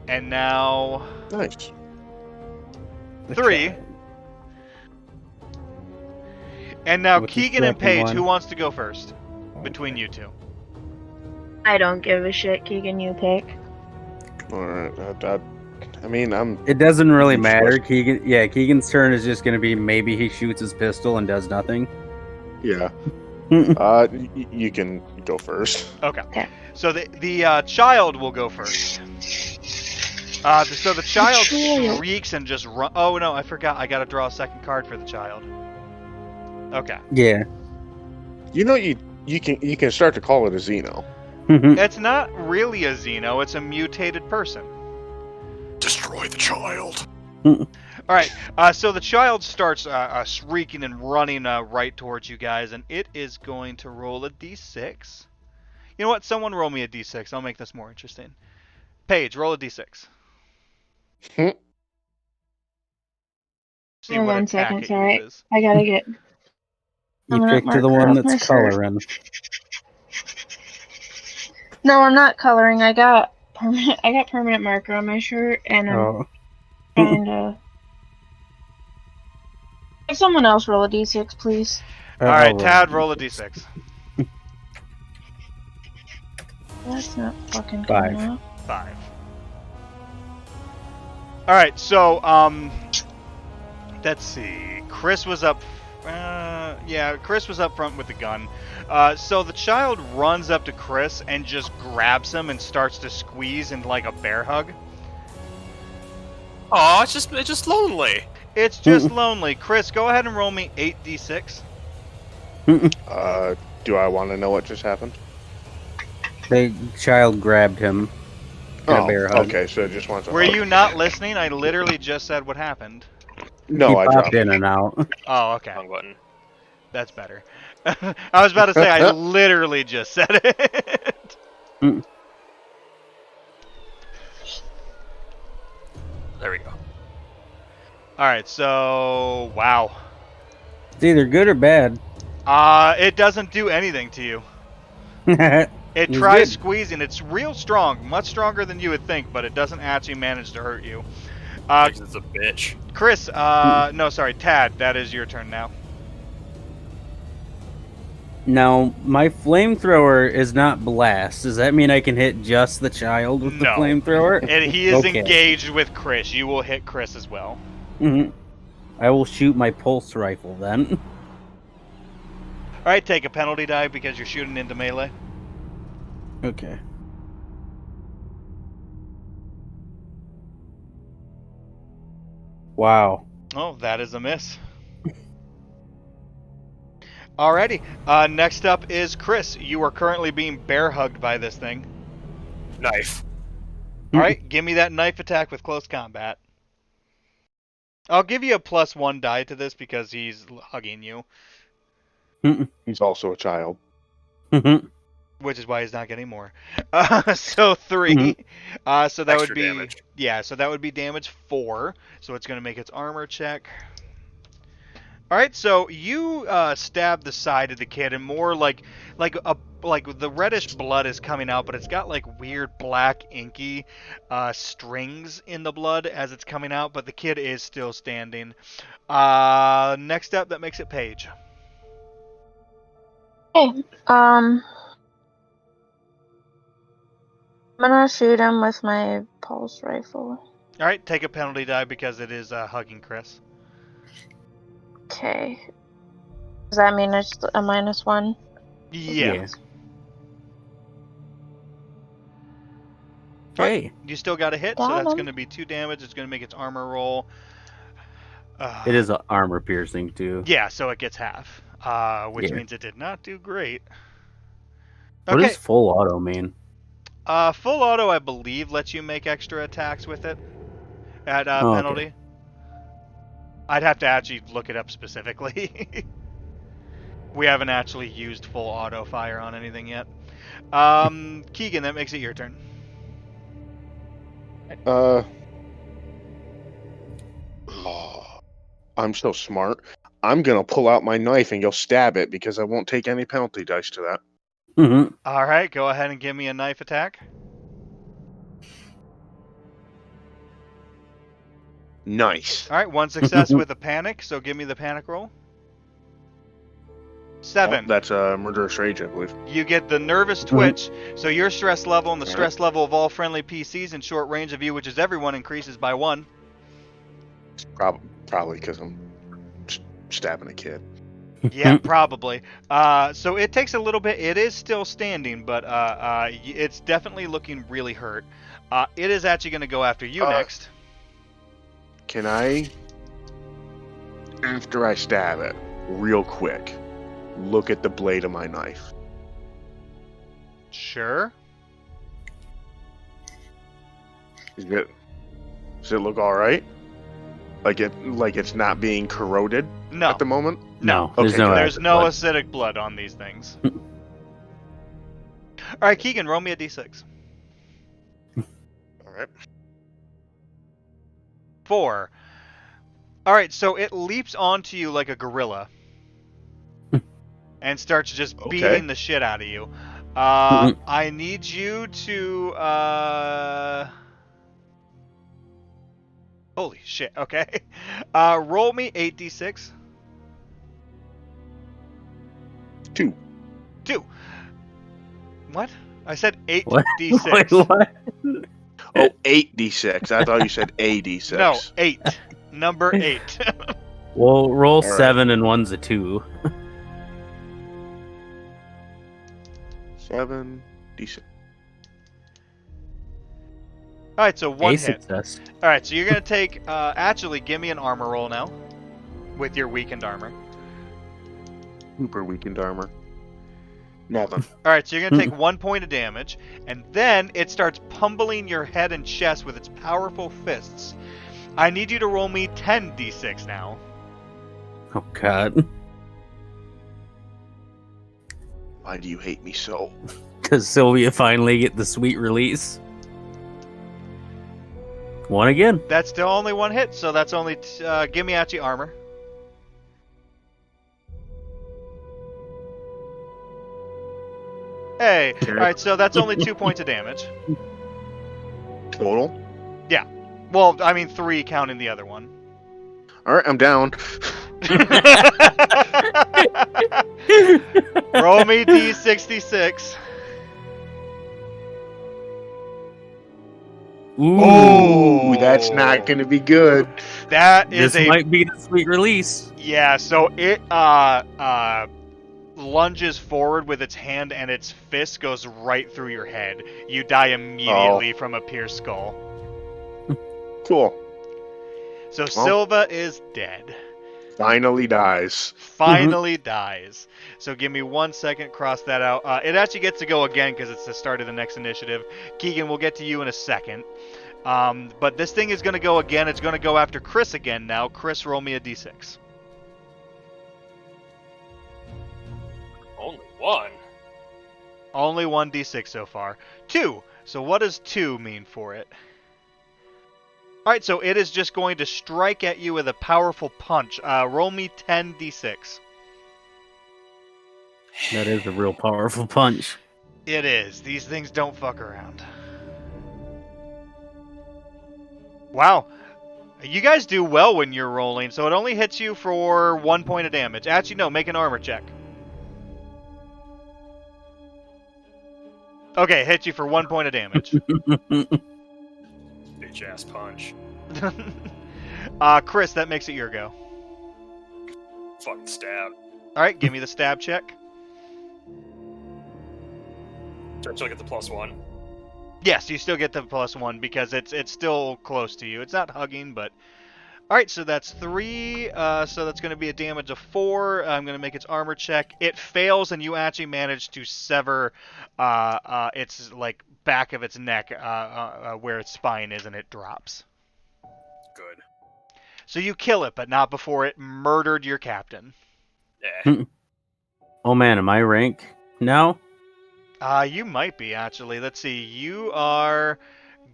And now Nice. 3. And now With the Keegan and second Paige, one. who wants to go first? Between you two. I don't give a shit, Keegan, you pick. All right. I mean, I'm. It doesn't really Useless. matter. Keegan's turn is just going to be maybe he shoots his pistol and does nothing. Yeah. You can go first. Okay. Okay. So the child will go first. So the child shrieks and just run. Oh no, I forgot. I got to draw a second card for the child. Okay. Yeah. You know, you can start to call it a Xeno. It's not really a Xeno. It's a mutated person. Destroy the child. All right. So the child starts shrieking and running right towards you guys, and it is going to roll a d6. You know what? Someone roll me a d6. I'll make this more interesting. Paige, roll a d6. See Hold what on attack 2nd, it sorry. uses. I gotta get. You I'm gonna picked the mark one off my that's shirt. coloring. No, I'm not coloring. I got permanent marker on my shirt, and I'm Oh. trying to. Have someone else roll a d6, please. All right, Tad, roll a d6. That's not fucking Five. coming up. 5. All right, so let's see. Chris was up. Chris was up front with the gun. So the child runs up to Chris and just grabs him and starts to squeeze into like a bear hug. Aw, it's just lonely. It's just lonely. Chris, go ahead and roll me 8d6. Do I want to know what just happened? The child grabbed him. In a bear hug. Okay, so it just wants to. Were you not listening? I literally just said what happened. No, he I popped dropped in and out. Oh, okay. Wrong button. That's better. I was about to say, I literally just said it. There we go. Alright, so... Wow. It's either good or bad. It doesn't do anything to you. It was tries good. squeezing. It's real strong. Much stronger than you would think, but it doesn't actually manage to hurt you. Because it's a bitch. Chris, no, sorry, Tad, that is your turn now. Now, my flamethrower is not blast. Does that mean I can hit just the child with the No. flamethrower? And he is Okay. engaged with Chris. You will hit Chris as well. Mhm. I will shoot my pulse rifle then. Alright, take a penalty die because you're shooting into melee. Okay. Wow. Oh, that is a miss. Alrighty. Next up is Chris. You are currently being bear hugged by this thing. Knife. Alright, give me that knife attack with close combat. I'll give you a +1 die to this because he's hugging you, He's also a child. which is why he's not getting more. So 3. So that Extra would be damage. yeah. So that would be damage 4. So it's gonna make its armor check. All right. So you stab the side of the kid, and more like the reddish blood is coming out, but it's got like weird black inky strings in the blood as it's coming out. But the kid is still standing. Next up, that makes it Paige. Okay. I'm gonna shoot him with my pulse rifle. All right, take a penalty die because it is hugging Chris. Okay. Does that mean it's a -1? Yeah. Okay. You still got a hit, so Got that's 'em. going to be 2 damage. It's going to make its armor roll. It is an armor piercing too. Yeah, so it gets half, which Yeah. means it did not do great. What Okay, does full auto mean? full auto, I believe, lets you make extra attacks with it at Oh, okay. penalty. I'd have to actually look it up specifically. We haven't actually used full auto fire on anything yet. Keegan, that makes it your turn. I'm so smart. I'm gonna pull out my knife and go stab it because I won't take any penalty dice to that. Mm-hmm. All right, go ahead and give me a knife attack. Nice. All right, 1 success with a panic, so give me the panic roll. 7. Oh, that's a murderous rage, I believe. You get the nervous twitch, so your stress level and the stress level of all friendly PCs in short range of you, which is everyone, increases by 1. Probably because I'm stabbing a kid. Yeah, probably. So it takes a little bit. It is still standing, but it's definitely looking really hurt. It is actually going to go after you next. Can I, after I stab it, real quick, look at the blade of my knife? Sure. Does it look all right? Like it's not being corroded No. at the moment? No, Okay, There's no blood. acidic blood on these things. All right, Keegan, roll me a d6. All right. 4. All right, so it leaps onto you like a gorilla and starts just beating the shit out of you. I need you to holy shit, okay. Roll me 8d6. 2. 2. What? I said 8d6. Wait, what? Oh, 8d6. I thought you said AD6. No, 8. Number 8. Well, roll right. 7 and one's a 2. 7d6. All right, so 1 A hit. success. All right, so you're going to take actually give me an armor roll now with your weakened armor. Super weakened armor. Nothing. All right, so you're going to take 1 point of damage, and then it starts pummeling your head and chest with its powerful fists. I need you to roll me 10d6 now. Oh, God. Why do you hate me so? Because Sylvia finally get the sweet release. 1 again. That's still only 1 hit, so that's only give me Achi armor. Hey, Okay. all right, so that's only 2 points of damage. Total? Well, I mean 3 counting the other one. All right, I'm down. Roll me d66. Ooh, Ooh, that's not going to be good. That is this might be the sweet release. Yeah, so it lunges forward with its hand and its fist goes right through your head. You die immediately from a pierced skull. Cool. So Silva is dead. Finally dies. Finally dies. So give me 1 second, cross that out. It actually gets to go again because it's the start of the next initiative. Keegan, we'll get to you in a second. But this thing is going to go again. It's going to go after Chris again now. Chris, roll me a d6. Only 1. Only 1 d6 so far. 2. So what does 2 mean for it? Alright, so it is just going to strike at you with a powerful punch. Roll me 10 d6. That is a real powerful punch. It is. These things don't fuck around. Wow. You guys do well when you're rolling, so it only hits you for 1 point of damage. Actually, no, make an armor check. Okay, hit you for 1 point of damage. Bitch ass punch. Chris, that makes it your go. fucking stab. All right, give me the stab check. So I still get the +1. Yes, you still get the +1 because it's still close to you. It's not hugging, but all right. So that's 3. So that's going to be a damage of 4. I'm going to make its armor check. It fails, and you actually manage to sever its like back of its neck where its spine is, and it drops. Good. So you kill it, but not before it murdered your captain. Yeah. Oh man, am I rank now? You might be, actually. Let's see. You are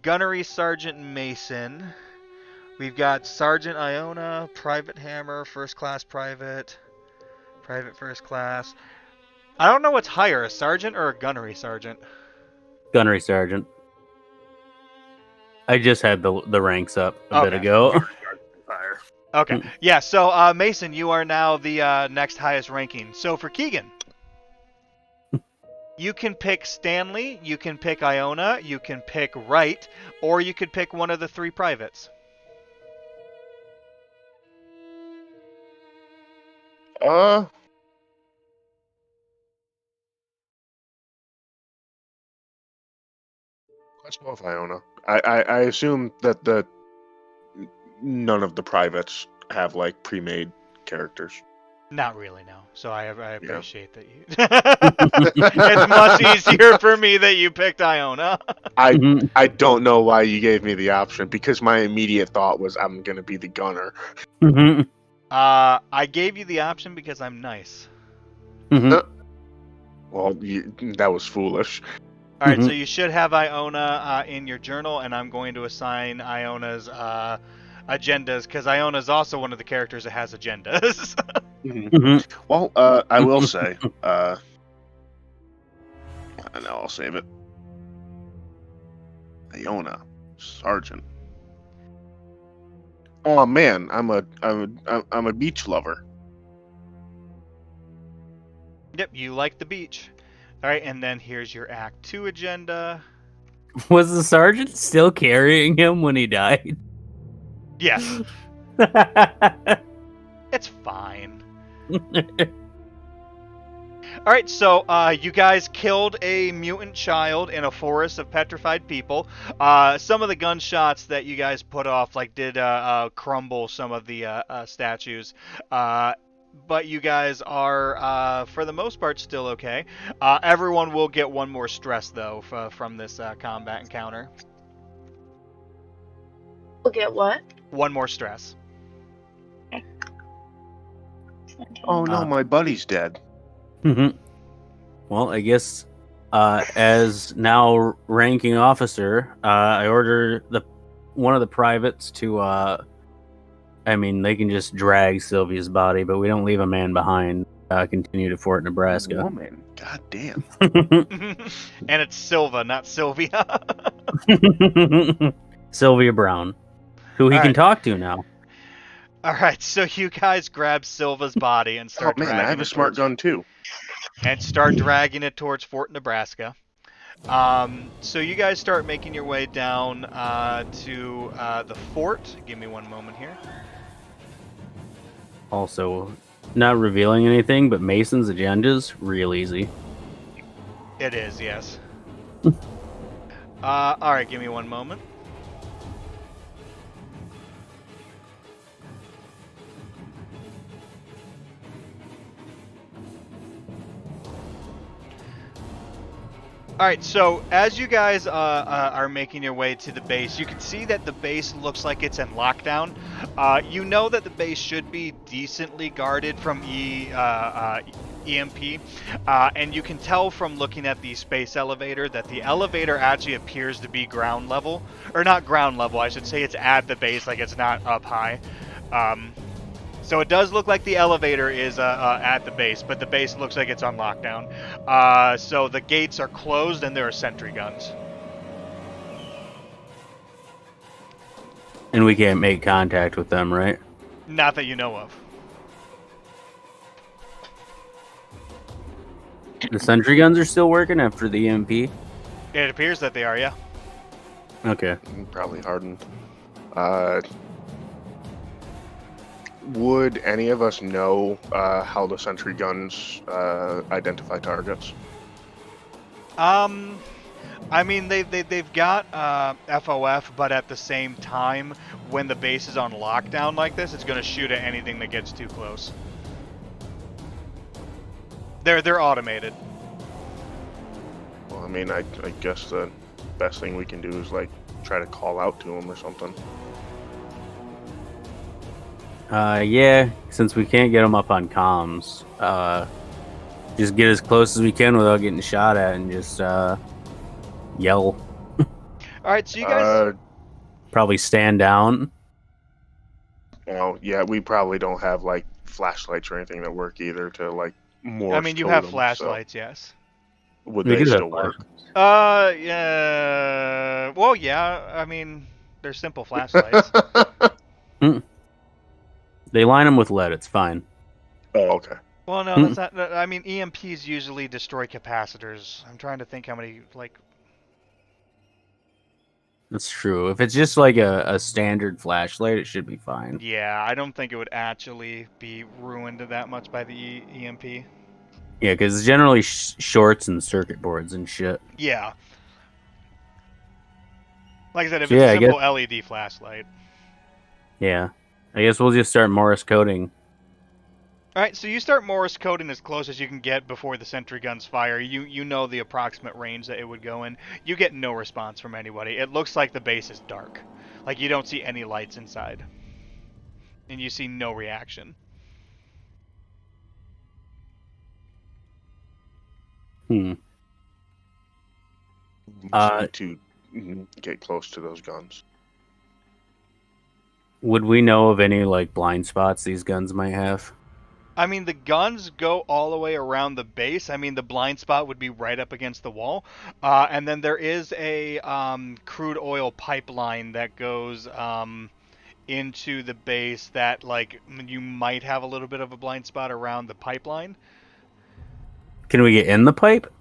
Gunnery Sergeant Mason. We've got Sergeant Iona, Private Hammer, First Class Private, Private First Class. I don't know what's higher, a Sergeant or a Gunnery Sergeant. Gunnery Sergeant. I just had the ranks up a bit Okay. ago. Fire. Okay. Yeah, so Mason, you are now the next highest ranking. So for Keegan, you can pick Stanley, you can pick Iona, you can pick Wright, or you could pick one of the 3 privates. Let's go with Iona. I assume that none of the privates have like pre-made characters. Not really, no. So I appreciate that you. It's much easier for me that you picked Iona. I don't know why you gave me the option because my immediate thought was I'm gonna be the gunner. I gave you the option because I'm nice. Well, that was foolish. All right, so you should have Iona in your journal, and I'm going to assign Iona's agendas because Iona's also one of the characters that has agendas. Well, I will say, no, I'll save it. Iona, Sergeant. Oh man, I'm a beach lover. Yep, you like the beach. All right, and then here's your Act 2 agenda. Was the sergeant still carrying him when he died? Yes, it's fine. All right, so you guys killed a mutant child in a forest of petrified people. Some of the gunshots that you guys put off did crumble some of the statues. But you guys are, for the most part, still okay. Everyone will get 1 more stress, though, from this combat encounter. We'll get what? 1 more stress. Oh no, my buddy's dead. Well, I guess as now ranking officer, I order one of the privates to. I mean, they can just drag Sylvia's body, but we don't leave a man behind. Continue to Fort Nebraska. Woman, god damn. And it's Silva, not Sylvia. Sylvia Brown, who he All can right. talk to now. All right, so you guys grab Silva's body and start Oh man, dragging I have a it smart towards- gun too. and start dragging it towards Fort Nebraska. So you guys start making your way down to the fort. Give me 1 moment here. Also, not revealing anything, but Mason's agenda's real easy. It is, yes. All right, give me 1 moment. All right, so as you guys are making your way to the base, you can see that the base looks like it's in lockdown. You know that the base should be decently guarded from EMP, and you can tell from looking at the space elevator that the elevator actually appears to be ground level, or not ground level, I should say it's at the base, like it's not up high. So it does look like the elevator is at the base, but the base looks like it's on lockdown. So the gates are closed and there are sentry guns. And we can't make contact with them, right? Not that you know of. The sentry guns are still working after the EMP? It appears that they are, yeah. Okay. Probably hardened. Would any of us know how the sentry guns identify targets? I mean, they've got FOF, but at the same time, when the base is on lockdown like this, it's going to shoot at anything that gets too close. They're automated. Well, I mean, I guess the best thing we can do is like try to call out to them or something. Yeah, since we can't get them up on comms, just get as close as we can without getting shot at and just yell. All right, so you guys probably stand down. Well, yeah, we probably don't have like flashlights or anything that work either to like more. I mean, you have flashlights, yes. Would they still work? Yeah. Well, yeah. I mean, they're simple flashlights. They line them with lead. It's fine. Oh, okay. Well, no, that's not. I mean, EMPs usually destroy capacitors. I'm trying to think how many like. That's true. If it's just like a standard flashlight, it should be fine. Yeah, I don't think it would actually be ruined that much by the EMP. Yeah, because it's generally shorts and circuit boards and shit. Yeah. Like I said, if it's a simple LED flashlight. Yeah. I guess we'll just start Morse coding. Alright, so you start Morse coding as close as you can get before the sentry guns fire. You know the approximate range that it would go in. You get no response from anybody. It looks like the base is dark. Like you don't see any lights inside. And you see no reaction. To get close to those guns. Would we know of any like blind spots these guns might have? I mean, the guns go all the way around the base. I mean, the blind spot would be right up against the wall. And then there is a crude oil pipeline that goes into the base that, like, you might have a little bit of a blind spot around the pipeline. Can we get in the pipe?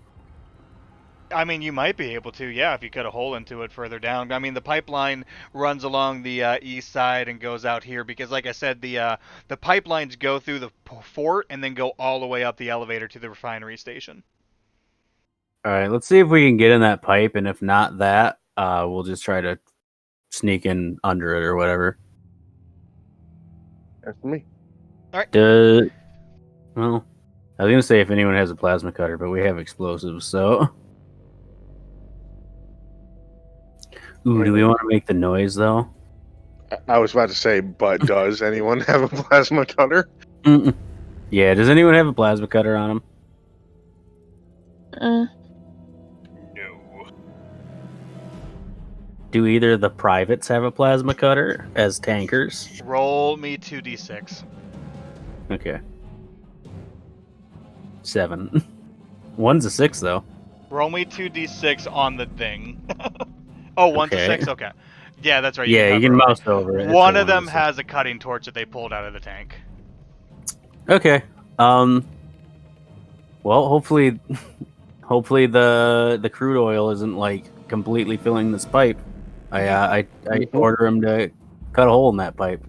I mean, you might be able to, yeah, if you cut a hole into it further down. I mean, the pipeline runs along the east side and goes out here because, like I said, the pipelines go through the fort and then go all the way up the elevator to the refinery station. All right, let's see if we can get in that pipe, and if not that, we'll just try to sneak in under it or whatever. That's me. All right. Well, I was gonna say if anyone has a plasma cutter, but we have explosives, so. Ooh, do we want to make the noise, though? I was about to say, but does anyone have a plasma cutter? Yeah, does anyone have a plasma cutter on them? No. Do either of the privates have a plasma cutter as tankers? Roll me 2d6. Okay. 7. One's a 6, though. Roll me 2d6 on the thing. Oh, 1 to 6? Okay. Yeah, that's right. You can mouse over it. One of them has a cutting torch that they pulled out of the tank. Okay. Well, hopefully the crude oil isn't like completely filling this pipe. I order him to cut a hole in that pipe.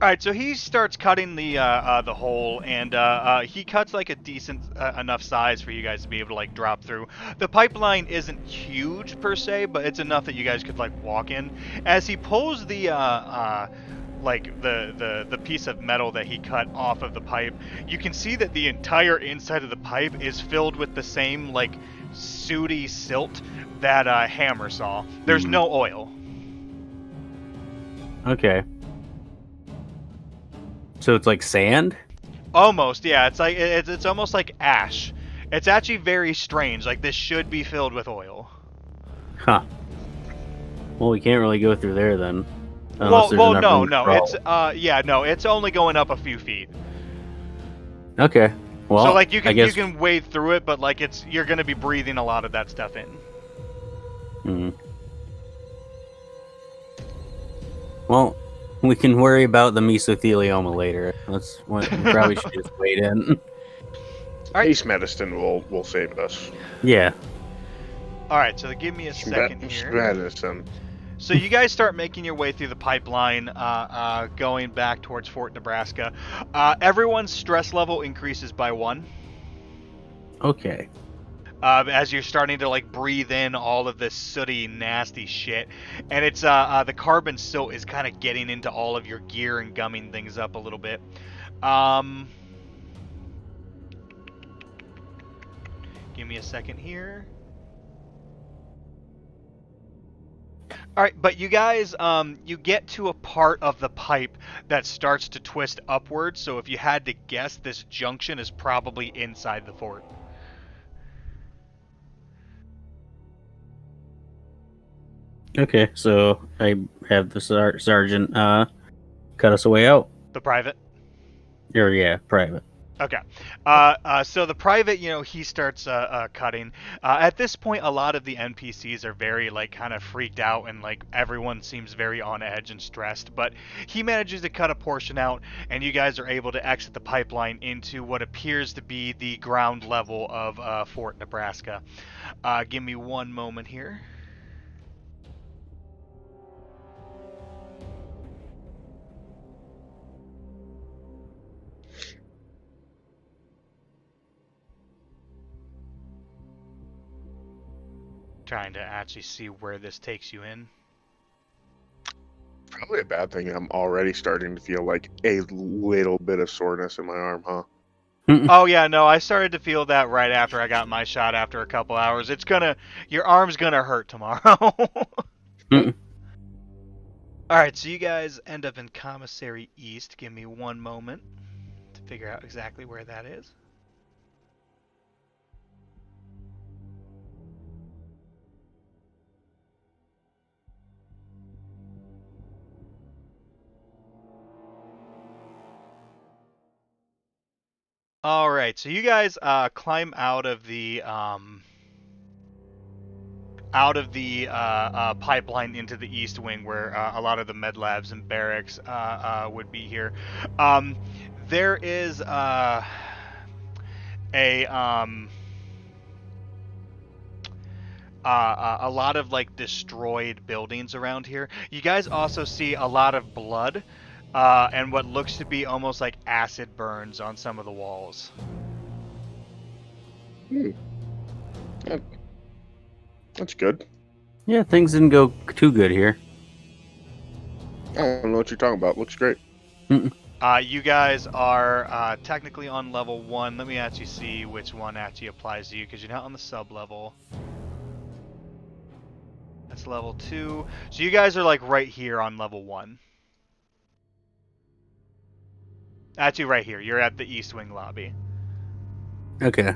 All right, so he starts cutting the hole, and he cuts like a decent enough size for you guys to be able to like drop through. The pipeline isn't huge per se, but it's enough that you guys could like walk in. As he pulls the the piece of metal that he cut off of the pipe, you can see that the entire inside of the pipe is filled with the same like sooty silt that Hammer saw. There's no oil. Okay. So it's like sand? Almost, yeah. It's like it's almost like ash. It's actually very strange. Like this should be filled with oil. Huh. Well, we can't really go through there then. No. It's it's only going up a few feet. Okay. Well, so like you can wade through it, but like you're going to be breathing a lot of that stuff in. Well, we can worry about the mesothelioma later. We probably should just wait in. Base medicine will save us. Yeah. All right, so give me a second here. Medicine. So you guys start making your way through the pipeline, going back towards Fort Nebraska. Everyone's stress level increases by 1. Okay. As you're starting to like breathe in all of this sooty, nasty shit, and it's the carbon silt is kind of getting into all of your gear and gumming things up a little bit. Give me a second here. All right, but you guys, you get to a part of the pipe that starts to twist upwards. So if you had to guess, this junction is probably inside the fort. Okay, so I have the sergeant cut us a way out. The private. Or yeah, private. Okay. So the private, he starts cutting. At this point, a lot of the NPCs are very, like, kind of freaked out, and, like, everyone seems very on edge and stressed. But he manages to cut a portion out, and you guys are able to exit the pipeline into what appears to be the ground level of Fort Nebraska. Give me one moment here. Trying to actually see where this takes you in. Probably a bad thing. I'm already starting to feel like a little bit of soreness in my arm, huh? Oh yeah, no, I started to feel that right after I got my shot after a couple hours. Your arm's gonna hurt tomorrow. Alright, so you guys end up in Commissary East. Give me one moment to figure out exactly where that is. Alright, so you guys climb out of the pipeline into the east wing where a lot of the med labs and barracks would be here. There is a lot of like destroyed buildings around here. You guys also see a lot of blood and what looks to be almost like acid burns on some of the walls. That's good. Yeah, things didn't go too good here. I don't know what you're talking about. Looks great. You guys are technically on level 1. Let me actually see which one actually applies to you, because you're not on the sub-level. That's level 2. So you guys are like right here on level 1. Actually right here. You're at the East Wing lobby. Okay.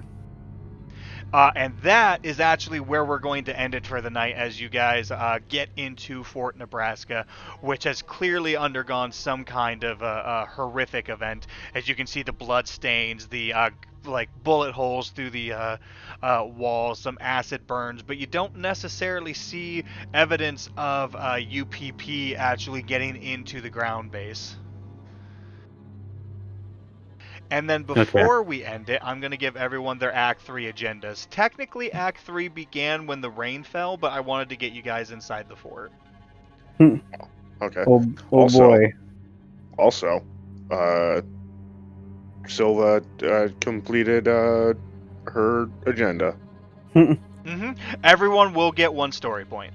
And that is actually where we're going to end it for the night as you guys get into Fort Nebraska, which has clearly undergone some kind of a horrific event. As you can see, the blood stains, the like bullet holes through the walls, some acid burns, but you don't necessarily see evidence of UPP actually getting into the ground base. And then before we end it, I'm going to give everyone their Act 3 agendas. Technically, Act 3 began when the rain fell, but I wanted to get you guys inside the fort. Okay. Oh Also- boy. Also, Silva completed her agenda. Everyone will get 1 story point.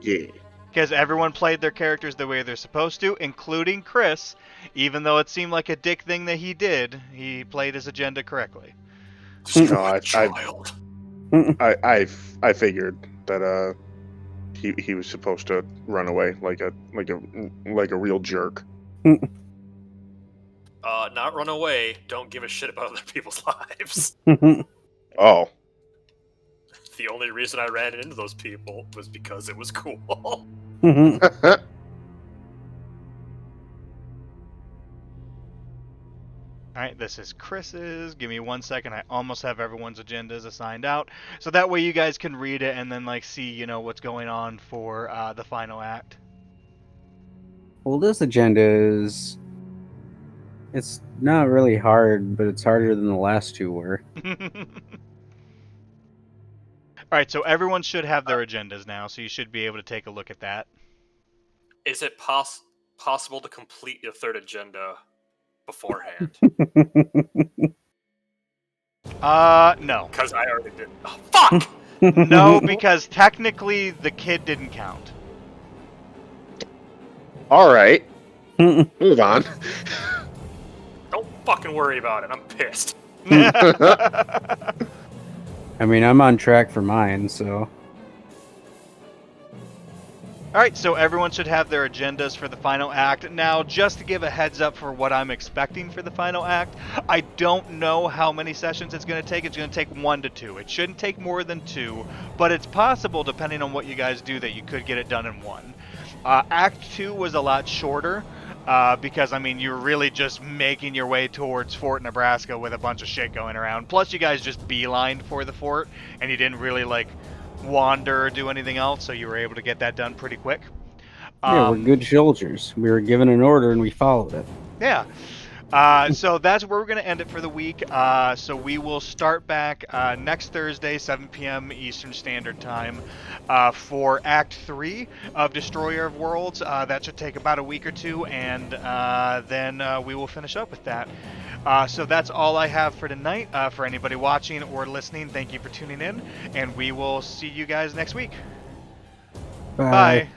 Yeah. Because everyone played their characters the way they're supposed to, including Chris. Even though it seemed like a dick thing that he did, he played his agenda correctly. No, I figured that he was supposed to run away like a real jerk. Not run away. Don't give a shit about other people's lives. Oh. The only reason I ran into those people was because it was cool. Alright, this is Chris's. Give me 1 second. I almost have everyone's agendas assigned out. So that way you guys can read it and then like see, what's going on for the final act. Well, this agenda is... It's not really hard, but it's harder than the last 2 were. All right, so everyone should have their agendas now, so you should be able to take a look at that. Is it possible to complete your third agenda beforehand? No. Because I already did. Oh, fuck! No, because technically the kid didn't count. All right. Move on. Don't fucking worry about it. I'm pissed. I mean, I'm on track for mine, so. Alright, so everyone should have their agendas for the final act. Now, just to give a heads up for what I'm expecting for the final act, I don't know how many sessions it's going to take. It's going to take 1 to 2. It shouldn't take more than 2, but it's possible, depending on what you guys do, that you could get it done in 1. Act 2 was a lot shorter, because, I mean, you're really just making your way towards Fort Nebraska with a bunch of shit going around. Plus, you guys just beelined for the fort, and you didn't really, like, wander or do anything else, so you were able to get that done pretty quick. Yeah, we're good soldiers. We were given an order and we followed it. Yeah. So that's where we're going to end it for the week. So we will start back next Thursday, 7 p.m. Eastern Standard Time, for Act 3 of Destroyer of Worlds. That should take about a week or two, and then we will finish up with that. So that's all I have for tonight. For anybody watching or listening, thank you for tuning in, and we will see you guys next week. Bye. Bye.